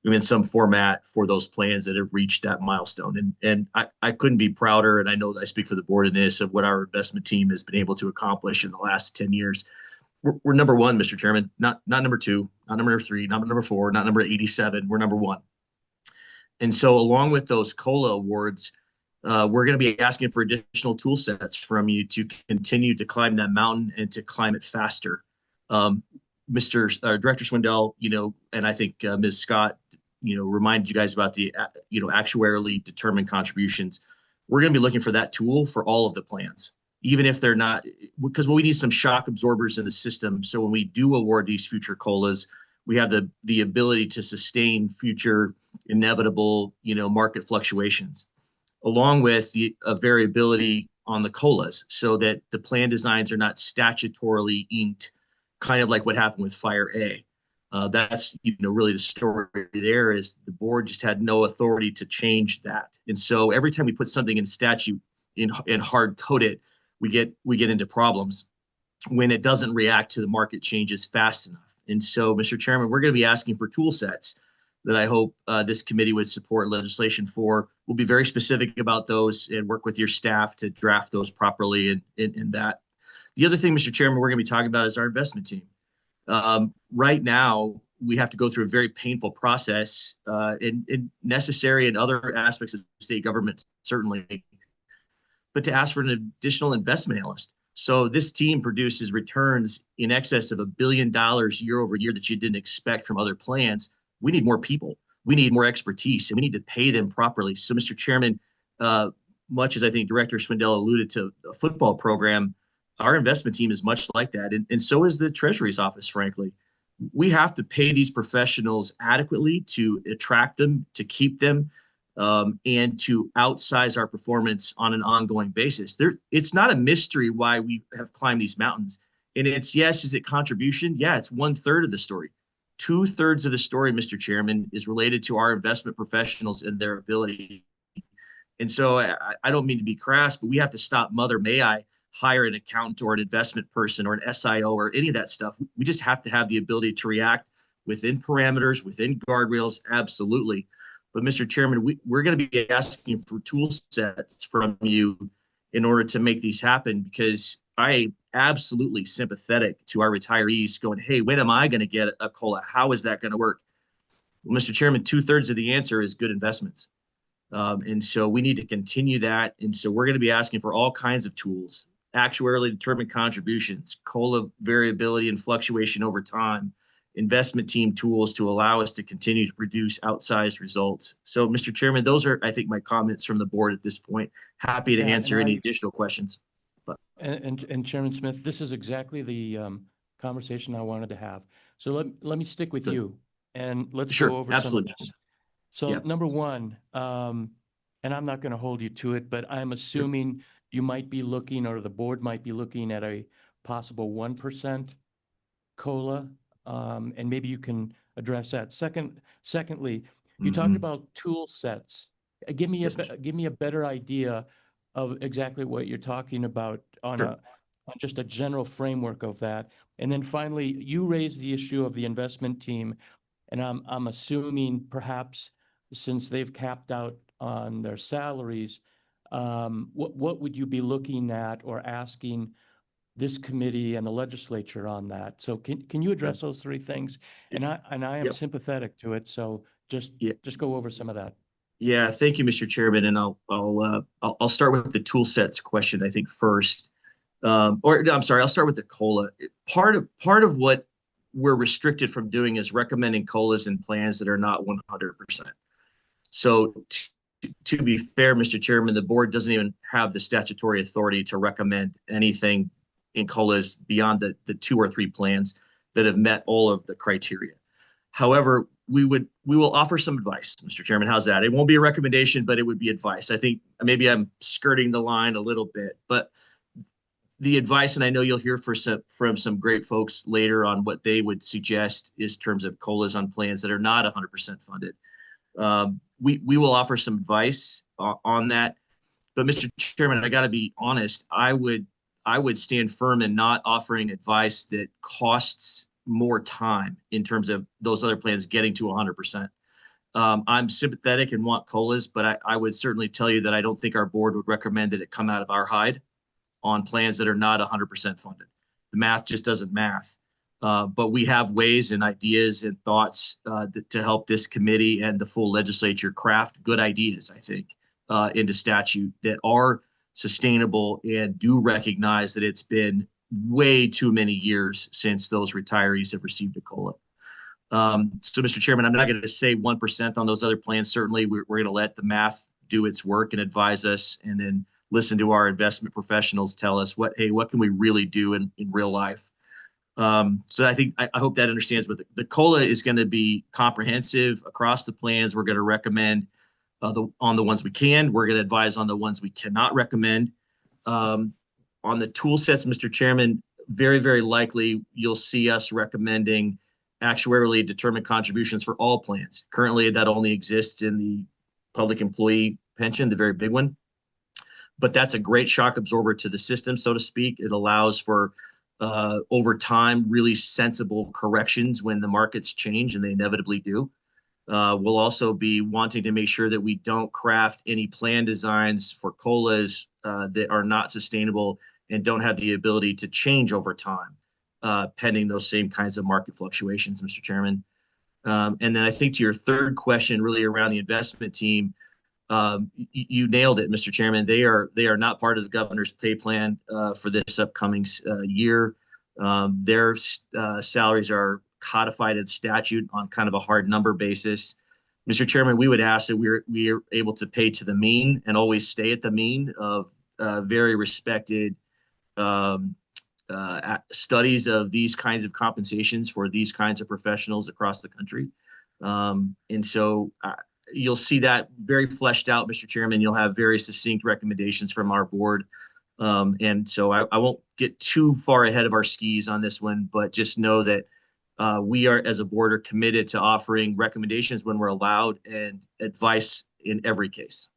in some format for those plans that have reached that milestone. And I couldn't be prouder, and I know that I speak for the board in this, of what our investment team has been able to accomplish in the last 10 years. We're number one, Mr. Chairman, not number two, not number three, not number four, not number 87. We're number one. And so along with those COLA awards, we're going to be asking for additional tool sets from you to continue to climb that mountain and to climb it faster. Director Swindell, and I think Ms. Scott, reminded you guys about the, actuarially determined contributions. We're going to be looking for that tool for all of the plans, even if they're not, because we need some shock absorbers in the system. So when we do award these future COLAs, we have the ability to sustain future inevitable, market fluctuations, along with the variability on the COLAs, so that the plan designs are not statutorily inked, kind of like what happened with Fire A. That's, really the story there is the board just had no authority to change that. And so every time we put something in statute and hard code it, we get into problems when it doesn't react to the market changes fast enough. And so, Mr. Chairman, we're going to be asking for tool sets that I hope this committee would support legislation for. We'll be very specific about those and work with your staff to draft those properly in that. The other thing, Mr. Chairman, we're going to be talking about is our investment team. Right now, we have to go through a very painful process and necessary in other aspects of state government, certainly, but to ask for an additional investment analyst. So this team produces returns in excess of $1 billion year over year that you didn't expect from other plans. We need more people. We need more expertise, and we need to pay them properly. So, Mr. Chairman, much as I think Director Swindell alluded to a football program, our investment team is much like that. And so is the Treasury's office, frankly. We have to pay these professionals adequately to attract them, to keep them, and to outsize our performance on an ongoing basis. It's not a mystery why we have climbed these mountains. And is it contribution? Yeah, it's 1/3 of the story. 2/3 of the story, Mr. Chairman, is related to our investment professionals and their ability. And so I don't mean to be crass, but we have to stop Mother May I hire an accountant or an investment person or an SIO or any of that stuff. We just have to have the ability to react within parameters, within guardrails, absolutely. But Mr. Chairman, we're going to be asking for tool sets from you in order to make these happen, because I absolutely sympathetic to our retirees going, hey, when am I going to get a COLA? How is that going to work? Well, Mr. Chairman, 2/3 of the answer is good investments. And so we need to continue that. And so we're going to be asking for all kinds of tools, actuarially determined contributions, COLA variability and fluctuation over time, investment team tools to allow us to continue to produce outsized results. So, Mr. Chairman, those are, I think, my comments from the board at this point. Happy to answer any additional questions. And Chairman Smith, this is exactly the conversation I wanted to have. So let me stick with you and let's go over some of this. So number one, and I'm not going to hold you to it, but I'm assuming you might be looking, or the board might be looking at a possible 1% COLA, and maybe you can address that. Secondly, you talked about tool sets. Give me a better idea of exactly what you're talking about on just a general framework of that. And then finally, you raised the issue of the investment team, and I'm assuming perhaps since they've capped out on their salaries, what would you be looking at or asking this committee and the legislature on that? So can you address those three things? And I am sympathetic to it. So just go over some of that. Yeah, thank you, Mr. Chairman. And I'll start with the tool sets question, I think, first. Or I'm sorry, I'll start with the COLA. Part of what we're restricted from doing is recommending COLAs and plans that are not 100%. So to be fair, Mr. Chairman, the board doesn't even have the statutory authority to recommend anything in COLAs beyond the 2 or 3 plans that have met all of the criteria. However, we will offer some advice, Mr. Chairman. How's that? It won't be a recommendation, but it would be advice. I think maybe I'm skirting the line a little bit, but the advice, and I know you'll hear from some great folks later on what they would suggest is terms of COLAs on plans that are not 100% funded. We will offer some advice on that. But Mr. Chairman, I got to be honest, I would stand firm in not offering advice that costs more time in terms of those other plans getting to 100%. I'm sympathetic and want COLAs, but I would certainly tell you that I don't think our board would recommend that it come out of our hide on plans that are not 100% funded. The math just doesn't math. But we have ways and ideas and thoughts to help this committee and the full legislature craft good ideas, I think, into statute that are sustainable and do recognize that it's been way too many years since those retirees have received a COLA. So, Mr. Chairman, I'm not going to say 1% on those other plans. Certainly, we're going to let the math do its work and advise us, and then listen to our investment professionals tell us what can we really do in real life. So I hope that understands what the COLA is going to be comprehensive across the plans. We're going to recommend on the ones we can. We're going to advise on the ones we cannot recommend. On the tool sets, Mr. Chairman, very, very likely you'll see us recommending actuarially determined contributions for all plans. Currently, that only exists in the public employee pension, the very big one. But that's a great shock absorber to the system, so to speak. It allows for over time, really sensible corrections when the markets change, and they inevitably do. We'll also be wanting to make sure that we don't craft any plan designs for COLAs that are not sustainable and don't have the ability to change over time, pending those same kinds of market fluctuations, Mr. Chairman. And then I think to your third question, really around the investment team, you nailed it, Mr. Chairman. They are not part of the governor's pay plan for this upcoming year. Their salaries are codified in statute on kind of a hard number basis. Mr. Chairman, we would ask that we are able to pay to the mean and always stay at the mean of very respected studies of these kinds of compensations for these kinds of professionals across the country. And so you'll see that very fleshed out, Mr. Chairman. You'll have very succinct recommendations from our board. And so I won't get too far ahead of our skis on this one, but just know that we are, as a board, are committed to offering recommendations when we're allowed and advice in every case.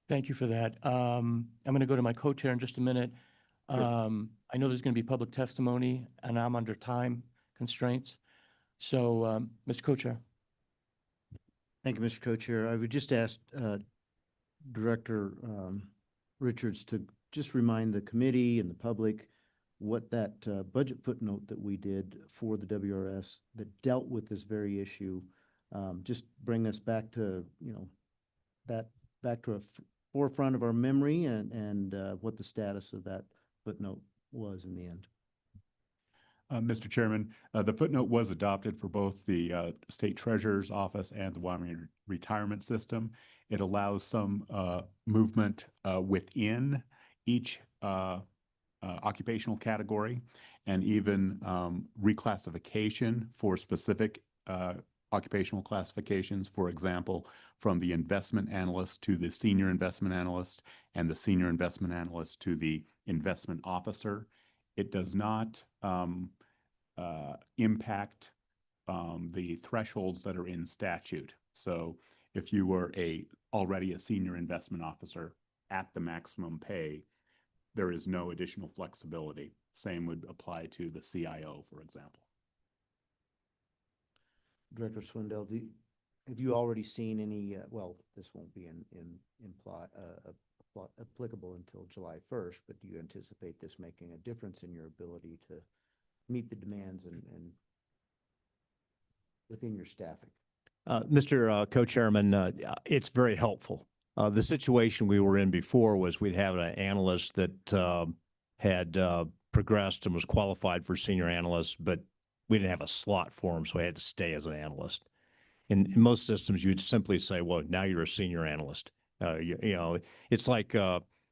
Thank you for that. I'm going to go to my co-chair in just a minute. I know there's going to be public testimony, and I'm under time constraints. So, Mr. Co-chair. Thank you, Mr. Co-chair. I would just ask Director Richards to just remind the committee and the public what that budget footnote that we did for the WRS that dealt with this very issue, just bring us back to, back to a forefront of our memory and what the status of that footnote was in the end. Mr. Chairman, the footnote was adopted for both the State Treasurer's Office and the Wyoming Retirement System. It allows some movement within each occupational category and even reclassification for specific occupational classifications. For example, from the investment analyst to the senior investment analyst and the senior investment analyst to the investment officer. It does not impact the thresholds that are in statute. So if you were already a senior investment officer at the maximum pay, there is no additional flexibility. Same would apply to the CIO, for example. Director Swindell, have you already seen any, well, this won't be applicable until July 1st, but do you anticipate this making a difference in your ability to meet the demands and within your staffing? Mr. Co-Chairman, it's very helpful. The situation we were in before was we'd have an analyst that had progressed and was qualified for senior analyst, but we didn't have a slot for him, so he had to stay as an analyst. In most systems, you'd simply say, well, now you're a senior analyst. You know, it's like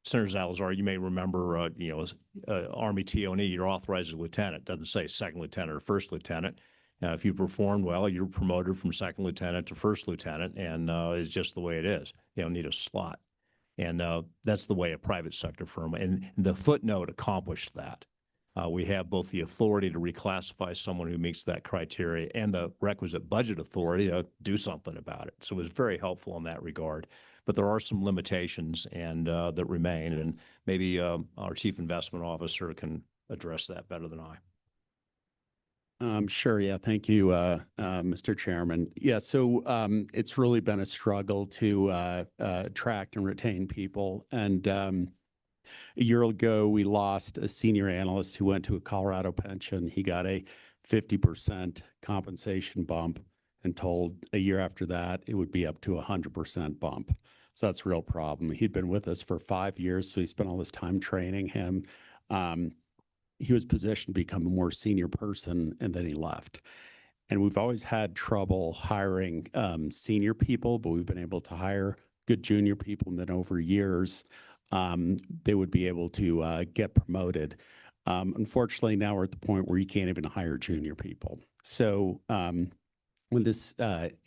Senator Salazar, you may remember, Army TO&E, you're authorized as a lieutenant. It doesn't say second lieutenant or first lieutenant. If you performed well, you're promoted from second lieutenant to first lieutenant, and it's just the way it is. You don't need a slot. And that's the way a private sector firm, and the footnote accomplished that. We have both the authority to reclassify someone who meets that criteria and the requisite budget authority to do something about it. So it was very helpful in that regard. But there are some limitations and that remain, and maybe our chief investment officer can address that better than I. Sure. Yeah. Thank you, Mr. Chairman. Yeah. So it's really been a struggle to attract and retain people. And a year ago, we lost a senior analyst who went to a Colorado pension. He got a 50% compensation bump and told a year after that it would be up to 100% bump. So that's a real problem. He'd been with us for 5 years, so he spent all this time training him. He was positioned to become a more senior person, and then he left. And we've always had trouble hiring senior people, but we've been able to hire good junior people, and then over years, they would be able to get promoted. Unfortunately, now we're at the point where you can't even hire junior people. So when this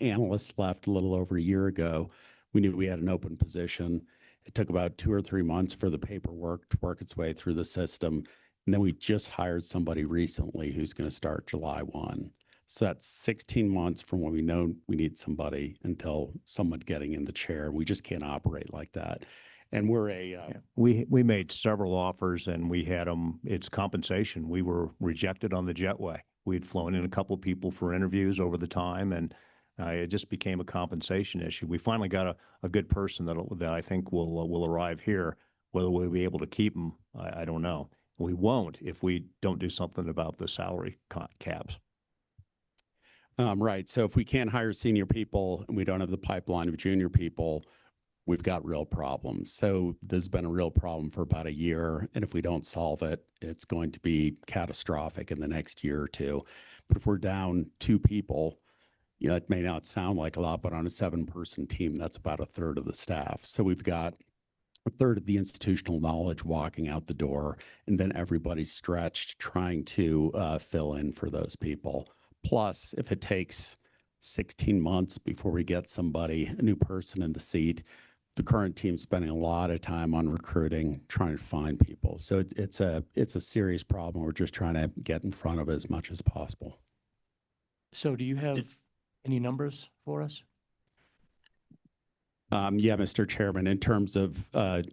analyst left a little over a year ago, we knew we had an open position. It took about 2 or 3 months for the paperwork to work its way through the system. And then we just hired somebody recently who's going to start July 1. So that's 16 months from when we know we need somebody until someone getting in the chair. We just can't operate like that. And we're we made several offers and we had them. It's compensation. We were rejected on the jetway. We'd flown in a couple people for interviews over the time, and it just became a compensation issue. We finally got a good person that I think will arrive here. Whether we'll be able to keep them, I don't know. We won't if we don't do something about the salary caps. Right. So if we can't hire senior people and we don't have the pipeline of junior people, we've got real problems. So this has been a real problem for about a year. And if we don't solve it, it's going to be catastrophic in the next year or two. But if we're down 2 people, you know, it may not sound like a lot, but on a 7-person team, that's about 1/3 of the staff. So we've got 1/3 of the institutional knowledge walking out the door, and then everybody's stretched trying to fill in for those people. Plus, if it takes 16 months before we get somebody, a new person in the seat, the current team's spending a lot of time on recruiting, trying to find people. So it's a serious problem. We're just trying to get in front of it as much as possible. So do you have any numbers for us? Yeah, Mr. Chairman, in terms of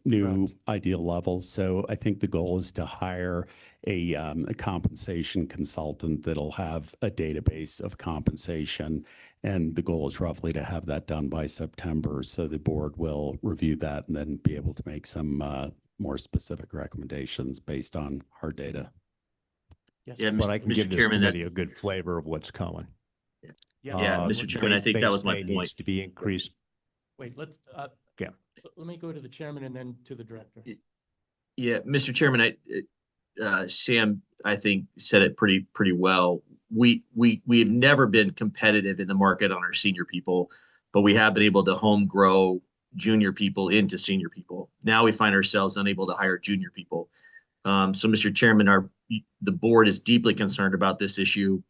new ideal levels. So I think the goal is to hire a compensation consultant that'll have a database of compensation. And the goal is roughly to have that done by September. So the board will review that and then be able to make some more specific recommendations based on hard data. Yes. Yeah, But I can Mr. give this Chairman, committee a good flavor of what's coming. Yeah, Mr. Chairman, I think that was my base pay point. needs to be increased. Wait, let's, Yeah. let me go to the chairman and then to the director. Yeah, Mr. Chairman, Sam, I think said it pretty well. We have never been competitive in the market on our senior people, but we have been able to home grow junior people into senior people. Now we find ourselves unable to hire junior people. So, Mr. Chairman, the board is deeply concerned about this issue.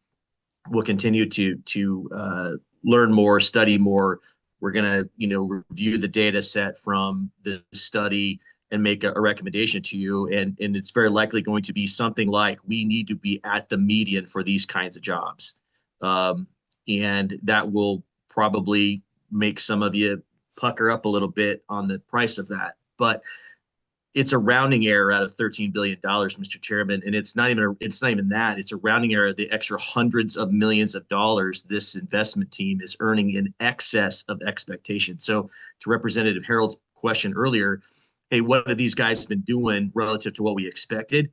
We'll continue to learn more, study more. We're going to, review the data set from the study and make a recommendation to you. And it's very likely going to be something like, we need to be at the median for these kinds of jobs. And that will probably make some of you pucker up a little bit on the price of that. But it's a rounding error out of $13 billion, Mr. Chairman. And it's not even that. It's a rounding error of the extra hundreds of millions of dollars this investment team is earning in excess of expectation. So to Representative Harold's question earlier, hey, what have these guys been doing relative to what we expected?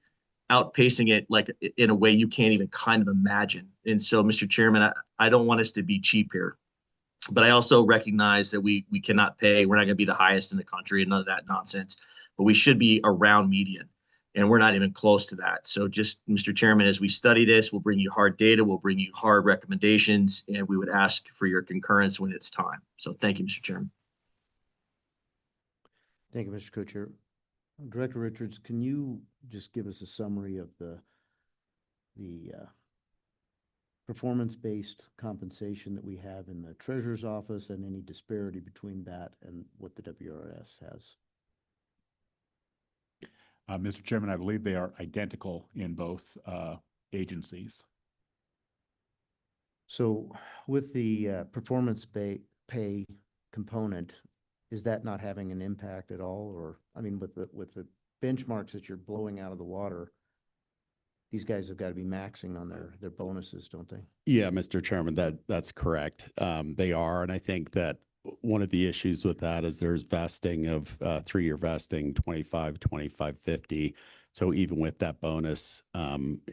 Outpacing it like in a way you can't even kind of imagine. And so, Mr. Chairman, I don't want us to be cheap here. But I also recognize that we cannot pay, we're not going to be the highest in the country and none of that nonsense, but we should be around median. And we're not even close to that. So just, Mr. Chairman, as we study this, we'll bring you hard data, we'll bring you hard recommendations, and we would ask for your concurrence when it's time. So thank you, Mr. Chairman. Thank you, Mr. Co-Chair. Director Richards, can you just give us a summary of the performance-based compensation that we have in the Treasurer's Office and any disparity between that and what the WRS has? Mr. Chairman, I believe they are identical in both agencies. So with the performance pay component, is that not having an impact at all? Or, I mean, with the benchmarks that you're blowing out of the water, these guys have got to be maxing on their bonuses, don't they? Yeah, Mr. Chairman, that's correct. They are, and I think that one of the issues with that is there's vesting of 3-year vesting, 25, 25, 50. So even with that bonus,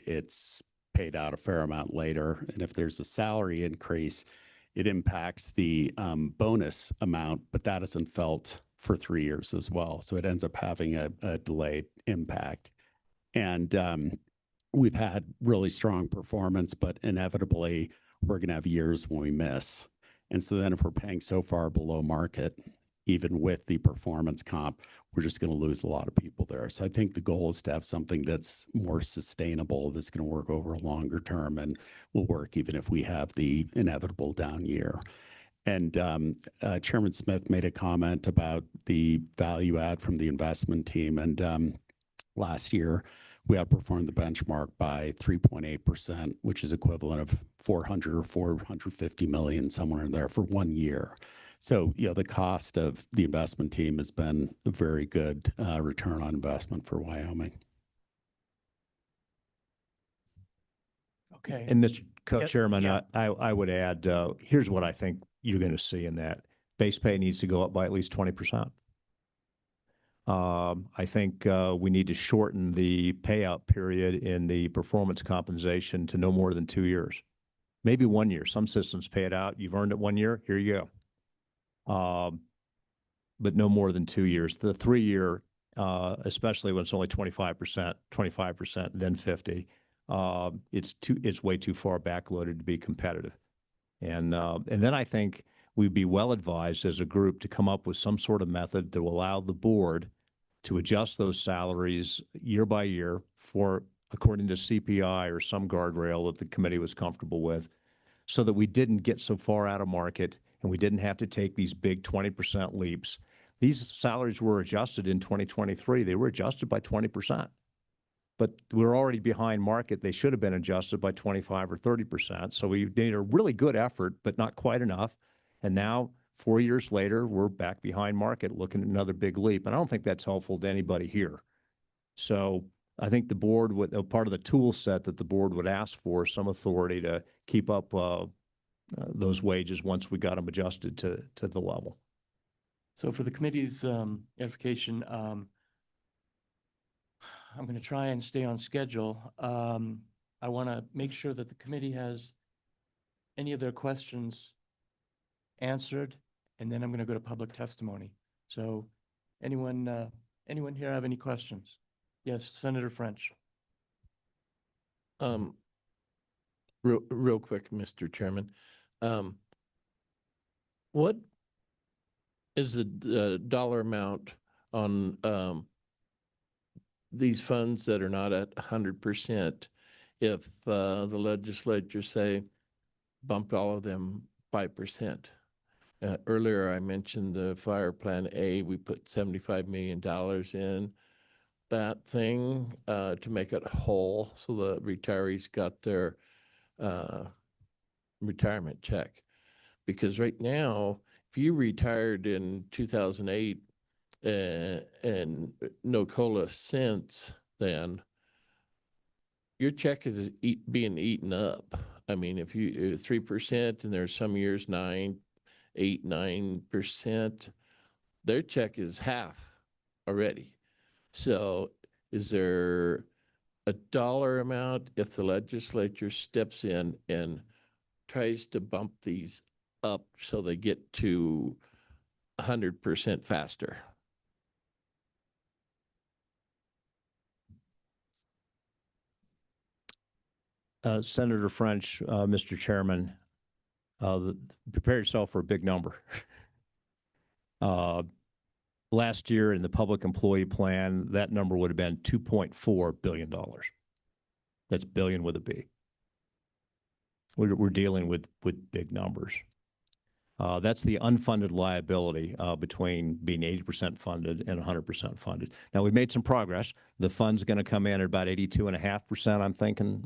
it's paid out a fair amount later. And if there's a salary increase, it impacts the bonus amount, but that isn't felt for 3 years as well. So it ends up having a delayed impact. And we've had really strong performance, but inevitably we're going to have years when we miss. And so then if we're paying so far below market, even with the performance comp, we're just going to lose a lot of people there. So I think the goal is to have something that's more sustainable, that's going to work over a longer term and will work even if we have the inevitable down year. And Chairman Smith made a comment about the value add from the investment team. And last year, we outperformed the benchmark by 3.8%, which is equivalent of 400 or 450 million, somewhere in there for 1 year. So, the cost of the investment team has been a very good return on investment for Wyoming. Okay. And Mr. Co-Chairman, yeah. I would add, here's what I think you're going to see in that. Base pay needs to go up by at least 20%. I think we need to shorten the payout period in the performance compensation to no more than 2 years, maybe 1 year. Some systems pay it out. You've earned it 1 year. Here you go. But no more than 2 years. The 3 year, especially when it's only 25%, then 50. It's way too far backloaded to be competitive. And then I think we'd be well advised as a group to come up with some sort of method that will allow the board to adjust those salaries year by year according to CPI or some guardrail that the committee was comfortable with, so that we didn't get so far out of market and we didn't have to take these big 20% leaps. These salaries were adjusted in 2023. They were adjusted by 20%. But we're already behind market. They should have been adjusted by 25 or 30%. So we made a really good effort, but not quite enough. And now, 4 years later, we're back behind market looking at another big leap. And I don't think that's helpful to anybody here. So I think the board would, part of the tool set that the board would ask for, some authority to keep up those wages once we got them adjusted to the level. So for the committee's edification, I'm going to try and stay on schedule. I want to make sure that the committee has any of their questions answered, and then I'm going to go to public testimony. So anyone here have any questions? Yes, Senator French. Real quick, Mr. Chairman. What is the dollar amount on these funds that are not at 100% if the legislature, say, bumped all of them 5%? Earlier, I mentioned the Fire Plan A. We put $75 million in that thing to make it whole, so the retirees got their retirement check. Because right now, if you retired in 2008 and no COLA since then, your check is being eaten up. I mean, if you 3%, and there's some years 9%, their check is half already. So is there a dollar amount if the legislature steps in and tries to bump these up so they get to 100% faster? Senator French, Mr. Chairman, prepare yourself for a big number. Last year in the public employee plan, that number would have been $2.4 billion. That's billion with a B. We're dealing with big numbers. That's the unfunded liability between being 80% funded and 100% funded. Now, we've made some progress. The fund's going to come in at about 82.5%, I'm thinking,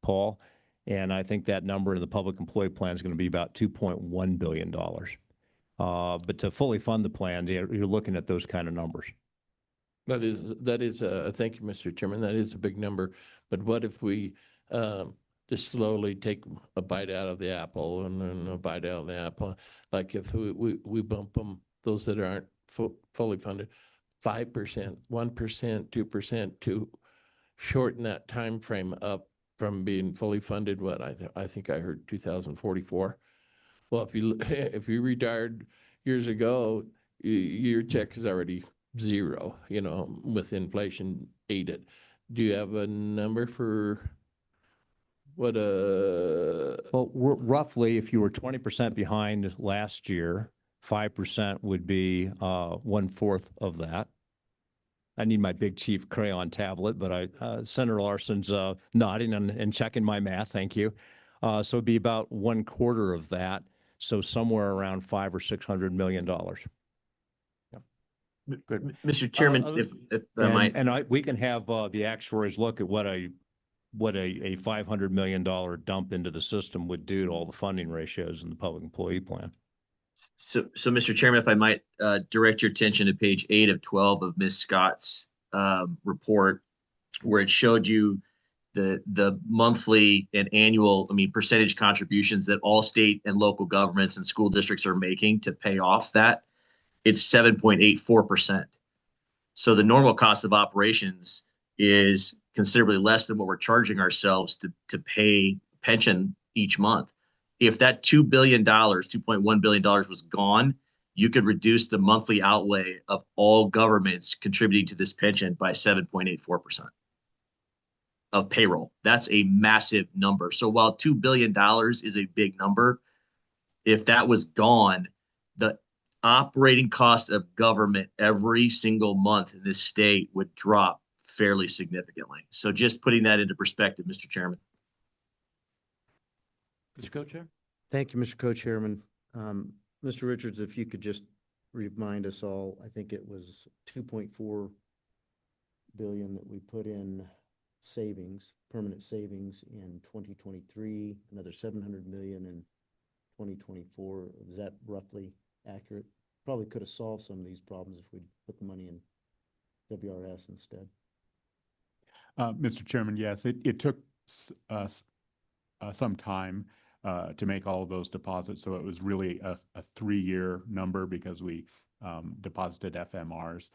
Paul. And I think that number in the public employee plan is going to be about $2.1 billion. But to fully fund the plan, you're looking at those kind of numbers. That is, thank you, Mr. Chairman. That is a big number. But what if we just slowly take a bite out of the apple and then a bite out of the apple? Like if we bump them, those that aren't fully funded, 5%, 1%, 2% to shorten that time frame up from being fully funded. What I think I heard 2044. Well, if you retired years ago, your check is already zero, with inflation aided. Do you have a number for what Well, roughly, if you were 20% behind last year, 5% would be 1/4 of that. I need my big chief crayon tablet, but Senator Larson's nodding and checking my math. Thank you. So it'd be about 1/4 of that. So somewhere around $500 or $600 million. Good. Mr. Chairman, if I might. And we can have the actuaries look at what a $500 million dump into the system would do to all the funding ratios in the public employee plan. So Mr. Chairman, if I might direct your attention to page 8 of 12 of Ms. Scott's report, where it showed you the monthly and annual, percentage contributions that all state and local governments and school districts are making to pay off that. It's 7.84%. So the normal cost of operations is considerably less than what we're charging ourselves to pay pension each month. If that $2 billion, $2.1 billion was gone, you could reduce the monthly outlay of all governments contributing to this pension by 7.84% of payroll. That's a massive number. So while $2 billion is a big number, if that was gone, the operating cost of government every single month in this state would drop fairly significantly. So just putting that into perspective, Mr. Chairman. Mr. Co-Chair? Thank you, Mr. Co-Chairman. Mr. Richards, if you could just remind us all, I think it was 2.4 billion that we put in savings, permanent savings in 2023, another 700 million in 2024. Is that roughly accurate? Probably could have solved some of these problems if we'd put the money in WRS instead. Mr. Chairman, yes, it took some time to make all of those deposits. So it was really a 3-year number because we deposited FMRs.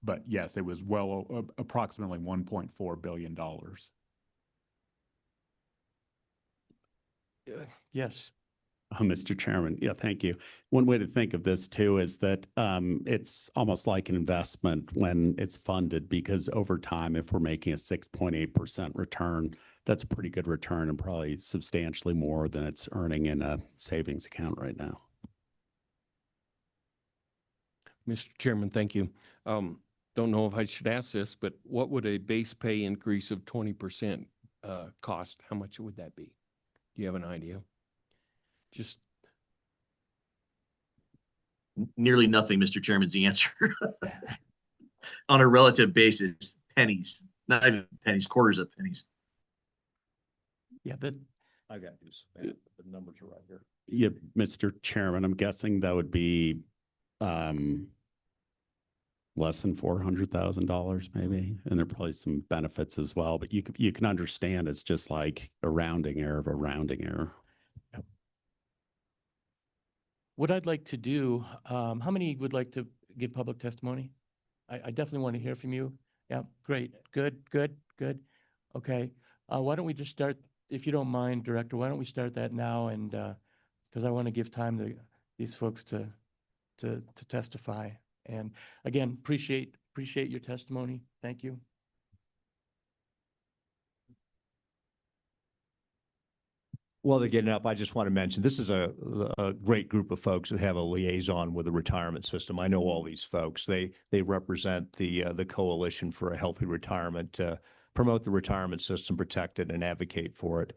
But yes, it was approximately $1.4 billion. Yes. Mr. Chairman, yeah, thank you. One way to think of this too is that it's almost like an investment when it's funded, because over time, if we're making a 6.8% return, that's a pretty good return and probably substantially more than it's earning in a savings account right now. Mr. Chairman, thank you. Don't know if I should ask this, but what would a base pay increase of 20% cost? How much would that be? Do you have an idea? Just nearly nothing, Mr. Chairman's the answer. On a relative basis, pennies, not even pennies, quarters of pennies. Yeah, but I got this. The numbers are right here. Yeah, Mr. Chairman, I'm guessing that would be less than $400,000 maybe, and there are probably some benefits as well. But you can understand it's just like a rounding error of a rounding error. what I'd like to do, how many would like to give public testimony? I definitely want to hear from you. Yeah, great. Good. Okay. Why don't we just start if you don't mind, Director, why don't we start that now? And, because I want to give time to these folks to testify. And again, appreciate your testimony. Thank you. While they're getting up, I just want to mention, this is a great group of folks that have a liaison with the retirement system. I know all these folks. They represent the Coalition for a Healthy Retirement, promote the retirement system, protect it, and advocate for it.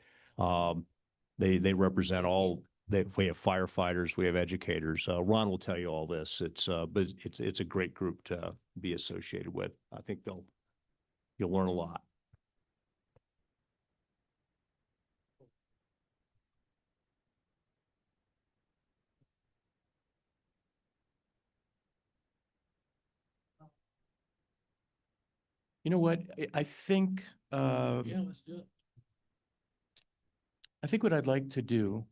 They represent all. We have firefighters, we have educators. Ron will tell you all this. But it's a great group to be associated with. I think you'll learn a lot. You know what? I think, Yeah, let's do it. I think what I'd like to do,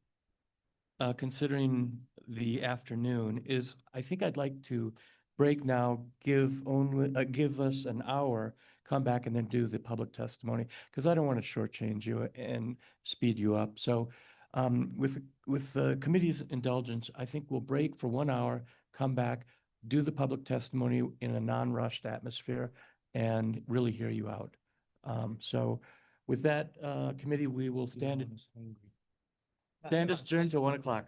considering the afternoon, is I think I'd like to break now, give us an hour, come back and then do the public testimony, because I don't want to shortchange you and speed you up. So with the committee's indulgence, I think we'll break for 1 hour, come back, do the public testimony in a non-rushed atmosphere, and really hear you out. So with that, committee, we will stand adjourned till 1 o'clock.